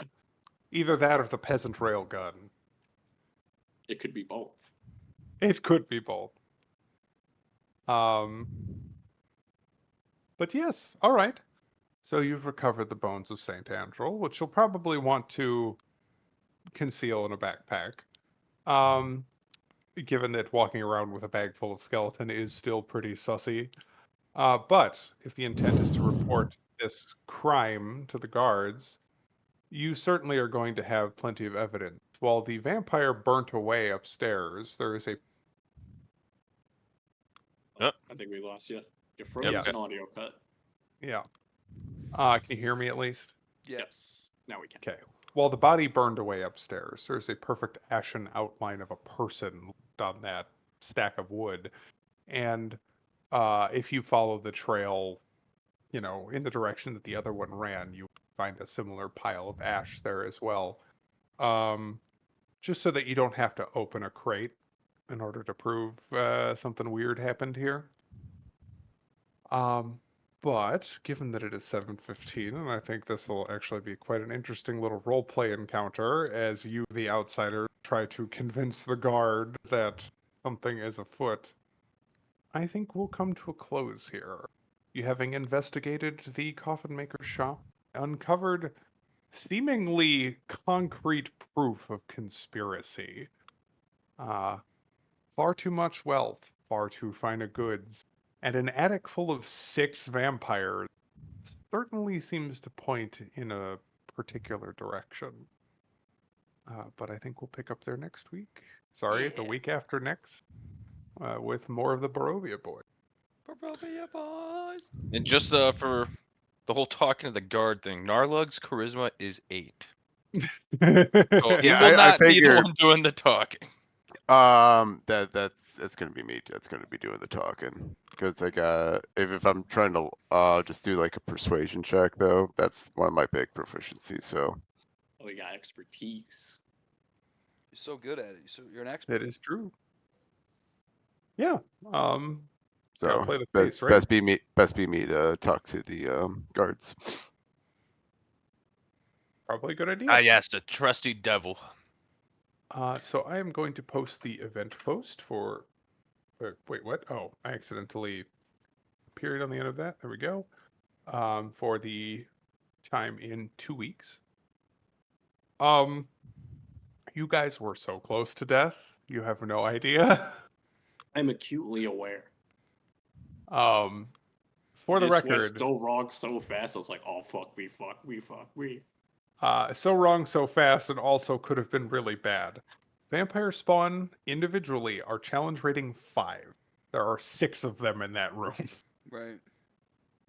Either that or the peasant railgun. It could be both. It could be both. But yes, all right. So you've recovered the bones of Saint Andrel, which you'll probably want to conceal in a backpack. Given that walking around with a bag full of skeleton is still pretty sussy. But if the intent is to report this crime to the guards, you certainly are going to have plenty of evidence. While the vampire burnt away upstairs, there is a... Yep. I think we lost you. You froze Yes. an audio cut. Yeah. Can you hear me at least? Yes. Now we can. Okay. While the body burned away upstairs, there's a perfect ashen outline of a person on that stack of wood. And if you follow the trail, you know, in the direction that the other one ran, you find a similar pile of ash there as well. Just so that you don't have to open a crate in order to prove something weird happened here. But given that it is 7:15, and I think this will actually be quite an interesting little roleplay encounter as you, the outsider, try to convince the guard that something is afoot, I think we'll come to a close here. You having investigated the coffin maker's shop, uncovered seemingly concrete proof of conspiracy. Far too much wealth, far too fine of goods, and an attic full of 6 vampires certainly seems to point in a particular direction. But I think we'll pick up there next week. Sorry, the Yeah. week after next, with more of the Barovia boys. Barovia boys. And just for the whole talking to the guard thing, Narlug's charisma is 8. So he Yeah, will I not be the figured- one doing the talking. That's gonna be me. That's gonna be doing the talking. Because like if I'm trying to just do like a persuasion check though, that's one of my big proficiencies. So Oh, we got expertise. You're so good at it. You're an expert. That is true. Yeah. Gotta so play the face, right? best be me to talk to the guards. Probably a good idea. Ah, yes, the trusty devil. So I am going to post the event post for... wait, what? Oh, I accidentally... period on the end of that. There we go. For the time in 2 weeks. You guys were so close to death. You have no idea. I'm acutely aware. For the This went record, so wrong so fast. I was like, oh fuck me. so wrong so fast and also could have been really bad. Vampire spawn individually are challenge rating 5. There are 6 of them in that room. Right.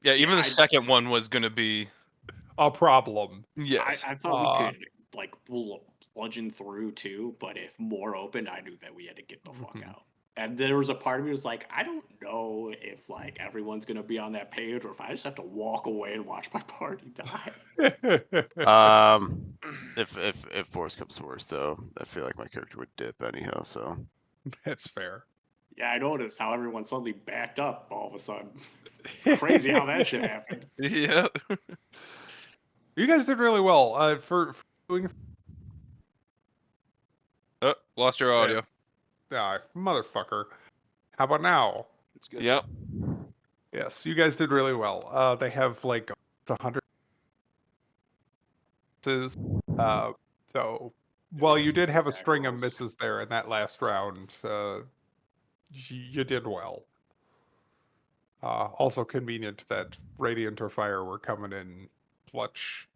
Yeah, even the I- second one was gonna be A problem. yes. I thought we could like bludgeon through too, but if more opened, I knew that we had to get the fuck out. And there was a part of me was like, I don't know if like everyone's gonna be on that page, or if I just have to walk away and watch my party die. If worse comes to worse, though, I feel like my character would dip anyhow. So That's fair. Yeah, I noticed how everyone suddenly backed up all of a sudden. It's crazy how that shit happened. Yeah. You guys did really well. For doing Oh, lost your audio. motherfucker. How about now? It's good. Yep. Yes, you guys did really well. They have like 100. So while you did have a Attack string of rolls. misses there in that last round, you did well. Also convenient that Radiant or Fire were coming in clutch.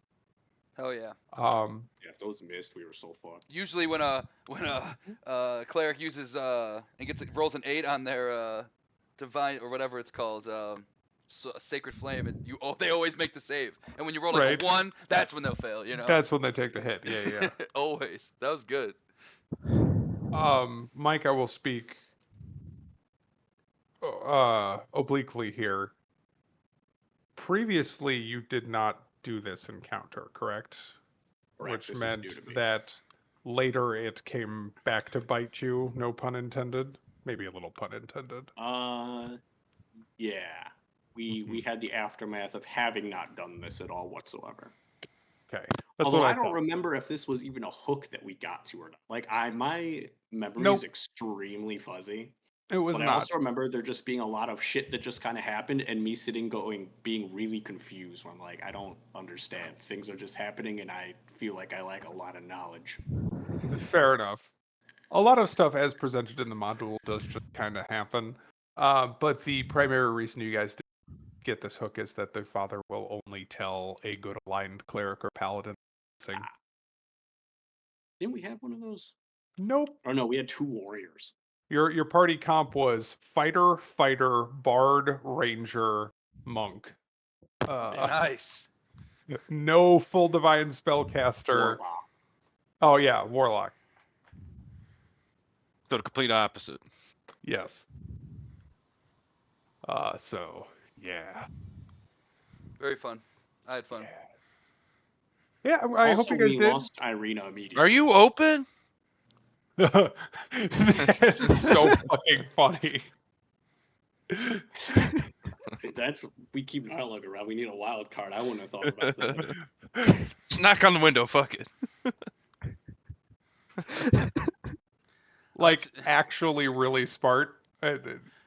Hell yeah. Yeah, if those missed, we were so fucked. Usually when a cleric uses and rolls an 8 on their divine or whatever it's called, sacred flame, they always make the save. And when you roll like Right. a 1, that's when they'll fail. You know. That's when they take the hit. Yeah. Always. That was good. Mike, I will speak obliquely here. Previously, you did not do this encounter, correct? Correct, Which this is meant new to me. that later it came back to bite you. No pun intended. Maybe a little pun intended. Yeah. We had the aftermath of having not done this at all whatsoever. Okay, that's Although what I don't thought. remember if this was even a hook that we got to or not. Like my memory Nope. is extremely fuzzy. It was But I not. also remember there just being a lot of shit that just kind of happened, and me being really confused. When I'm like, I don't understand. Things are just happening, and I feel like I lack a lot of knowledge. Fair enough. A lot of stuff as presented in the module does just kind of happen. But the primary reason you guys get this hook is that the father will only tell a good aligned cleric or paladin. Didn't we have one of those? Nope. Oh no, we had 2 warriors. Your party comp was fighter, bard, ranger, monk. Nice. No full divine spellcaster. Warlock. Oh yeah, warlock. So the complete opposite. Yes. So yeah. Very fun. I had fun. Yeah, I hope Also, you guys we did. lost Irina immediately. Are you open? That's so fucking funny. We keep dialogue around. We need a wild card. I wouldn't have thought about that. Just knock on the window. Fuck it. Like actually really smart.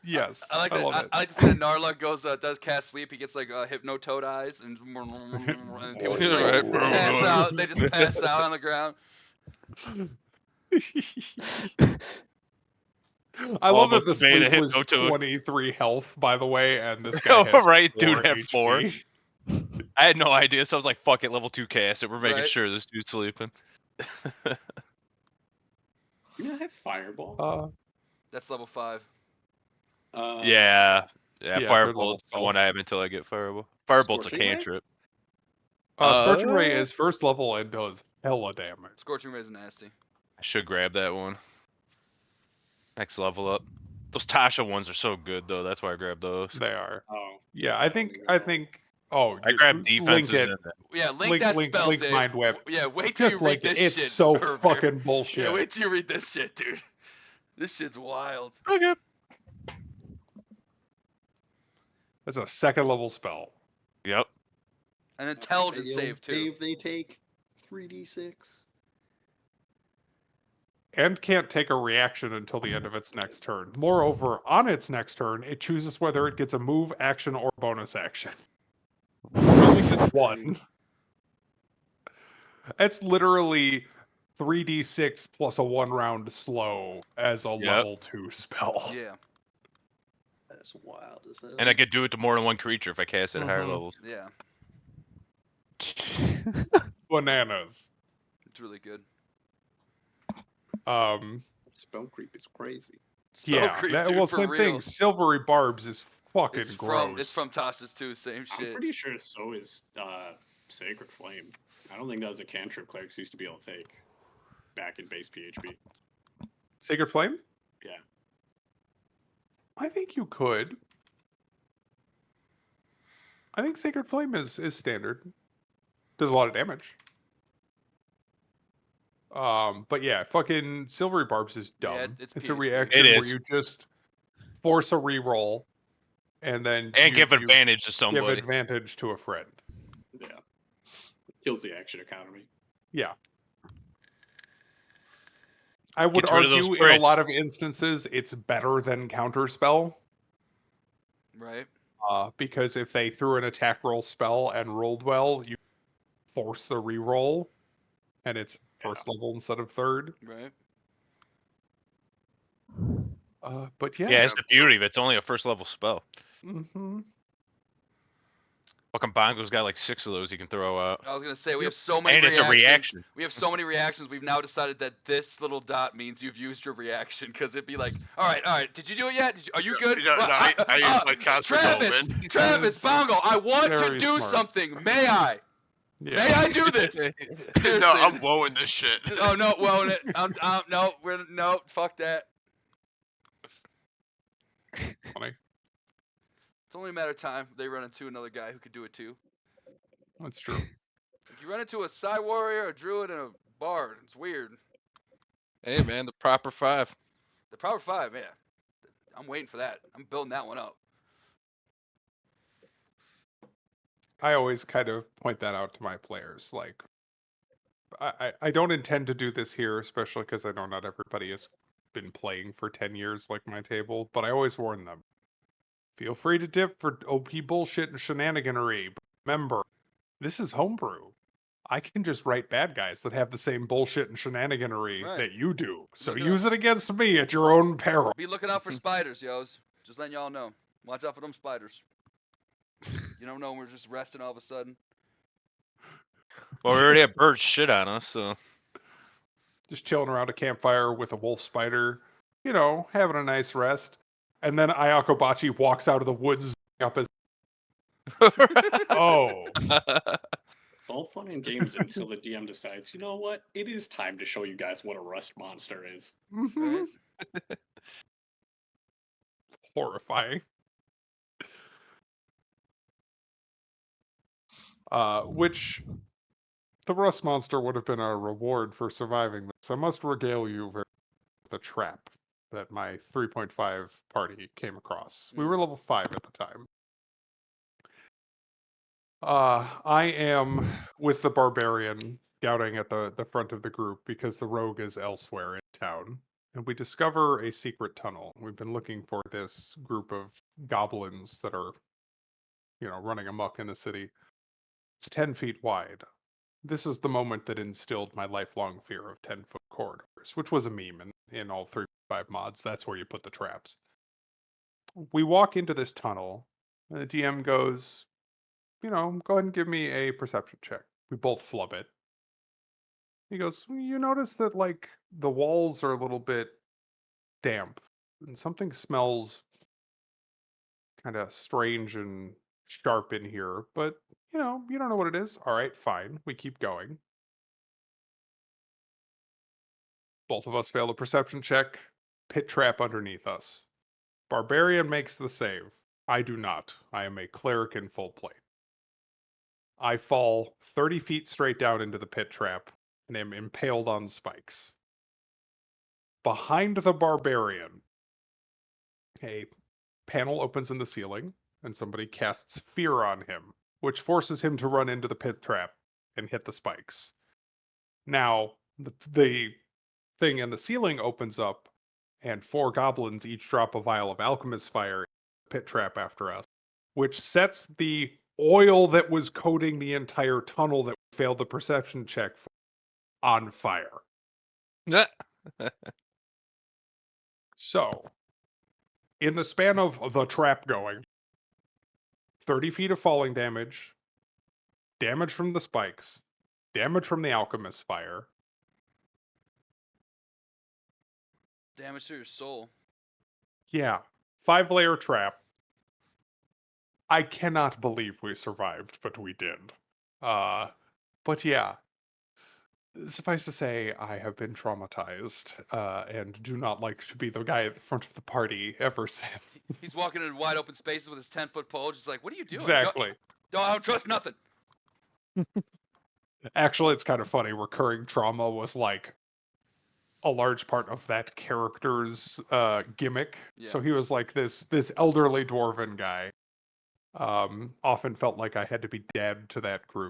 Yes, I like I that. love I it. like to see that Narlock does cast sleep. He gets like hypnotoad and people just like Right. pass out. They just pass out on the ground. I love that Almost the made a sleep was Hypnotoad. 23 health, by the way, and this guy has Right, 4 dude had 4. HP. I had no idea, so I was like, "Fuck it, level 2 cast it. We're making Right. sure this dude's sleeping." You not have fireball? That's level 5. Yeah, yeah, third level Firebolt's the spell. one I have until I get Firebolt. Firebolt's a Scorching Ray? cantrip. Scorching Ray is first level and does hella damage. Scorching Ray is nasty. I should grab that one. Next level up. Those Tasha ones are so good though. That's why I grabbed those. They are. Oh. Yeah, I think. Oh, I grabbed defenses link it. and Yeah, link that spell, link Dave. Mind Whip. Yeah, wait till Just you read like this it's shit. so Herb. fucking bullshit. Yeah, wait till you read this shit, dude. This shit's wild. Okay. That's a second level spell. Yep. An intelligence Failed save too. Save they take 3d6. And can't take a reaction until the end of its next turn. Moreover, on its next turn, it chooses whether it gets a move, action, or bonus action. It only gets one. It's literally 3d6 plus a 1-round slow as a level 2 spell. Yeah, That's wild as hell. And I could do it to more than one creature if I cast it at higher Mhm. levels. yeah, Bananas. it's really good. Spell creep is crazy. Spell Yeah. creep, dude, Well, for same real. thing. Silvery barbs is fucking It's gross. from Tasha's too. Same I'm shit. pretty sure so is Sacred Flame. I don't think that was a cantrip clerics used to be able to take back in base PHP. Sacred Flame? Yeah. I think you could. I think Sacred Flame is standard. Does a lot of damage. But yeah, fucking Silvery Barbs is dumb. Yeah, it's it's a PHP. reaction It where is. you just force a reroll, and then And give you advantage to give somebody. advantage to a friend. Yeah. Kills the action economy. Yeah. I would Gets rid of those argue in a crits. lot of instances it's better than Counterspell. Right. Because if they threw an attack roll spell and rolled well, you force the reroll, and it's first level instead of third. Right. But yeah. Yeah, it's the beauty of it. It's only a first level spell. Mm-hmm. Fucking Bongo's got like 6 of those he can throw out. I was gonna say we Yep. have so many And it's reactions. a reaction. We have so many reactions. We've now decided that this little dot means you've used your reaction because it'd be like, all right. Did you do it yet? Are you good? No, Well, I use my Cosmic Travis, Omen. Travis, It's Bongo, I want to very do smart. something. May I? Yeah. May I do this? Seriously. No, I'm woeing this shit. Oh no, well, no, no, fuck that. Funny. It's only a matter of time they run into another guy who could do it too. That's true. Like you run into a Psy Warrior, a Druid, and a Bard. It's weird. Hey man, the proper 5. The Power 5, yeah. I'm waiting for that. I'm building that one up. I always kind of point that out to my players. Like, I don't intend to do this here, especially because I know not everybody has been playing for 10 years like my table, but I always warn them. Feel free to dip for OP bullshit and shenaniganery, but remember, this is homebrew. I can just write bad guys that have the same bullshit and shenaniganery Right. that you do. So Look it use it against me at your own peril. Be looking out for spiders, yos. Just letting y'all know. Watch out for them spiders. You don't know when we're just resting all of a sudden. Well, we already have birds shit on us, so. Just chilling around a campfire with a wolf spider, you know, having a nice rest. And then Ayakobachi walks out of the woods up his. Oh. It's all fun and games until the DM decides, you know what? It is time to show you guys what a rust monster is. Mhm. Right? Horrifying. Which the rust monster would have been a reward for surviving this. I must regale you with the trap that my 3.5 party came across. We were level 5 at the time. I am with the barbarian scouting at the front of the group because the rogue is elsewhere in town. And we discover a secret tunnel. We've been looking for this group of goblins that are, you know, running amok in the city. It's 10 feet wide. This is the moment that instilled my lifelong fear of 10-foot corridors, which was a meme in all 3.5 mods. That's where you put the traps. We walk into this tunnel, and the DM goes, you know, go ahead and give me a perception check. We both flub it. He goes, you notice that, like, the walls are a little bit damp, and something smells kind of strange and sharp in here, but, you know, you don't know what it is. All right, fine. We keep going. Both of us fail the perception check. Pit trap underneath us. Barbarian makes the save. I do not. I am a cleric in full plate. I fall 30 feet straight down into the pit trap and am impaled on spikes. Behind the barbarian, a panel opens in the ceiling and somebody casts fear on him, which forces him to run into the pit trap and hit the spikes. Now, the thing in the ceiling opens up, and 4 goblins each drop a vial of alchemist fire in the pit trap after us, which sets the oil that was coating the entire tunnel that we failed the perception check for on fire. So, in the span of the trap going, 30 feet of falling damage, damage from the spikes, damage from the alchemist fire, Damage to your soul. Yeah. 5-layer trap. I cannot believe we survived, but we did. But yeah. Suffice to say, I have been traumatized, and do not like to be the guy at the front of the party ever since. He's walking in wide open spaces with his 10-foot pole, just like, what are you doing? Exactly. I don't trust nothing. Actually, it's kind of funny. Recurring trauma was like a large part of that character's gimmick. Yeah. So he was like this elderly dwarven guy. Often felt like I had to be dad to that group.